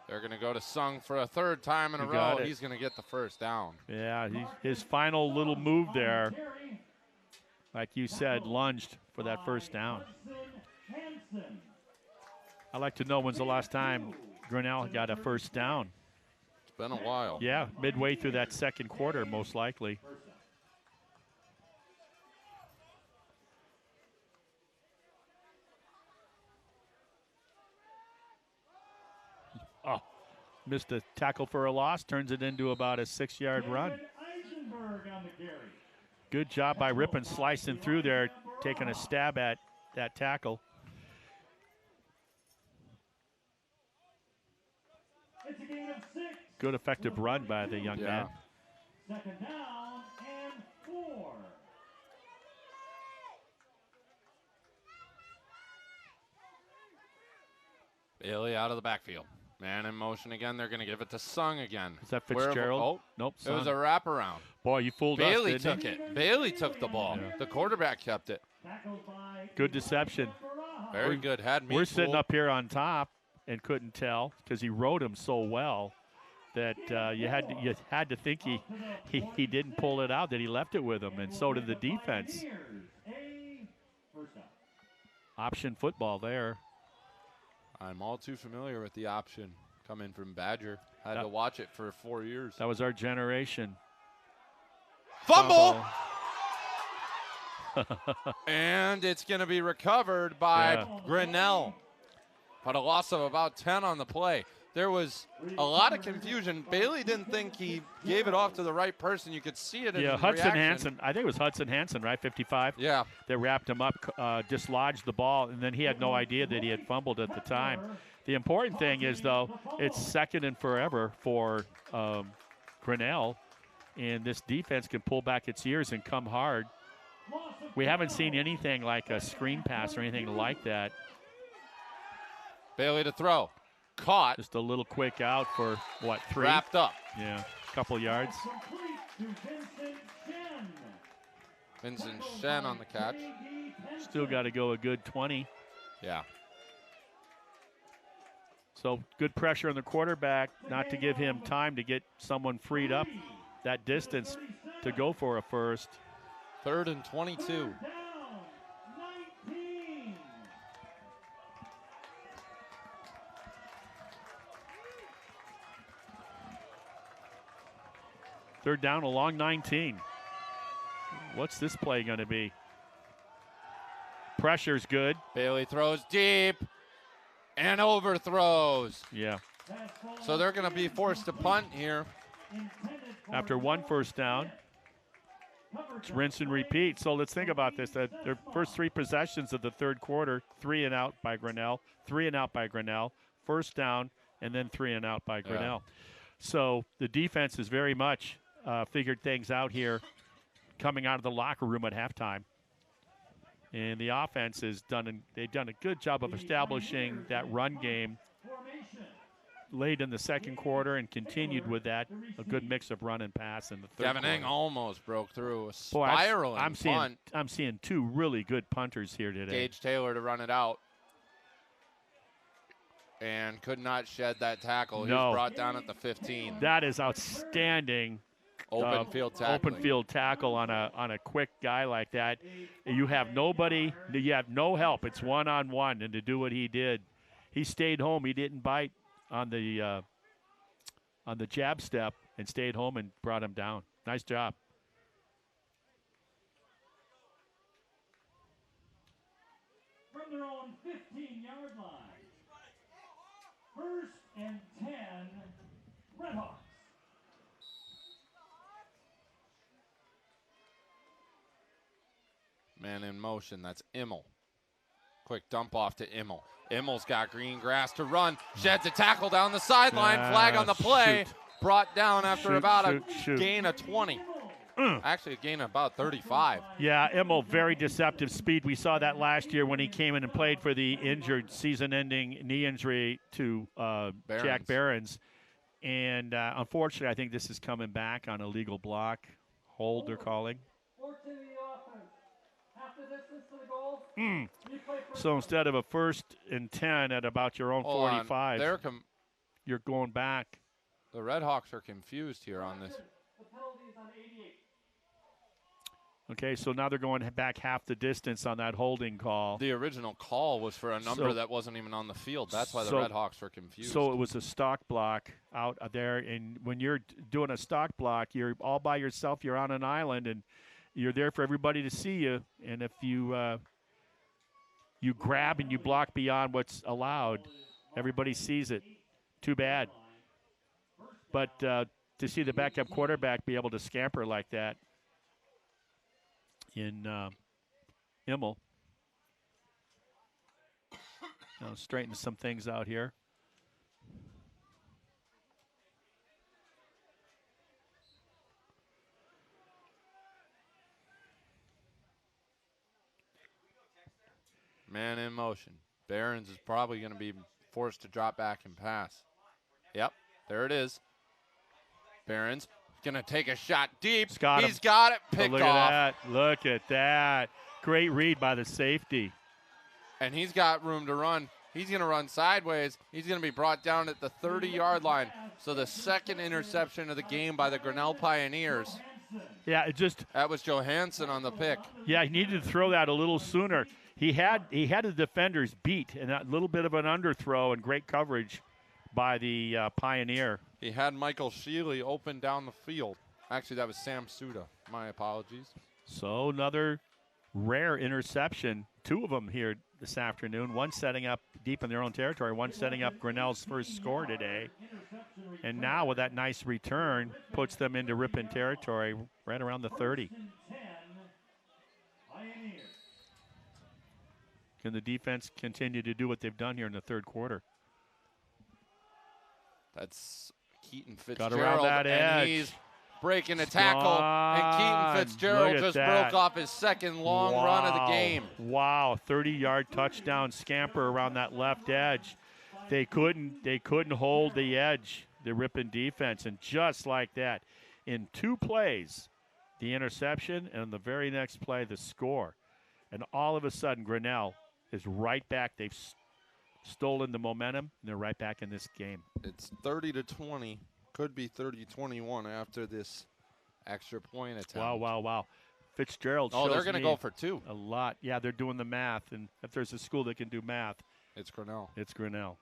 They're going to go to Sung for a 3rd time in a You row. got it. He's going to get the first down. Yeah, his final little move there, like you said, lunged for that first down. I'd like to know when's the last time Grinnell got a first down. It's been a while. Yeah, midway through that second quarter, most likely. Oh, missed a tackle for a loss, turns it into about a 6-yard run. Good job by Ripon slicing through there, taking a stab at that tackle. Good effective run by the young man. 2nd down and 4. Bailey out of the backfield. Man in motion again. They're going to give it to Sung again. Is that Fitzgerald? Oh, Nope. it was Sung. a wraparound. Boy, you fooled Bailey us, didn't took you? it. Bailey took the ball. Yeah. The quarterback kept it. Good deception. Very good. Had me We're sitting fooled. up here on top and couldn't tell because he rode him so well that you had to think he didn't pull it out, that he left it with him, and so did the defense. Option football there. I'm all too familiar with the option coming from Badger. Had to watch it for 4 years. That was our generation. Fumble! And it's going to be recovered by Grinnell. But a loss of about 10 on the play. There was a lot of confusion. Bailey didn't think he gave it off to the right person. You could see it in his Hudson reaction. Hansen. I think it was Hudson Hansen, right? 55. Yeah. That wrapped him up, dislodged the ball, and then he had no idea that he had fumbled at the time. The important thing is, though, it's 2nd and forever for Grinnell, and this defense can pull back its ears and come hard. We haven't seen anything like a screen pass or anything like that. Bailey to throw. Caught. Just a little quick out for, what, 3? Wrapped up. Yeah, a couple yards. Vincent Shen on the catch. Still got to go a good 20. Yeah. So good pressure on the quarterback, not to give him time to get someone freed up that distance to go for a first. 3rd and 22. Third down along 19. What's this play going to be? Pressure's good. Bailey throws deep and overthrows. Yeah. So they're going to be forced to punt here. After one first down, it's rinse and repeat. So let's think about this. Their first 3 possessions of the third quarter, 3 and out by Grinnell, 3 and out by Grinnell, first down, and then 3 and out by Grinnell. So the defense has very much figured things out here coming out of the locker room at halftime. And the offense has they've done a good job of establishing that run game late in the second quarter and continued with that, a good mix of run and pass in the third Devin quarter. Ing almost broke through a Boy, spiraling punt. I'm seeing 2 really good punters here today. Gage Taylor to run it out. and could not shed that tackle. He No. was brought down at the 15. That is outstanding. Open field tackling. Open field tackle on a quick guy like that. You have nobody. You have no help. It's one-on-one, and to do what he did, he stayed home. He didn't bite on the jab step and stayed home and brought him down. Nice job. From their own 15-yard line. 1st and 10, Redhawks. Man in motion, that's Immel. Quick dump off to Immel. Immel's got green grass to run. Sheds a tackle down the sideline. Flag on the play. Shoot. Brought down after about a shoot. gain of 20. Actually, a gain of about 35. Yeah, Immel, very deceptive speed. We saw that last year when he came in and played for the injured season-ending knee injury to Jack Behrens. And unfortunately, I think this is coming back on a legal block. Hold, they're calling. 14 to the offense. Half the distance to the goal. So instead of a 1st and 10 at about your own Hold on. 45, you're going back. The Redhawks are confused here on this. The penalty is on 88. Okay, so now they're going back half the distance on that holding call. The original call was for a number that wasn't even on the field. That's why the Redhawks were confused. So it was a stock block out there, and when you're doing a stock block, you're all by yourself. You're on an island, and you're there for everybody to see you. And if you you grab and you block beyond what's allowed, everybody sees it. Too bad. But to see the backup quarterback be able to scamper like that in Immel. Now straighten some things out here. Man in motion. Behrens is probably going to be forced to drop back and pass. Yep, there it is. Behrens going to take a shot deep. He's got it picked Look off. at that. Look at that. Great read by the safety. And he's got room to run. He's going to run sideways. He's going to be brought down at the 30-yard line. So the second interception of the game by the Grinnell Pioneers. Yeah, that was Johansson on the pick. Yeah, he needed to throw that a little sooner. He had the defenders beat, and a little bit of an underthrow and great coverage by the Pioneer. He had Michael Shealy open down the field. Actually, that was Sam Suda. My apologies. So another rare interception. 2 of them here this afternoon. One setting up deep in their own territory. One setting up Grinnell's first score today. And now with that nice return, puts them into Ripon territory right around the 30. Can the defense continue to do what they've done here in the third quarter? That's Keaton Got Fitzgerald. around that and edge. he's breaking a tackle. And Keaton Fitzgerald just broke off his second long run of the game. Wow, 30-yard touchdown scamper around that left edge. They couldn't hold the edge, the Ripon defense. And just like that, in 2 plays, the interception, and the very next play, the score. And all of a sudden, Grinnell is right back. They've stolen the momentum, and they're right back in this game. It's 30-20. Could be 30-21 after this extra point attempt. Wow. Fitzgerald Oh, shows they're going to me go for 2. a lot. Yeah, they're doing the math. And if there's a school that can do math, it's Grinnell. It's Grinnell.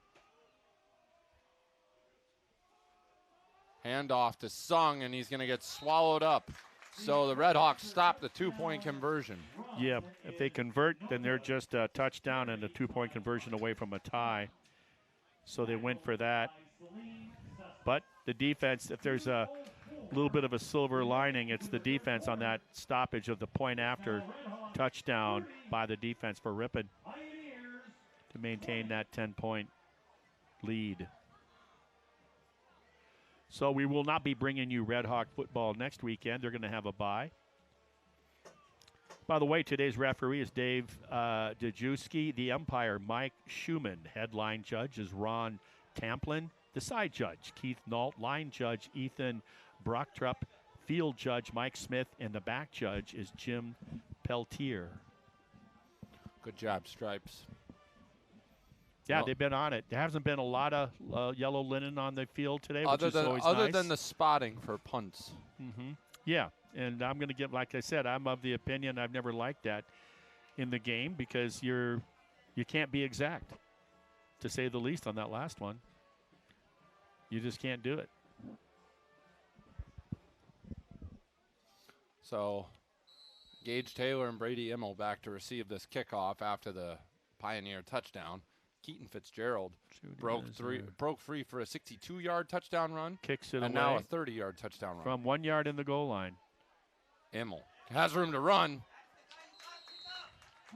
Handoff to Sung, and he's going to get swallowed up. So the Redhawks stop the 2-point conversion. Yeah, if they convert, then they're just a touchdown and a 2-point conversion away from a tie. So they went for that. But the defense, if there's a little bit of a silver lining, it's the defense on that stoppage of the point after touchdown by the defense for Ripon to maintain that 10-point lead. So we will not be bringing you Red Hawk football next weekend. They're going to have a bye. By the way, today's referee is Dave Dejewski. The umpire, Mike Schumann. Headline judge is Ron Tamplin. The side judge, Keith Nault. Line judge, Ethan Brochtrup. Field judge, Mike Smith. And the back judge is Jim Peltier. Good job, Stripes. Yeah, Well- they've been on it. There hasn't been a lot of yellow linen on the field today, which Other is than always other nice. than the spotting for punts. Yeah, and I'm going to give, like I said, I'm of the opinion I've never liked that in the game because you can't be exact, to say the least, on that last one. You just can't do it. So, Gage Taylor and Brady Immel back to receive this kickoff after the Pioneer touchdown. Keaton Fitzgerald broke free for a 62-yard touchdown run. Kicks it and away now a 30-yard touchdown run. from 1 yard in the goal line. Immel has room to run.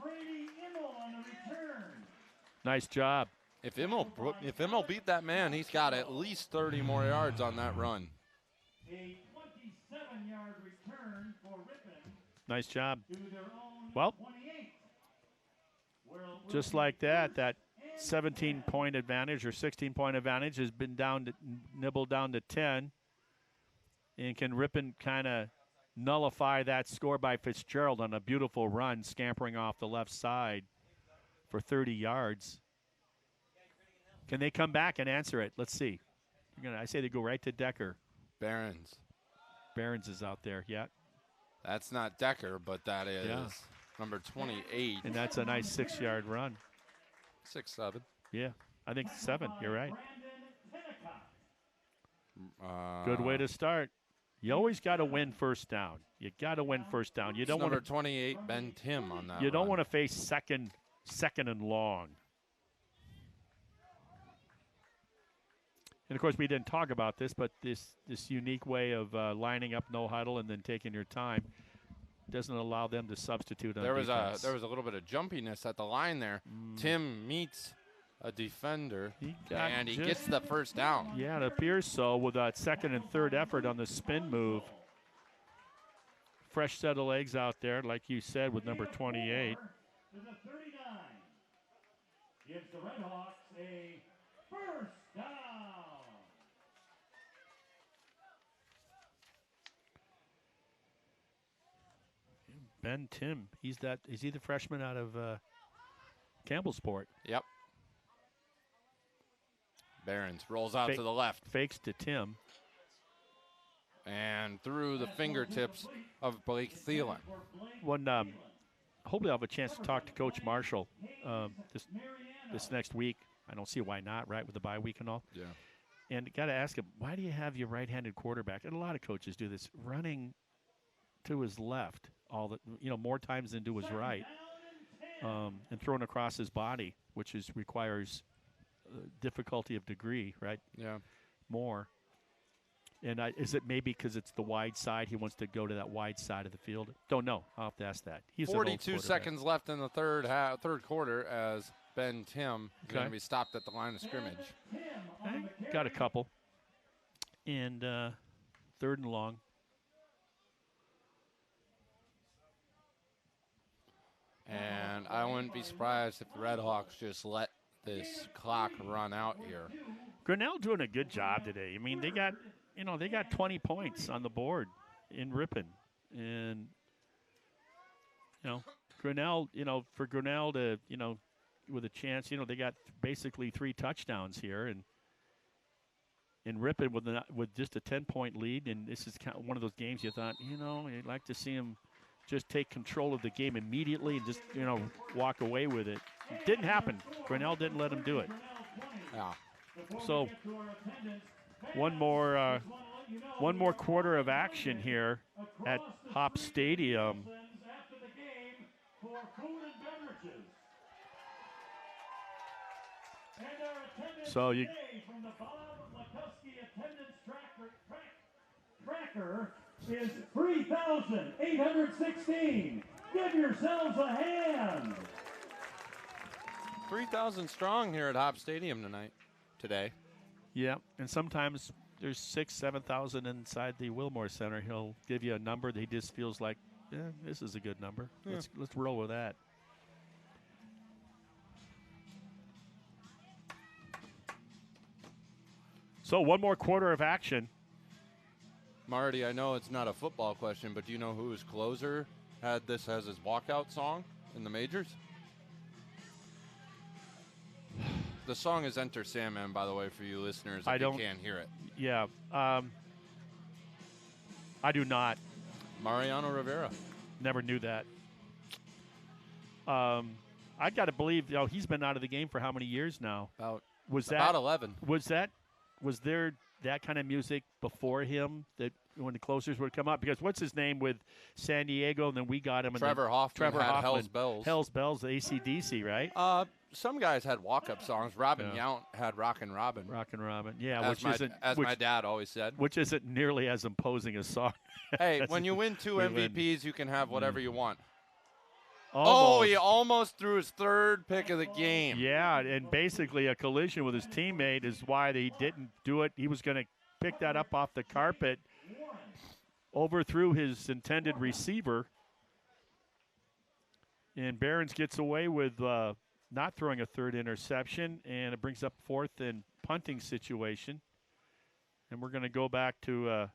Brady Immel on the return. Nice job. If Immel beat that man, he's got at least 30 more yards on that run. A 27-yard return for Ripon Nice job. to their own Well, 28. just like that, that 17-point advantage or 16-point advantage has been nibbled down to 10. And can Ripon kind of nullify that score by Fitzgerald on a beautiful run, scampering off the left side for 30 yards. Can they come back and answer it? Let's see. I say they go right to Decker. Barons. Barons is out there, yeah. That's not Decker, but that is number 28. And that's a nice 6-yard run. 6-7. Yeah, I think 7. You're right. Brandon Pennicott. Good way to start. You always got to win first down. You got to win first down. You don't want number to. 28, Ben Tim on that. You don't run. want to face second and long. And of course, we didn't talk about this, but this unique way of lining up no huddle and then taking your time doesn't allow them to substitute on There was defense. a little bit of jumpiness at the line there. Tim meets a defender, and he gets the first down. Yeah, it appears so with that second and third effort on the spin move. Fresh set of legs out there, like you said, with number 28. To the 39. Gives the Redhawks a first down. Ben Tim, is he the freshman out of Campbellsport? Yep. Barons rolls out Fake- to the left Fakes to Tim. and through the fingertips of Blake Thielen. Hopefully I'll have a chance to talk to Coach Marshall this next week. I don't see why not, right, with the bye week and all. Yeah. And got to ask him, why do you have your right-handed quarterback, and a lot of coaches do this, running to his left more times than to his right, and throwing across his body, which requires difficulty of degree, right? Yeah. More. And is it maybe because it's the wide side? He wants to go to that wide side of the field. Don't know. I'll have to ask that. He's an old 42 quarterback. seconds left in the third quarter as Ben Tim is going to be stopped at the line of scrimmage. Got a couple. And third and long. And I wouldn't be surprised if the Redhawks just let this clock run out here. Grinnell doing a good job today. I mean, they got 20 points on the board in Ripon. And, Grinnell, for Grinnell to, with a chance, they got basically 3 touchdowns here. And in Ripon with just a 10-point lead, and this is kind of one of those games you thought, you'd like to see them just take control of the game immediately and just, walk away with it. It didn't happen. Grinnell didn't let them do it. Yeah. So one more quarter of action here at Hopp Stadium. After the game for food and beverages. And our attendance So you today from the Bob Lakowski attendance tracker is 3,816. Give yourselves a hand. 3,000 strong here at Hopp Stadium today. Yeah, and sometimes there's 6,000-7,000 inside the Wilmore Center. He'll give you a number that he just feels like, this is a good number. Yeah. Let's roll with that. So one more quarter of action. Marty, I know it's not a football question, but do you know who his closer had this as his walkout song in the majors? The song is Enter Sandman, by the way, for you listeners if I you don't- can't hear it. Yeah. I do not. Mariano Rivera. Never knew that. I got to believe, he's been out of the game for how many years now? About 11. Was Was there that kind of music before him that when the closers would come up? Because what's his name with San Diego, and then we got him. Trevor Hoffman had Hell's Bells. Hell's Bells, the AC/DC, right? Some guys had walk-up songs. Robin Yount had Rockin' Robin. Rockin' Robin, yeah. As my dad always said. Which isn't nearly as imposing a song. Hey, when you win 2 MVPs, you can have whatever you want. Almost. Oh, he almost threw his 3rd pick of the game. Yeah, and basically a collision with his teammate is why he didn't do it. He was going to pick that up off the carpet, overthrew his intended receiver, and Barons gets away with not throwing a 3rd interception, and it brings up 4th and punting situation. And we're going to go back to a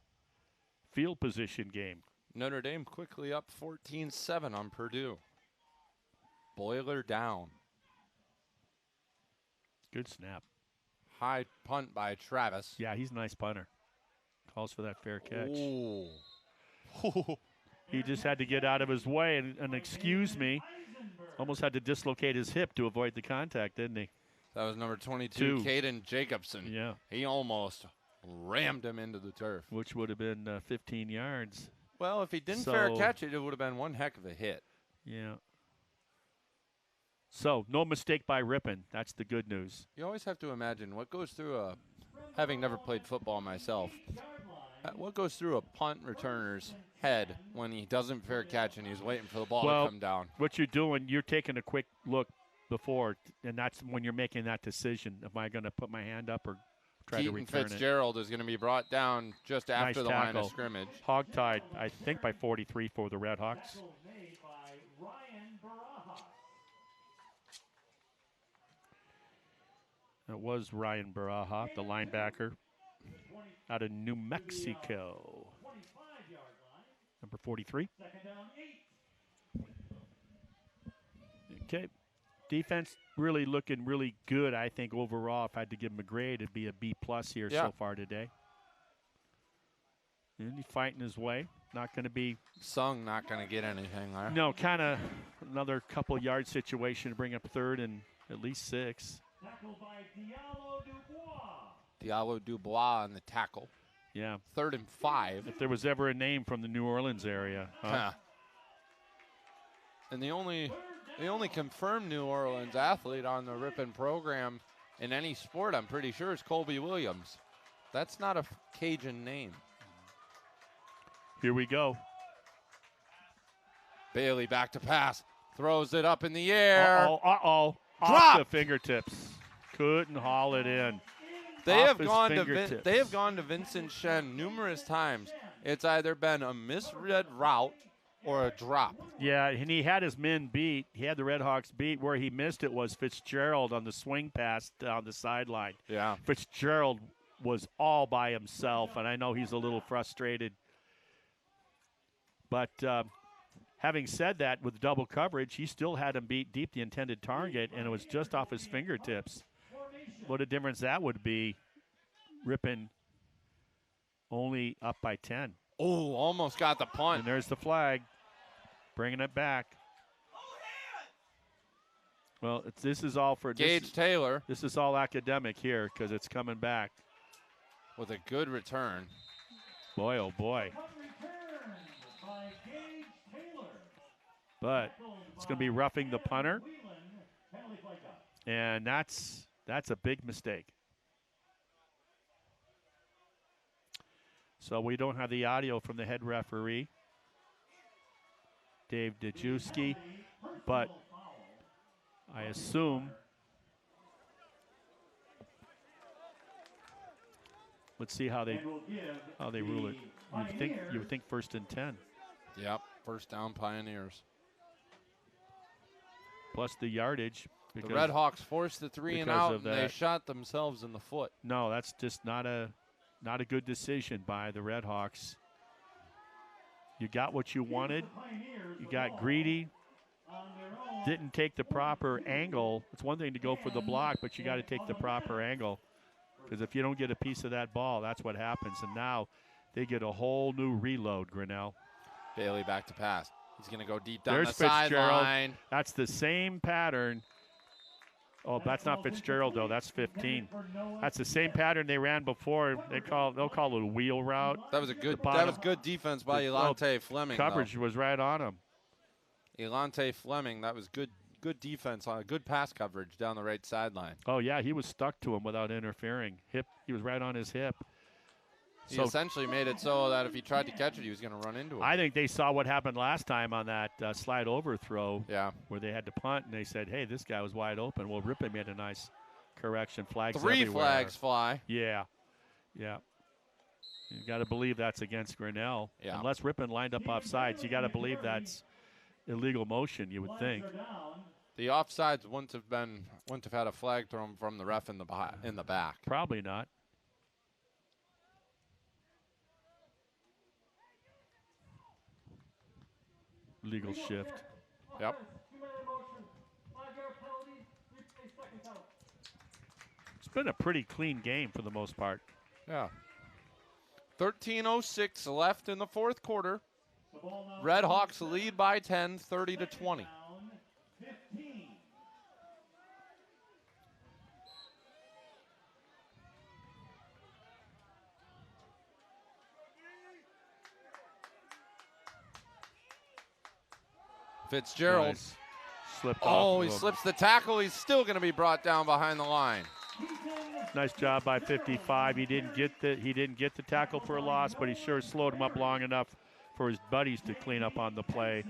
field position game. Notre Dame quickly up 14-7 on Purdue. Boiler down. Good snap. High punt by Travis. Yeah, he's a nice punter. Calls for that fair catch. Ooh. He just had to get out of his way and excuse me, almost had to dislocate his hip to avoid the contact, didn't he? That was number 22, Caden Jacobson. Yeah. He almost rammed him into the turf. Which would have been 15 yards. Well, if he didn't fair catch it, it would have been one heck of a hit. Yeah. So, no mistake by Ripon. That's the good news. You always have to imagine what goes through having never played football myself, what goes through a punt returner's head when he doesn't fair catch and he's waiting for the ball to come down. What you're doing, you're taking a quick look before, and that's when you're making that decision. Am I going to put my hand up or try to return it? Fitzgerald is going to be brought down just after the line of scrimmage. Hogtied, I think, by 43 for the Redhawks. It was Ryan Baraha, the linebacker out of New Mexico. Number 43. Okay. Defense really looking really good, I think, overall. If I had to give him a grade, it'd be a B+ here so far today. And he's fighting his way. Not going to be. Sung not going to get anything there. No, kind of another couple yard situation to bring up 3rd and at least 6. Tackled by Diallo Dubois. Diallo Dubois on the tackle. Yeah. 3rd and 5. If there was ever a name from the New Orleans area. Huh? And the only confirmed New Orleans athlete on the Ripon program in any sport, I'm pretty sure, is Colby Williams. That's not a Cajun name. Here we go. Bailey back to pass. Throws it up in the air. Uh-oh. Off the fingertips. Couldn't haul it in. They have gone to Vincent Shen numerous times. It's either been a misread route or a drop. Yeah, and he had his men beat. He had the Redhawks beat. Where he missed it was Fitzgerald on the swing pass down the sideline. Yeah. Fitzgerald was all by himself, and I know he's a little frustrated. But having said that, with double coverage, he still had him beat deep the intended target, and it was just off his fingertips. What a difference that would be. Ripon only up by 10. Oh, almost got the punt. And there's the flag, bringing it back. Well, this is all for Gage Taylor. This is all academic here because it's coming back. With a good return. Boy, oh boy. But it's going to be roughing the punter. And that's a big mistake. So we don't have the audio from the head referee, Dave Dejewski, but I assume. Let's see how they rule it. You would think 1st and 10. Yep, 1st down Pioneers. Plus the yardage. The Redhawks forced the 3 and out, and they shot themselves in the foot. No, that's just not a good decision by the Redhawks. You got what you wanted. You got greedy. didn't take the proper angle. It's one thing to go for the block, but you got to take the proper angle. Because if you don't get a piece of that ball, that's what happens. And now they get a whole new reload, Grinnell. Bailey back to pass. He's going to go deep down There's the Fitzgerald. sideline. That's the same pattern. Oh, that's not Fitzgerald, though. That's 15. That's the same pattern they ran before. They'll call it a wheel route. That was a good. bottom. That was good defense by Elante Fleming. Coverage was right on him. Elante Fleming. That was good. Good defense on good pass coverage down the right sideline. Oh yeah, he was stuck to him without interfering. He was right on his hip. He essentially made it so that if he tried to catch it, he was going to run into him. I think they saw what happened last time on that slide overthrow. Yeah. Where they had to punt, and they said, "Hey, this guy was wide open." Well, Ripon made a nice correction. Flags 3 everywhere. flags fly. Yeah, yeah. You got to believe that's against Grinnell. Yeah. Unless Ripon lined up off sides, you got to believe that's illegal motion. You would think. The offsides wouldn't have had a flag thrown from the ref in the back. Probably not. Legal shift. Yep. It's been a pretty clean game for the most part. Yeah. 13:06 left in the fourth quarter. Redhawks lead by 10, 30-20. Fitzgerald. Nice. Slipped Oh, off he slips the tackle. He's still going to be brought down behind the line. Nice job by 55. He didn't get the tackle for a loss, but he sure slowed him up long enough for his buddies to clean up on the play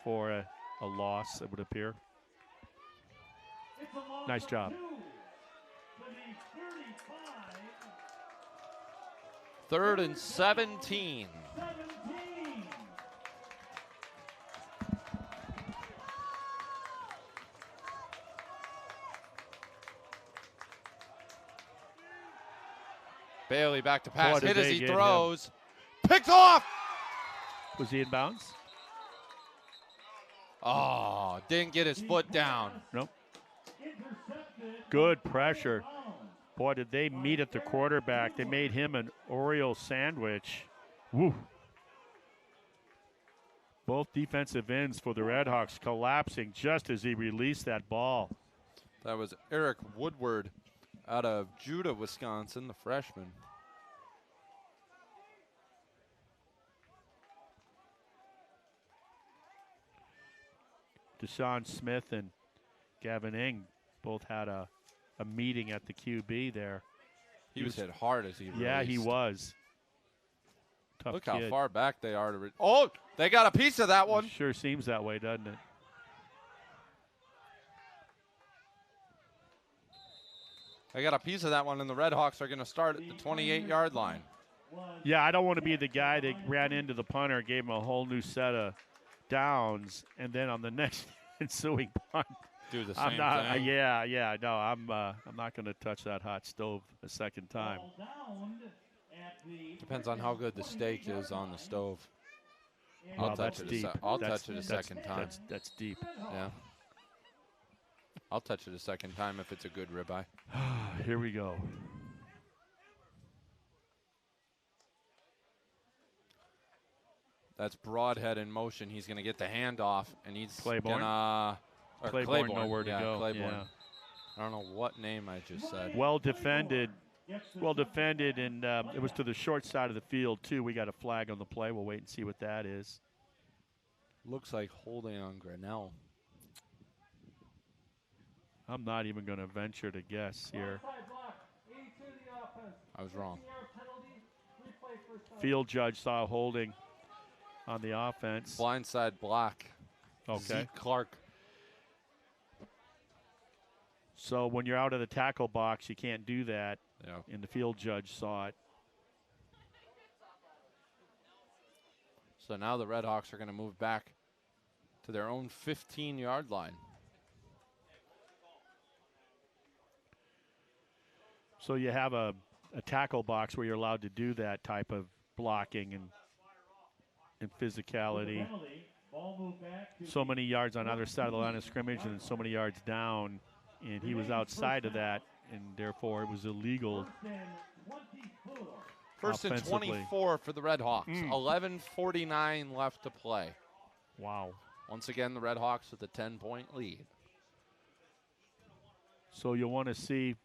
for a loss, it would appear. Nice job. 3rd and 17. Bailey back to pass. Boy, Hit as he get throws. Picked off. Was he in bounds? Oh, didn't get his foot down. Nope. Good pressure. Boy, did they meet at the quarterback. They made him an Oreo sandwich. Woo. Both defensive ends for the Redhawks collapsing just as he released that ball. That was Eric Woodward out of Judah, Wisconsin, the freshman. Deshaun Smith and Gavin Ing both had a meeting at the QB there. He was hit hard as he released. Yeah, he was. Tough Look kid. how far back they are to oh, they got a piece of that one. It sure seems that way, doesn't it? They got a piece of that one, and the Redhawks are going to start at the 28-yard line. Yeah, I don't want to be the guy that ran into the punter, gave him a whole new set of downs, and then on the next ensuing punt, do the same thing. No, I'm not going to touch that hot stove a second time. Depends on how good the steak is on the stove. Well, I'll touch that's it. deep. I'll touch it a second time. That's deep. Yeah. I'll touch it a second time if it's a good ribeye. Here we go. That's Broadhead in motion. He's going to get the handoff, and he's Claiborne. Claiborne. Nowhere to go. Claiborne. Yeah. I don't know what name I just said. Well defended, and it was to the short side of the field too. We got a flag on the play. We'll wait and see what that is. Looks like holding on Grinnell. I'm not even going to venture to guess here. I was wrong. Field judge saw holding on the offense. Blindside block. Okay. Zeke Clark. So when you're out of the tackle box, you can't do that. Yeah. And the field judge saw it. So now the Redhawks are going to move back to their own 15-yard line. So you have a tackle box where you're allowed to do that type of blocking and physicality. so many yards on either side of the line of scrimmage and so many yards down, and he was outside of that, and therefore it was illegal. First and offensively. 24 for the Redhawks. 11:49 left to play. Wow. Once again, the Redhawks with a 10-point lead. So you'll want to see,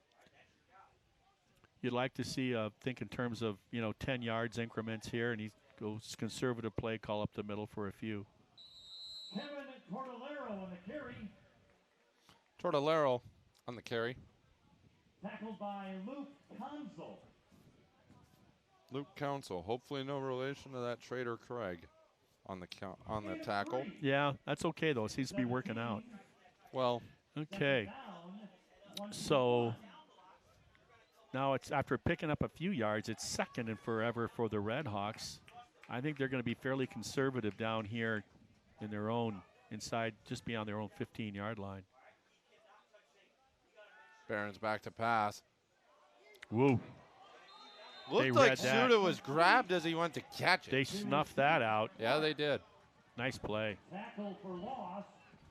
you'd like to see, think in terms of, 10 yards increments here, and he goes conservative play, call up the middle for a few. Kevin Tortolero on the carry. Tortolero on the carry. Tackled by Luke Consul. Luke Council, hopefully no relation to that Trader Craig on the tackle. Yeah, that's okay, though. It seems to be working out. Well, okay. So now it's after picking up a few yards, it's second and forever for the Redhawks. I think they're going to be fairly conservative down here in their own, inside, just beyond their own 15-yard line. Barron's back to pass. Woo. Looked like Suda was grabbed as he went to catch it. They snuffed that out. Yeah, they did. Nice play. Tackle for loss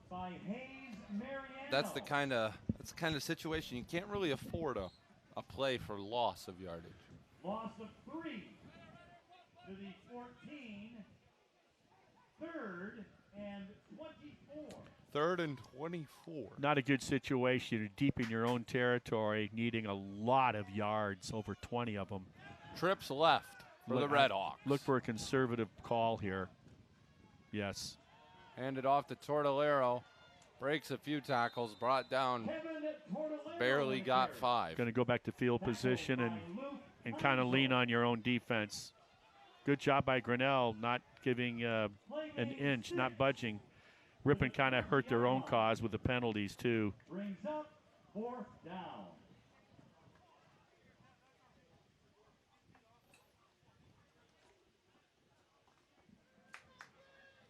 by Hayes Mariano. That's the kind of situation you can't really afford a play for loss of yardage. Loss of 3 to the 14. Third and 24. Third and 24. Not a good situation. You're deep in your own territory, needing a lot of yards, over 20 of them. Trips left for the Redhawks. Look for a conservative call here. Yes. Handed off to Tortolero. Breaks a few tackles, brought down, barely got 5. Going to go back to field position and kind of lean on your own defense. Good job by Grinnell, not giving an inch, not budging. Ripon kind of hurt their own cause with the penalties, too. Brings up 4th down.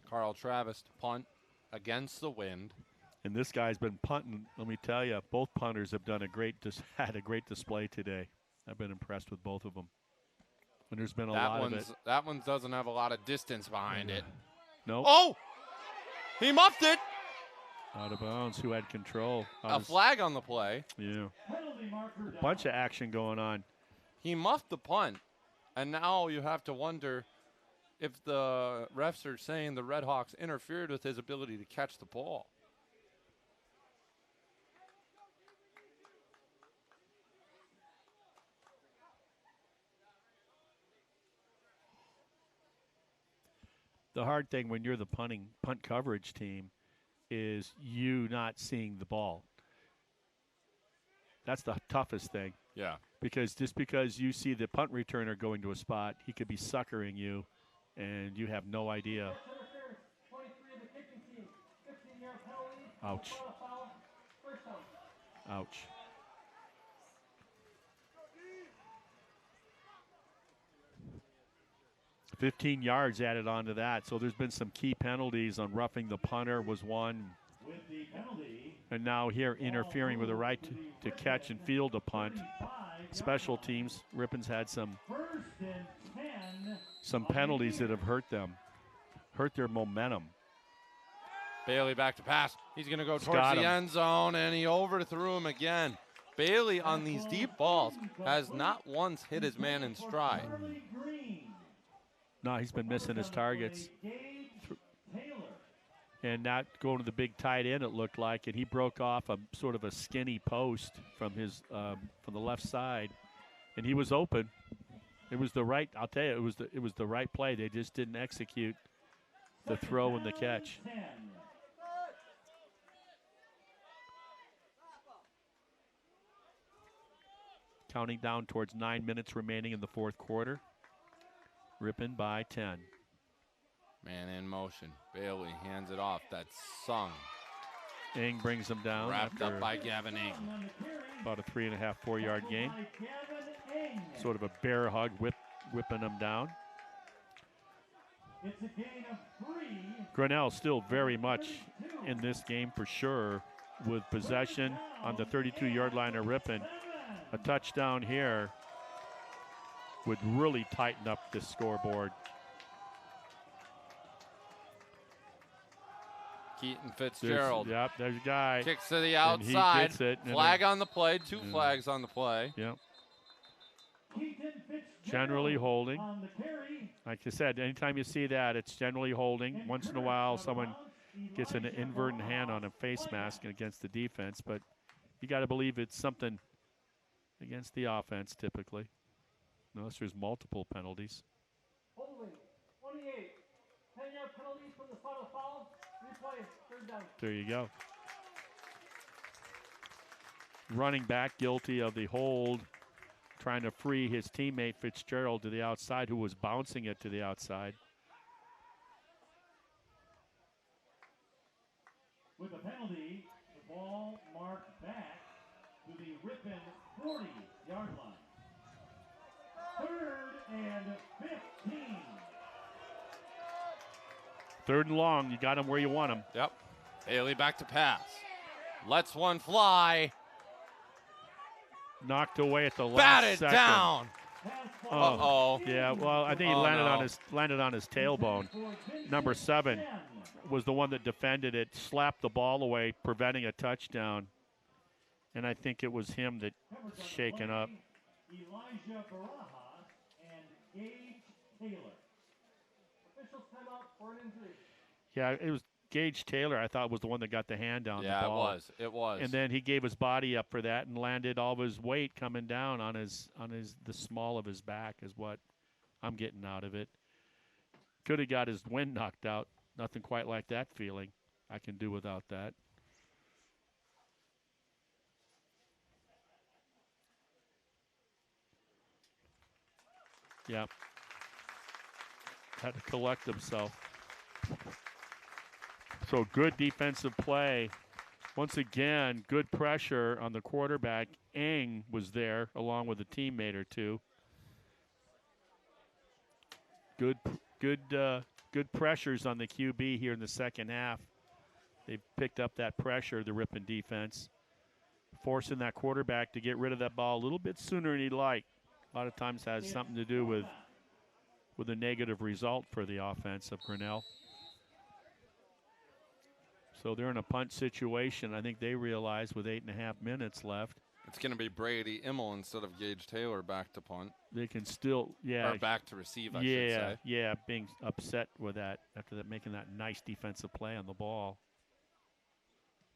Carl Travis to punt against the wind. And this guy's been punting. Let me tell you, both punters have done had a great display today. I've been impressed with both of them. And there's been a lot of it. That one doesn't have a lot of distance behind it. Nope. Oh! He muffed it! Out of bounds. Who had control? A flag on the play. Yeah. A bunch of action going on. He muffed the punt, and now you have to wonder if the refs are saying the Redhawks interfered with his ability to catch the ball. The hard thing when you're the punt coverage team is you not seeing the ball. That's the toughest thing. Yeah. Because just because you see the punt returner going to a spot, he could be suckering you, and you have no idea. Ouch. Ouch. $15 yards added on to that. So there's been some key penalties on roughing the punter was one. And now here interfering with the right to catch and field a punt. Special teams, Ripon's had some penalties that have hurt them, hurt their momentum. Bailey back to pass. He's going to go towards the end zone, and he overthrew him again. Bailey on these deep balls has not once hit his man in stride. No, he's been missing his targets. And not going to the big tight end, it looked like, and he broke off a sort of a skinny post from his from the left side, and he was open. It was the right. I'll tell you, it was the right play. They just didn't execute the throw and the catch. Counting down towards 9 minutes remaining in the fourth quarter. Ripon by 10. Man in motion. Bailey hands it off. That's Sung. Ing brings him down. Wrapped up by Gavin Ing. About a 3.5, 4-yard gain. Sort of a bear hug, whipping him down. It's a gain of 3. Grinnell still very much in this game for sure, with possession on the 32-yard line of Ripon. A touchdown here would really tighten up this scoreboard. Keaton Fitzgerald. Yep, there's a guy. Kicks to the And he outside. gets it, and Flag on the play. 2 flags on the play. Yep. Keaton Fitzgerald Generally holding. on the carry. Like I said, anytime you see that, it's generally holding. Once in a while, someone gets an inverted hand on a face mask against the defense, but you got to believe it's something against the offense typically, unless there's multiple penalties. Holding. 28. 10-yard penalty from the spot of foul. Replay. Third down. There you go. Running back guilty of the hold, trying to free his teammate Fitzgerald to the outside, who was bouncing it to the outside. With a penalty, the ball marked back to the Ripon 40-yard line. 3rd and 15. 3rd and long, you got him where you want him. Yep. Bailey back to pass. Lets one fly. Knocked away at the last Batted second. down. Uh-oh. Yeah, well, I think he Oh, landed on his tailbone. Number 7 was the one that defended it, slapped the ball away, preventing a touchdown. And I think it was him that shaken up. Elijah Barajas and Gage Taylor. Officials timeout for an injury. Yeah, it was Gage Taylor, I thought, was the one that got the hand on the Yeah, ball. it was. And then he gave his body up for that and landed all of his weight coming down on the small of his back is what I'm getting out of it. Could have got his wind knocked out. Nothing quite like that feeling. I can do without that. Yeah. Had to collect himself. So good defensive play. Once again, good pressure on the quarterback. Eng was there along with a teammate or two. Good pressures on the QB here in the second half. They've picked up that pressure, the Ripon defense, forcing that quarterback to get rid of that ball a little bit sooner than he'd like. A lot of times has something to do with a negative result for the offense of Grinnell. So they're in a punt situation. I think they realize with 8.5 minutes left. It's going to be Brady Immel instead of Gage Taylor back to punt. They can still, Or back to receive, I should say. Yeah, being upset with that after that, making that nice defensive play on the ball.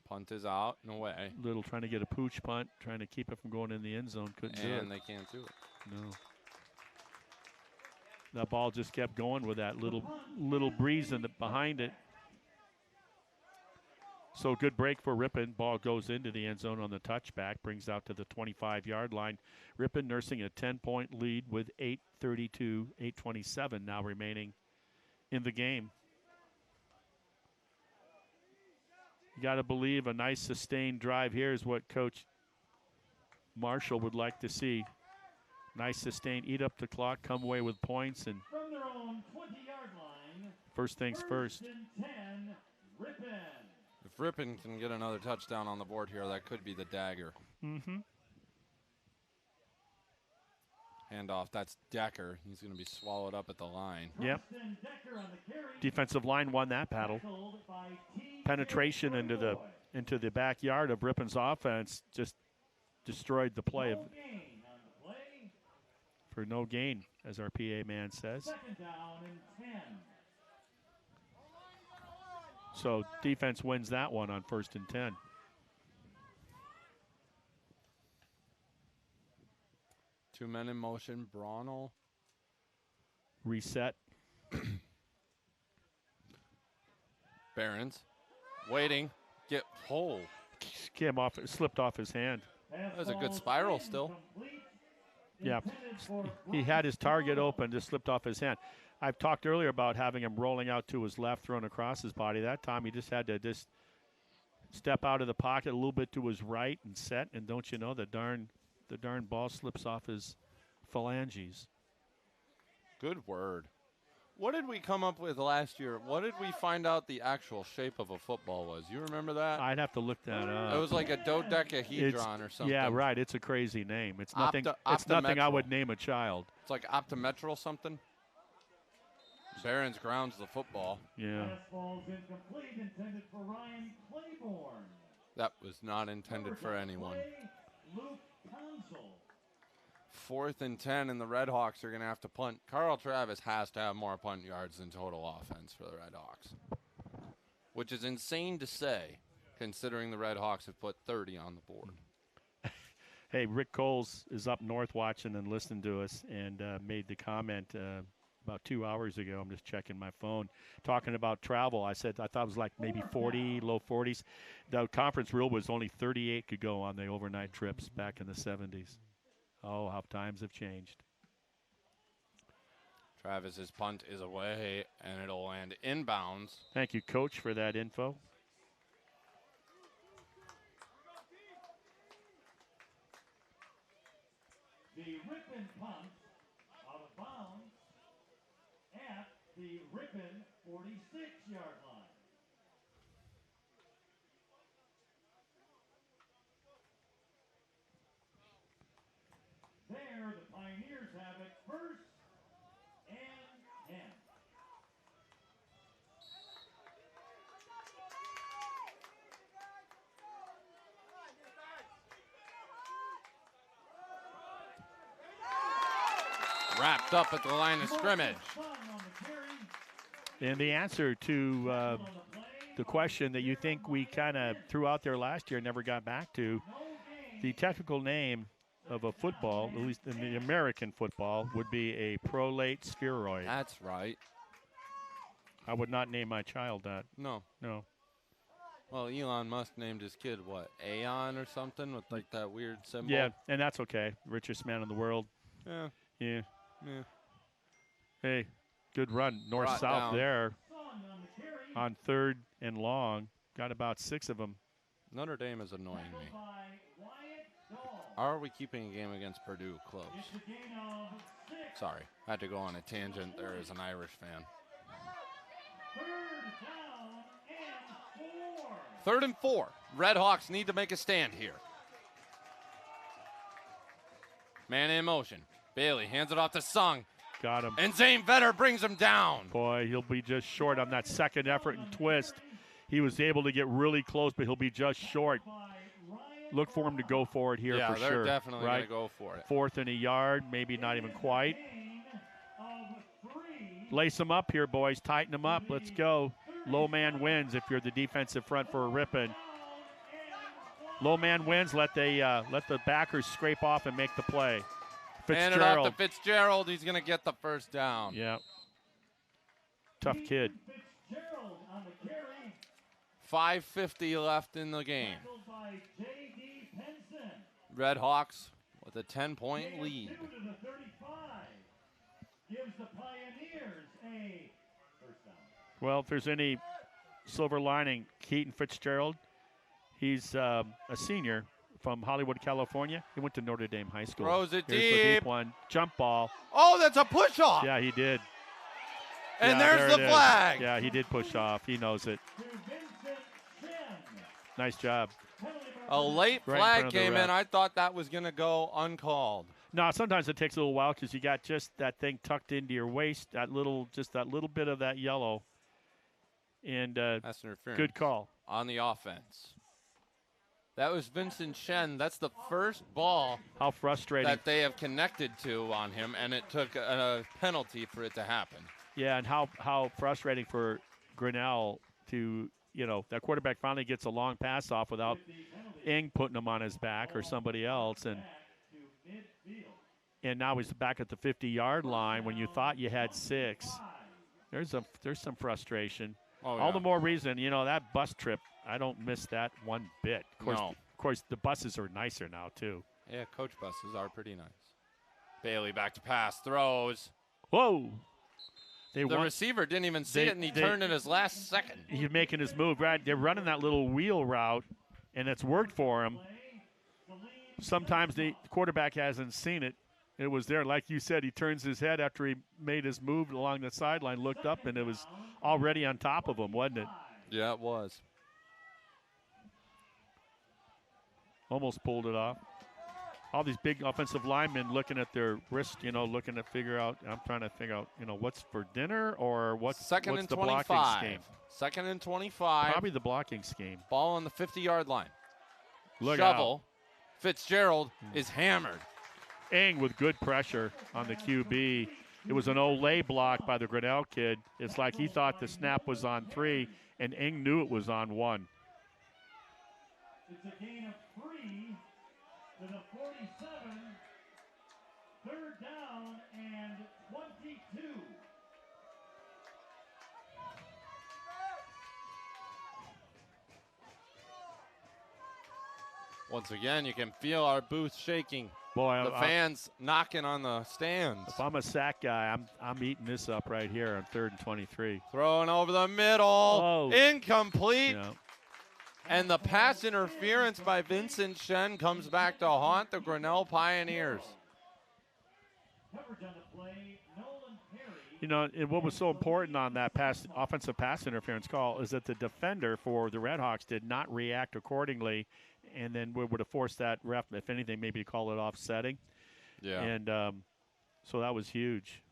Punt is out and away. Little trying to get a pooch punt, trying to keep it from going in the end zone. Couldn't do it. And they can't do it. No. That ball just kept going with that little breeze behind it. So good break for Ripon. Ball goes into the end zone on the touchback, brings out to the 25-yard line. Ripon nursing a 10-point lead with 8:27 now remaining in the game. You got to believe a nice sustained drive here is what Coach Marshall would like to see. Nice sustained, eat up the clock, come away with points, and From their own 20-yard line, first things first. and 10, Ripon. If Ripon can get another touchdown on the board here, that could be the dagger. Mm-hmm. Handoff, that's Decker. He's going to be swallowed up at the line. Yep. Preston Decker on the carry, Defensive line won that battle. tackled by T. Penetration into the backyard of Ripon's offense just destroyed the play No gain on the play. for no gain, as our PA man says. Second down and 10. So defense wins that one on 1st and 10. Two men in motion. Braunel. Reset. Barons. Waiting. Get hole. Came off, slipped off his hand. That was a good spiral still. Yeah, he had his target open, just slipped off his hand. I've talked earlier about having him rolling out to his left, thrown across his body. That time he just had to just step out of the pocket a little bit to his right and set. And don't you know, the darn ball slips off his phalanges. Good word. What did we come up with last year? What did we find out the actual shape of a football was? You remember that? I'd have to look that up. It was like a dodecahedron or something. Yeah, right. It's a crazy name. It's nothing. It's nothing I would name a child. It's like optometral something. Barron's grounds the football. Yeah. Fastball's incomplete, intended for Ryan Claiborne. That was not intended for anyone. Luke Consul. 4th and 10, and the Redhawks are going to have to punt. Carl Travis has to have more punt yards than total offense for the Redhawks, which is insane to say, considering the Redhawks have put 30 on the board. Hey, Rick Coles is up north watching and listening to us, and made the comment about 2 hours ago. I'm just checking my phone, talking about travel. I said I thought it was like maybe 40, low 40s. The conference rule was only 38 could go on the overnight trips back in the 70s. Oh, how times have changed. Travis's punt is away, and it'll land inbounds. Thank you, Coach, for that info. The Ripon punt out of bounds at the Ripon 46-yard line. There, the Pioneers have it first and 10. Wrapped up at the line of scrimmage. And the answer to the question that you think we kind of threw out there last year and never got back to, the technical name of a football, at least in the American football, would be a prolate spheroid. That's right. I would not name my child that. No. No. Well, Elon Musk named his kid, what, Aeon or something with like that weird symbol? Yeah, and that's okay. Richest man in the world. Yeah. Yeah. Yeah. Hey, good run. North-south down. there on 3rd and long. Got about 6 of them. Notre Dame is annoying me. Are we keeping a game against Purdue close? Sorry, I had to go on a tangent there as an Irish fan. 3rd and 4. Redhawks need to make a stand here. Man in motion. Bailey hands it off to Sung. Got him. And Zane Vetter brings him down. Boy, he'll be just short on that second effort and twist. He was able to get really close, but he'll be just short. Look for him to go for it here for sure. Yeah, they're definitely right? going to go for it. 4th and a yard, maybe not even quite. Lace them up here, boys. Tighten them up. Let's go. Low man wins if you're the defensive front for a Ripon. Low man wins. Let the backers scrape off and make the play. Hand it off to Fitzgerald. He's going to get the first down. Yeah. Tough kid. 5:50 left in the game. Redhawks with a 10-point lead. Well, if there's any silver lining, Keaton Fitzgerald, he's a senior from Hollywood, California. He went to Notre Dame High School. Throws it Here's the deep deep. one. Jump ball. Oh, that's a push-off. Yeah, he did. And Yeah, there's there the it is. flag. Yeah, he did push off. He knows it. Nice job. A late Right in flag front of the came ref. in. I thought that was going to go uncalled. No, sometimes it takes a little while because you got just that thing tucked into your waist, just that little bit of that yellow. And That's interference. good call. On the offense. That was Vincent Shen. That's the first ball How frustrating. that they have connected to on him, and it took a penalty for it to happen. Yeah, and how frustrating for Grinnell to, that quarterback finally gets a long pass off without Ing putting him on his back or somebody else. And now he's back at the 50-yard line when you thought you had 6. There's some frustration. Oh, All yeah. the more reason, that bus trip, I don't miss that one bit. Of course, the buses are nicer now, too. Yeah, coach buses are pretty nice. Bailey back to pass, throws. Whoa! The receiver didn't even see it, and he turned in his last second. He's making his move, right? They're running that little wheel route, and it's worked for him. Sometimes the quarterback hasn't seen it. It was there. Like you said, he turns his head after he made his move along the sideline, looked up, and it was already on top of him, wasn't it? Yeah, it was. Almost pulled it off. all these big offensive linemen looking at their wrist, looking to figure out. I'm trying to figure out, what's for dinner or what's Second what's and the 25. blocking scheme. Second and 25. Probably the blocking scheme. Ball on the 50-yard line. Look Shovel. Fitzgerald is hammered. Ing with good pressure on the QB. It was an Olay block by the Grinnell kid. It's like he thought the snap was on 3, and Ing knew it was on 1. It's a gain of 3 to the 47. Third down and 22. Once again, you can feel our booth shaking. Boy, The fans knocking on the stands. if I'm a sack guy, I'm eating this up right here on 3rd and 23. Throwing over the middle. Oh. Incomplete. Yeah. And the pass interference by Vincent Shen comes back to haunt the Grinnell Pioneers. Coverage on the play, Nolan Perry. And what was so important on that offensive pass interference call is that the defender for the Redhawks did not react accordingly, and then we would have forced that ref, if anything, maybe to call it offsetting. Yeah. And so that was huge.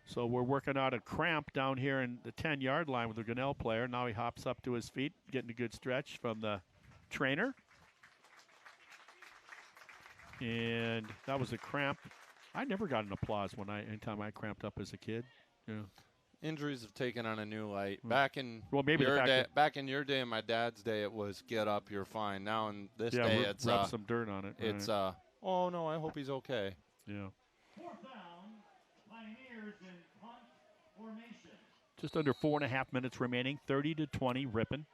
So we're working out a cramp down here in the 10-yard line with the Grinnell player. Now he hops up to his feet, getting a good stretch from the trainer. And that was a cramp. I never got an applause anytime I cramped up as a kid. Yeah. Injuries have taken on a new light. Back in maybe your day, back in your day and my dad's day, it was get up, you're fine. Now in this day, it's rub some dirt on it. It's right. oh no, I hope he's okay. Yeah. Fourth down, Pioneers in punt formation. Just under 4.5 minutes remaining. 30-20, Ripon.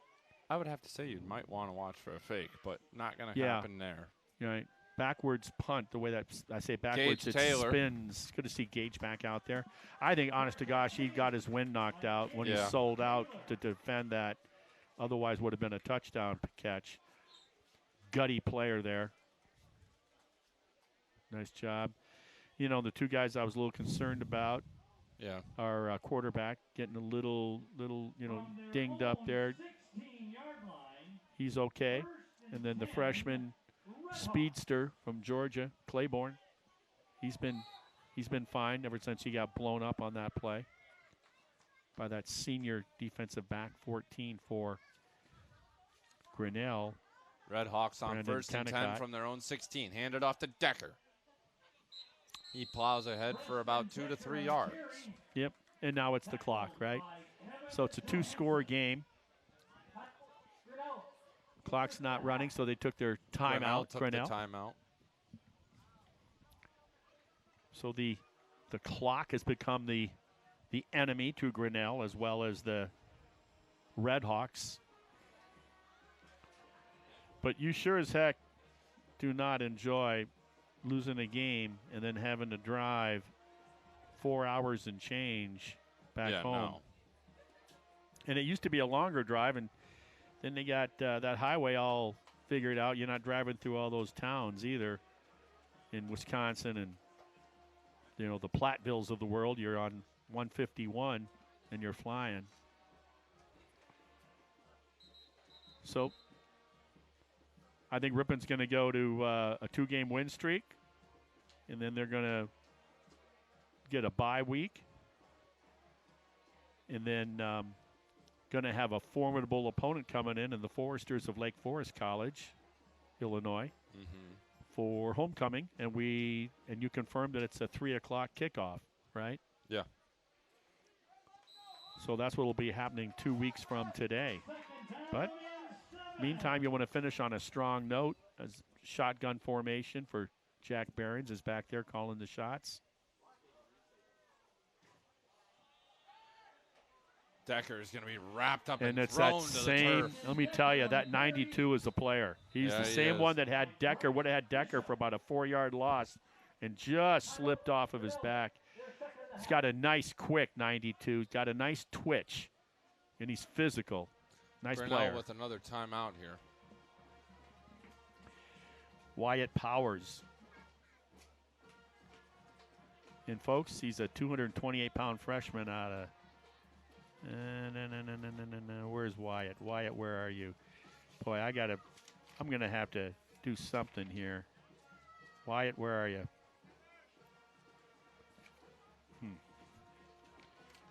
I would have to say you might want to watch for a fake, but not going to happen there. Right. Backwards punt, the way that I say backwards, Gage it Taylor. spins. Good to see Gage back out there. I think, honest to gosh, he got his wind knocked out when he sold out to defend that. Otherwise, would have been a touchdown catch. Gutty player there. Nice job. The two guys I was a little concerned about. Yeah. Our quarterback getting a little, dinged up there. 16-yard line. He's okay. And then the freshman speedster from Georgia, Claiborne. He's been fine ever since he got blown up on that play by that senior defensive back, 14 for Grinnell. Redhawks on Brandon 1st and 10 Kennicott. from their own 16. Handed off to Decker. He plows ahead for about 2 to 3 yards. Yep, and now it's the clock, right? So it's a 2-score game. Clock's not running, so they took their timeout. Grinnell took the timeout. So the clock has become the enemy to Grinnell as well as the Redhawks. But you sure as heck do not enjoy losing a game and then having to drive 4 hours and change back home. No. And it used to be a longer drive, and then they got that highway all figured out. You're not driving through all those towns either in Wisconsin and, the Platteville's of the world. You're on 151 and you're flying. So I think Ripon's going to go to a 2-game win streak, and then they're going to get a bye week, and then going to have a formidable opponent coming in the Foresters of Lake Forest College, Illinois, for homecoming, and you confirmed that it's a 3:00 kickoff, right? Yeah. So that's what will be happening 2 weeks from today. But meantime, you want to finish on a strong note. As shotgun formation for Jack Behrens is back there calling the shots. Decker is going to be wrapped up And and it's that thrown to the same, turf. let me tell you, that 92 is a player. He's Yeah, the he same is. one that had Decker, would have had Decker for about a 4-yard loss and just slipped off of his back. He's got a nice quick 92. He's got a nice twitch, and he's physical. Nice Grinnell player. with another timeout here. Wyatt Powers. And folks, he's a 228-pound freshman out of. No. Where's Wyatt? Wyatt, where are you? Boy, I'm gonna have to do something here. Wyatt, where are you?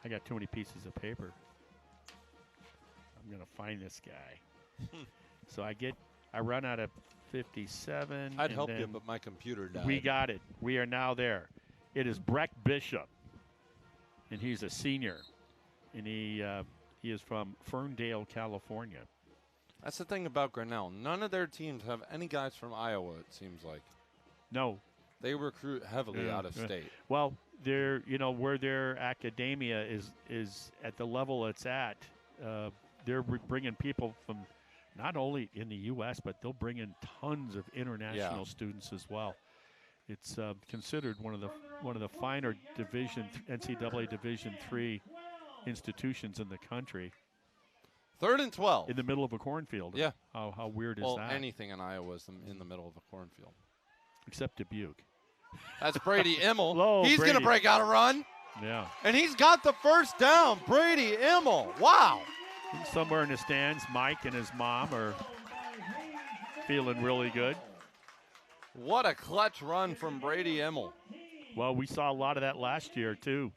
I got too many pieces of paper. I'm gonna find this guy. So I run out of 57. I'd and help you, then but my computer died. we got it. We are now there. It is Breck Bishop, and he's a senior, and he is from Ferndale, California. That's the thing about Grinnell. None of their teams have any guys from Iowa, it seems like. No. They recruit heavily out of state. Well, they're, where their academia is at the level it's at, they're bringing people from not only in the U.S., but they'll bring in tons of international students as well. It's considered one of the finer NCAA Division III institutions in the country. 3rd and 12. In the middle of a cornfield. Yeah. How weird is well, that? anything in Iowa is in the middle of a cornfield. Except Dubuque. That's Brady Immel. Hello, He's going to Brady. break out a run. Yeah. And he's got the first down. Brady Immel. Wow. Somewhere in the stands, Mike and his mom are feeling really good. What a clutch run from Brady Immel. Well, we saw a lot of that last year, too.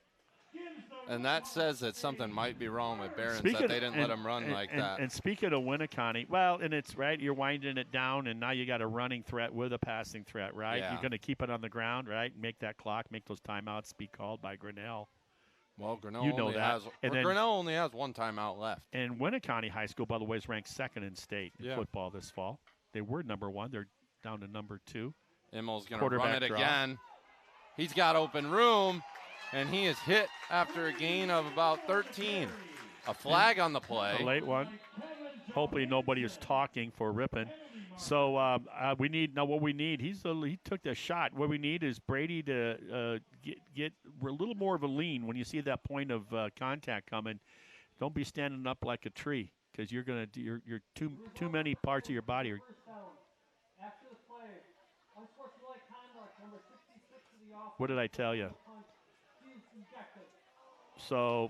And that says that something might be wrong with Barron, that they didn't let him run like that. And speaking of Winneconne, well, and it's right, you're winding it down, and now you got a running threat with a passing threat, right? Yeah. You're going to keep it on the ground, right? Make that clock, make those timeouts be called by Grinnell. Well, Grinnell You know only that. has And then- Grinnell only has one timeout left. And Winneconne High School, by the way, is ranked 2nd in state in Yeah. football this fall. They were number 1. They're down to number 2. Immel's going to run Quarterback it draw. again. He's got open room, and he is hit after a gain of about 13. A flag on the play. A late one. Hopefully nobody is talking for Ripon. So what we need, he took the shot. What we need is Brady to get a little more of a lean when you see that point of contact coming. Don't be standing up like a tree, because you're too many parts of your body are. After the play, unsportsmanlike conduct, number 66 of the offense. What did I tell you? He's ejected. So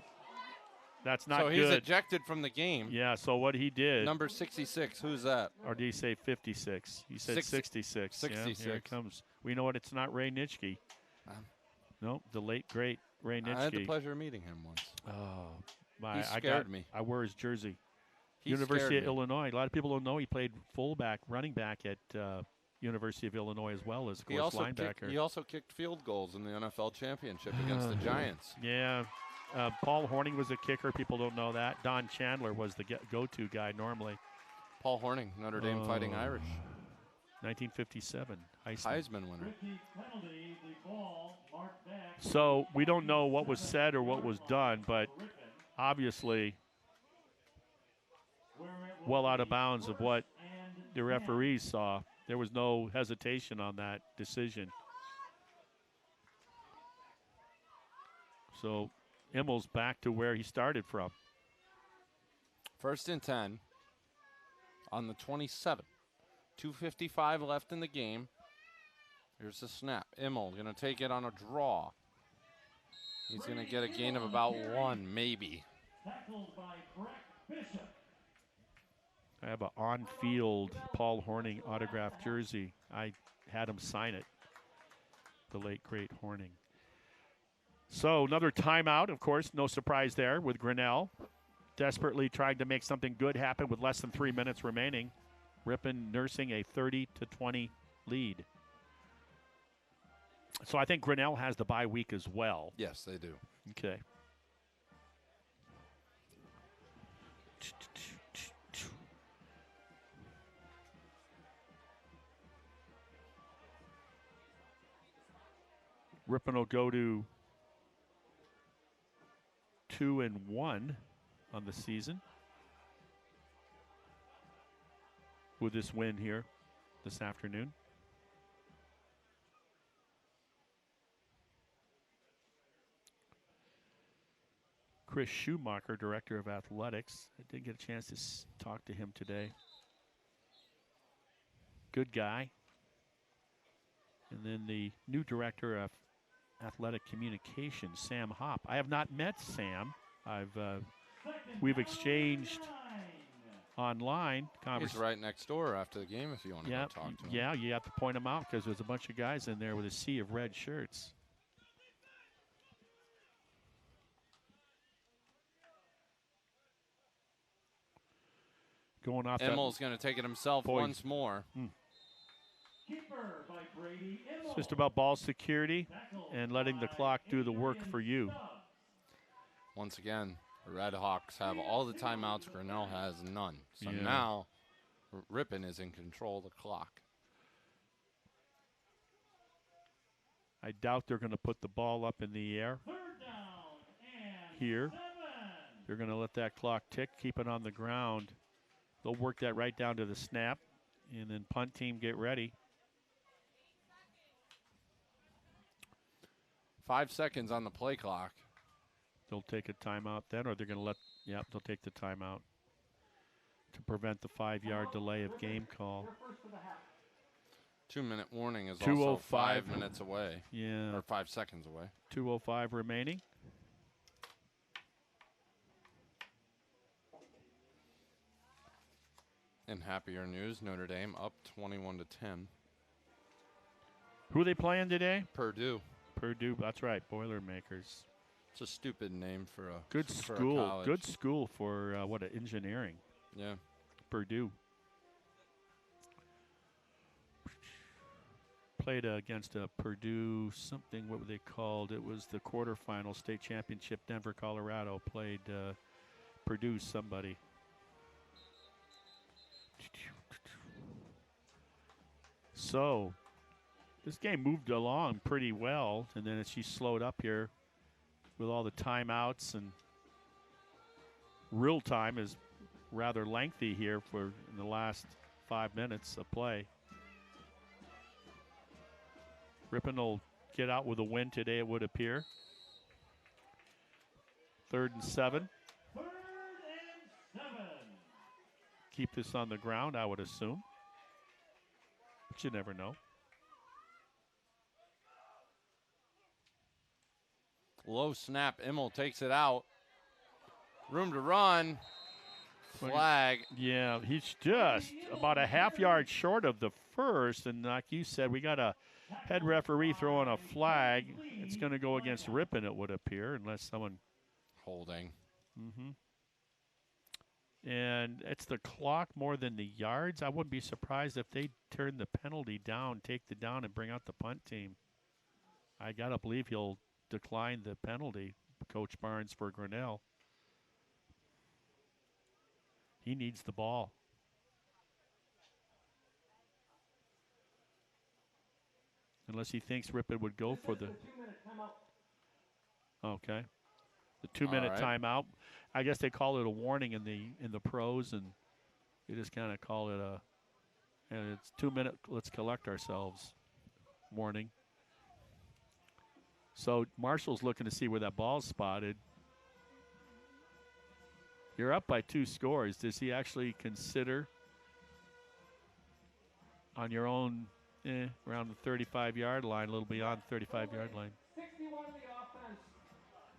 that's not So good. he's ejected from the game. Yeah, so what he did. Number 66, who's that? Or did he say 56? He said 66. 66. Yeah, here it comes. We know it's not Ray Nitschke. No, the late, great Ray Nitschke. I had the pleasure of meeting him once. Oh, He scared me. I wear his jersey. He University scared of me. Illinois. A lot of people don't know he played fullback, running back at University of Illinois as well as, of course, linebacker. He also kicked field goals in the NFL championship against the Giants. Yeah. Paul Horning was a kicker. People don't know that. Don Chandler was the go-to guy normally. Paul Horning, Notre Dame Fighting Irish. 1957. Heisman winner. So we don't know what was said or what was done, but obviously well out of bounds of what the referees saw. There was no hesitation on that decision. So Immel's back to where he started from. 1st and 10 on the 27. 2:55 left in the game. Here's the snap. Immel going to take it on a draw. He's going to get a gain of about 1, maybe. I have an on-field Paul Horning autographed jersey. I had him sign it, the late, great Horning. So another timeout, of course, no surprise there with Grinnell. Desperately trying to make something good happen with less than 3 minutes remaining. Ripon nursing a 30-20 lead. So I think Grinnell has the bye week as well. Yes, they do. Okay. Ripon will go to 2-1 on the season with this win here this afternoon. Chris Schumacher, Director of Athletics. I did get a chance to talk to him today. Good guy. And then the new Director of Athletic Communications, Sam Hopp. I have not met Sam. We've exchanged online He's right next door after the game if you want to go talk to him. Yeah, you have to point him out because there's a bunch of guys in there with a sea of red shirts. Going off Immel's going to take it himself once more. It's just about ball security and letting the clock do the work for you. Once again, the Redhawks have all the timeouts. Grinnell has none. So now Ripon is in control of the clock. I doubt they're going to put the ball up in the air here. They're going to let that clock tick, keep it on the ground. They'll work that right down to the snap, and then punt team get ready. 5 seconds on the play clock. They'll take a timeout then, or they're going to let, they'll take the timeout to prevent the 5-yard delay of game call. 2-minute warning is also 5 minutes away. Yeah. Or 5 seconds away. 2:05 remaining. In happier news, Notre Dame up 21-10. Who are they playing today? Purdue. Purdue, that's right, Boilermakers. It's a stupid name for a good for school. A college. Good school for engineering. Yeah. Purdue. Played against a Purdue something. What were they called? It was the quarterfinal state championship. Denver, Colorado played Purdue somebody. So this game moved along pretty well, and then she slowed up here with all the timeouts, and real time is rather lengthy here for in the last 5 minutes of play. Ripon will get out with a win today, it would appear. 3rd and 7. Keep this on the ground, I would assume. But you never know. Low snap. Immel takes it out. Room to run. Flag. Yeah, he's just about a half-yard short of the first. And like you said, we got a head referee throwing a flag. It's going to go against Ripon, it would appear, unless someone. Holding. Mm-hmm. And it's the clock more than the yards. I wouldn't be surprised if they turn the penalty down, take the down, and bring out the punt team. I got to believe he'll decline the penalty, Coach Barnes, for Grinnell. He needs the ball. Unless he thinks Ripon would go for the. Okay. The 2-minute timeout. I guess they call it a warning in the pros, and you just kind of call it a. And it's 2 minute. Let's collect ourselves. Warning. So Marshall's looking to see where that ball's spotted. You're up by 2 scores. Does he actually consider on your own around the 35-yard line, a little beyond the 35-yard line? 61 to the offense.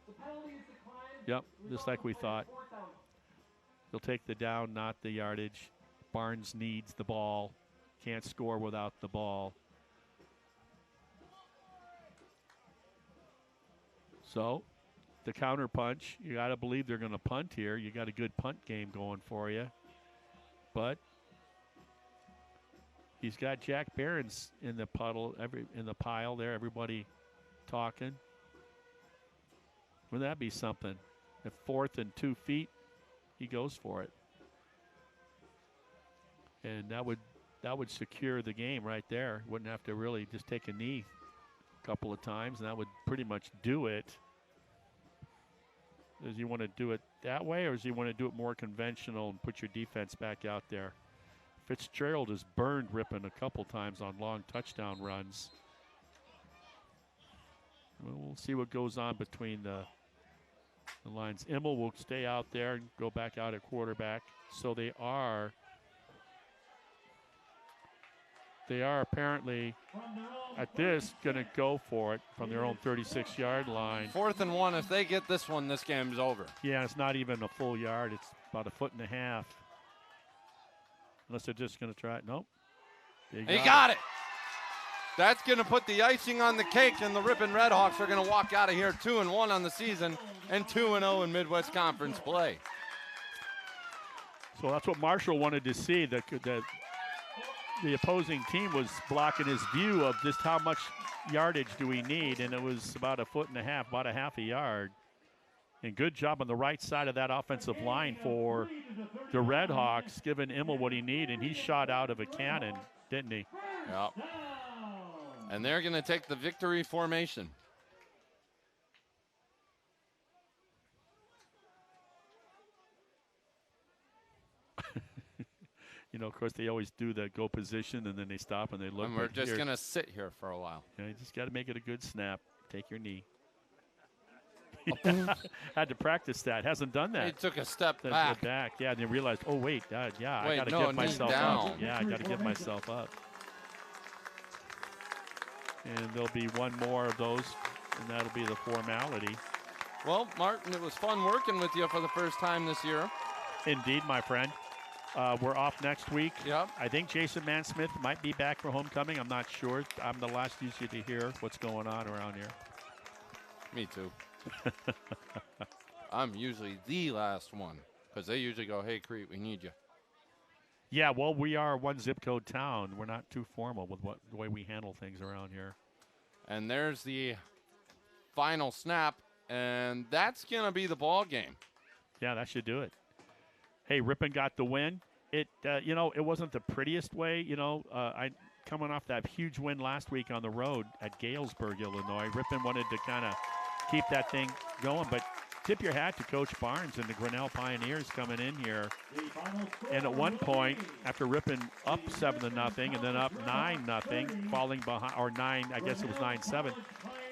The penalty is declined. Yep, just like we thought. He'll take the down, not the yardage. Barnes needs the ball. Can't score without the ball. So, the counter punch, you got to believe they're going to punt here. You got a good punt game going for you. But he's got Jack Behrens in the puddle, in the pile there, everybody talking. Wouldn't that be something? If 4th and 2 feet, he goes for it. And that would secure the game right there. Wouldn't have to really just take a knee a couple of times, and that would pretty much do it. Does he want to do it that way, or does he want to do it more conventional and put your defense back out there? Fitzgerald has burned Ripon a couple times on long touchdown runs. We'll see what goes on between the The lines. Immel will stay out there and go back out at quarterback. So they are apparently at this going to go for it from their own 36-yard line. 4th and 1. If they get this one, this game's over. Yeah, it's not even a full yard. It's about 1.5 feet. Unless they're just going to try it. Nope. He got it. That's going to put the icing on the cake, and the Ripon Redhawks are going to walk out of here 2-1 on the season and 2-0 in Midwest Conference play. So that's what Marshall wanted to see. That the opposing team was blocking his view of just how much yardage do we need, and it was about 1.5 feet, about a half a yard. And good job on the right side of that offensive line for the Redhawks, giving Immel what he needed, and he shot out of a cannon, didn't he? Yep. And they're going to take the victory formation. You know, of course, they always do the go position, and then they stop and they look. And we're just going to sit here for a while. You just got to make it a good snap. Take your knee. Had to practice that. Hasn't done that. He took a step back. back. Yeah, and they realized, oh, wait, I got to get knee myself down. up. Yeah, I got to get myself up. And there'll be one more of those, and that'll be the formality. Well, Martin, it was fun working with you for the first time this year. Indeed, my friend. We're off next week. Yep. I think Jason Mansmith might be back for homecoming. I'm not sure. I'm the last usually to hear what's going on around here. Me too. I'm usually the last one because they usually go, hey, Crete, we need you. Yeah, well, we are one zip code town. We're not too formal with the way we handle things around here. And there's the final snap, and that's going to be the ball game. Yeah, that should do it. Hey, Ripon got the win. It wasn't the prettiest way. I coming off that huge win last week on the road at Galesburg, Illinois. Ripon wanted to kind of keep that thing going, but tip your hat to Coach Barnes and the Grinnell Pioneers coming in here. And at one point, after Ripon up 7-0 and then up 9-0, falling behind, or 9, I guess it was 9-7,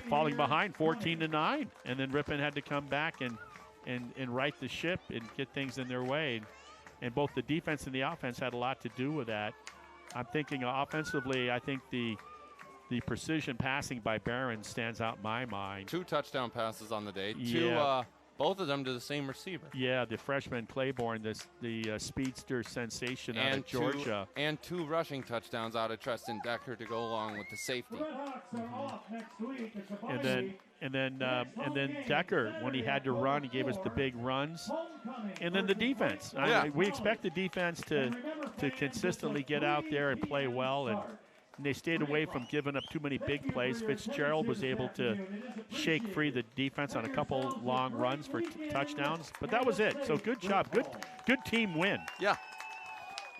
falling behind 14-9, and then Ripon had to come back and right the ship and get things in their way. And both the defense and the offense had a lot to do with that. I'm thinking offensively, I think the precision passing by Barron stands out in my mind. 2 touchdown passes on the day. Yeah. Both of them to the same receiver. Yeah, the freshman Claiborne, the speedster sensation out of Georgia. And 2 rushing touchdowns out of Treston Decker to go along with the safety. And then Decker, when he had to run, he gave us the big runs. And then the defense. We expect the defense to consistently get out there and play well, and they stayed away from giving up too many big plays. Fitzgerald was able to shake free the defense on a couple long runs for touchdowns, but that was it. So good job. Good team win. Yeah.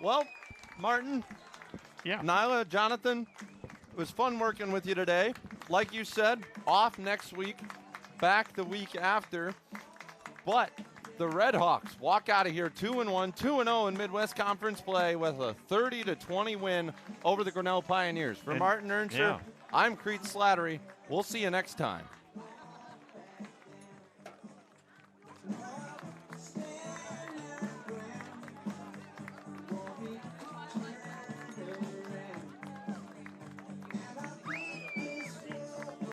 Well, Martin, yeah, Nyla, Jonathan, it was fun working with you today. Like you said, off next week, back the week after. But the Redhawks walk out of here 2-1, 2-0 in Midwest Conference play with a 30-20 win over the Grinnell Pioneers. For Martin Ernser, I'm Crete Slattery. We'll see you next time.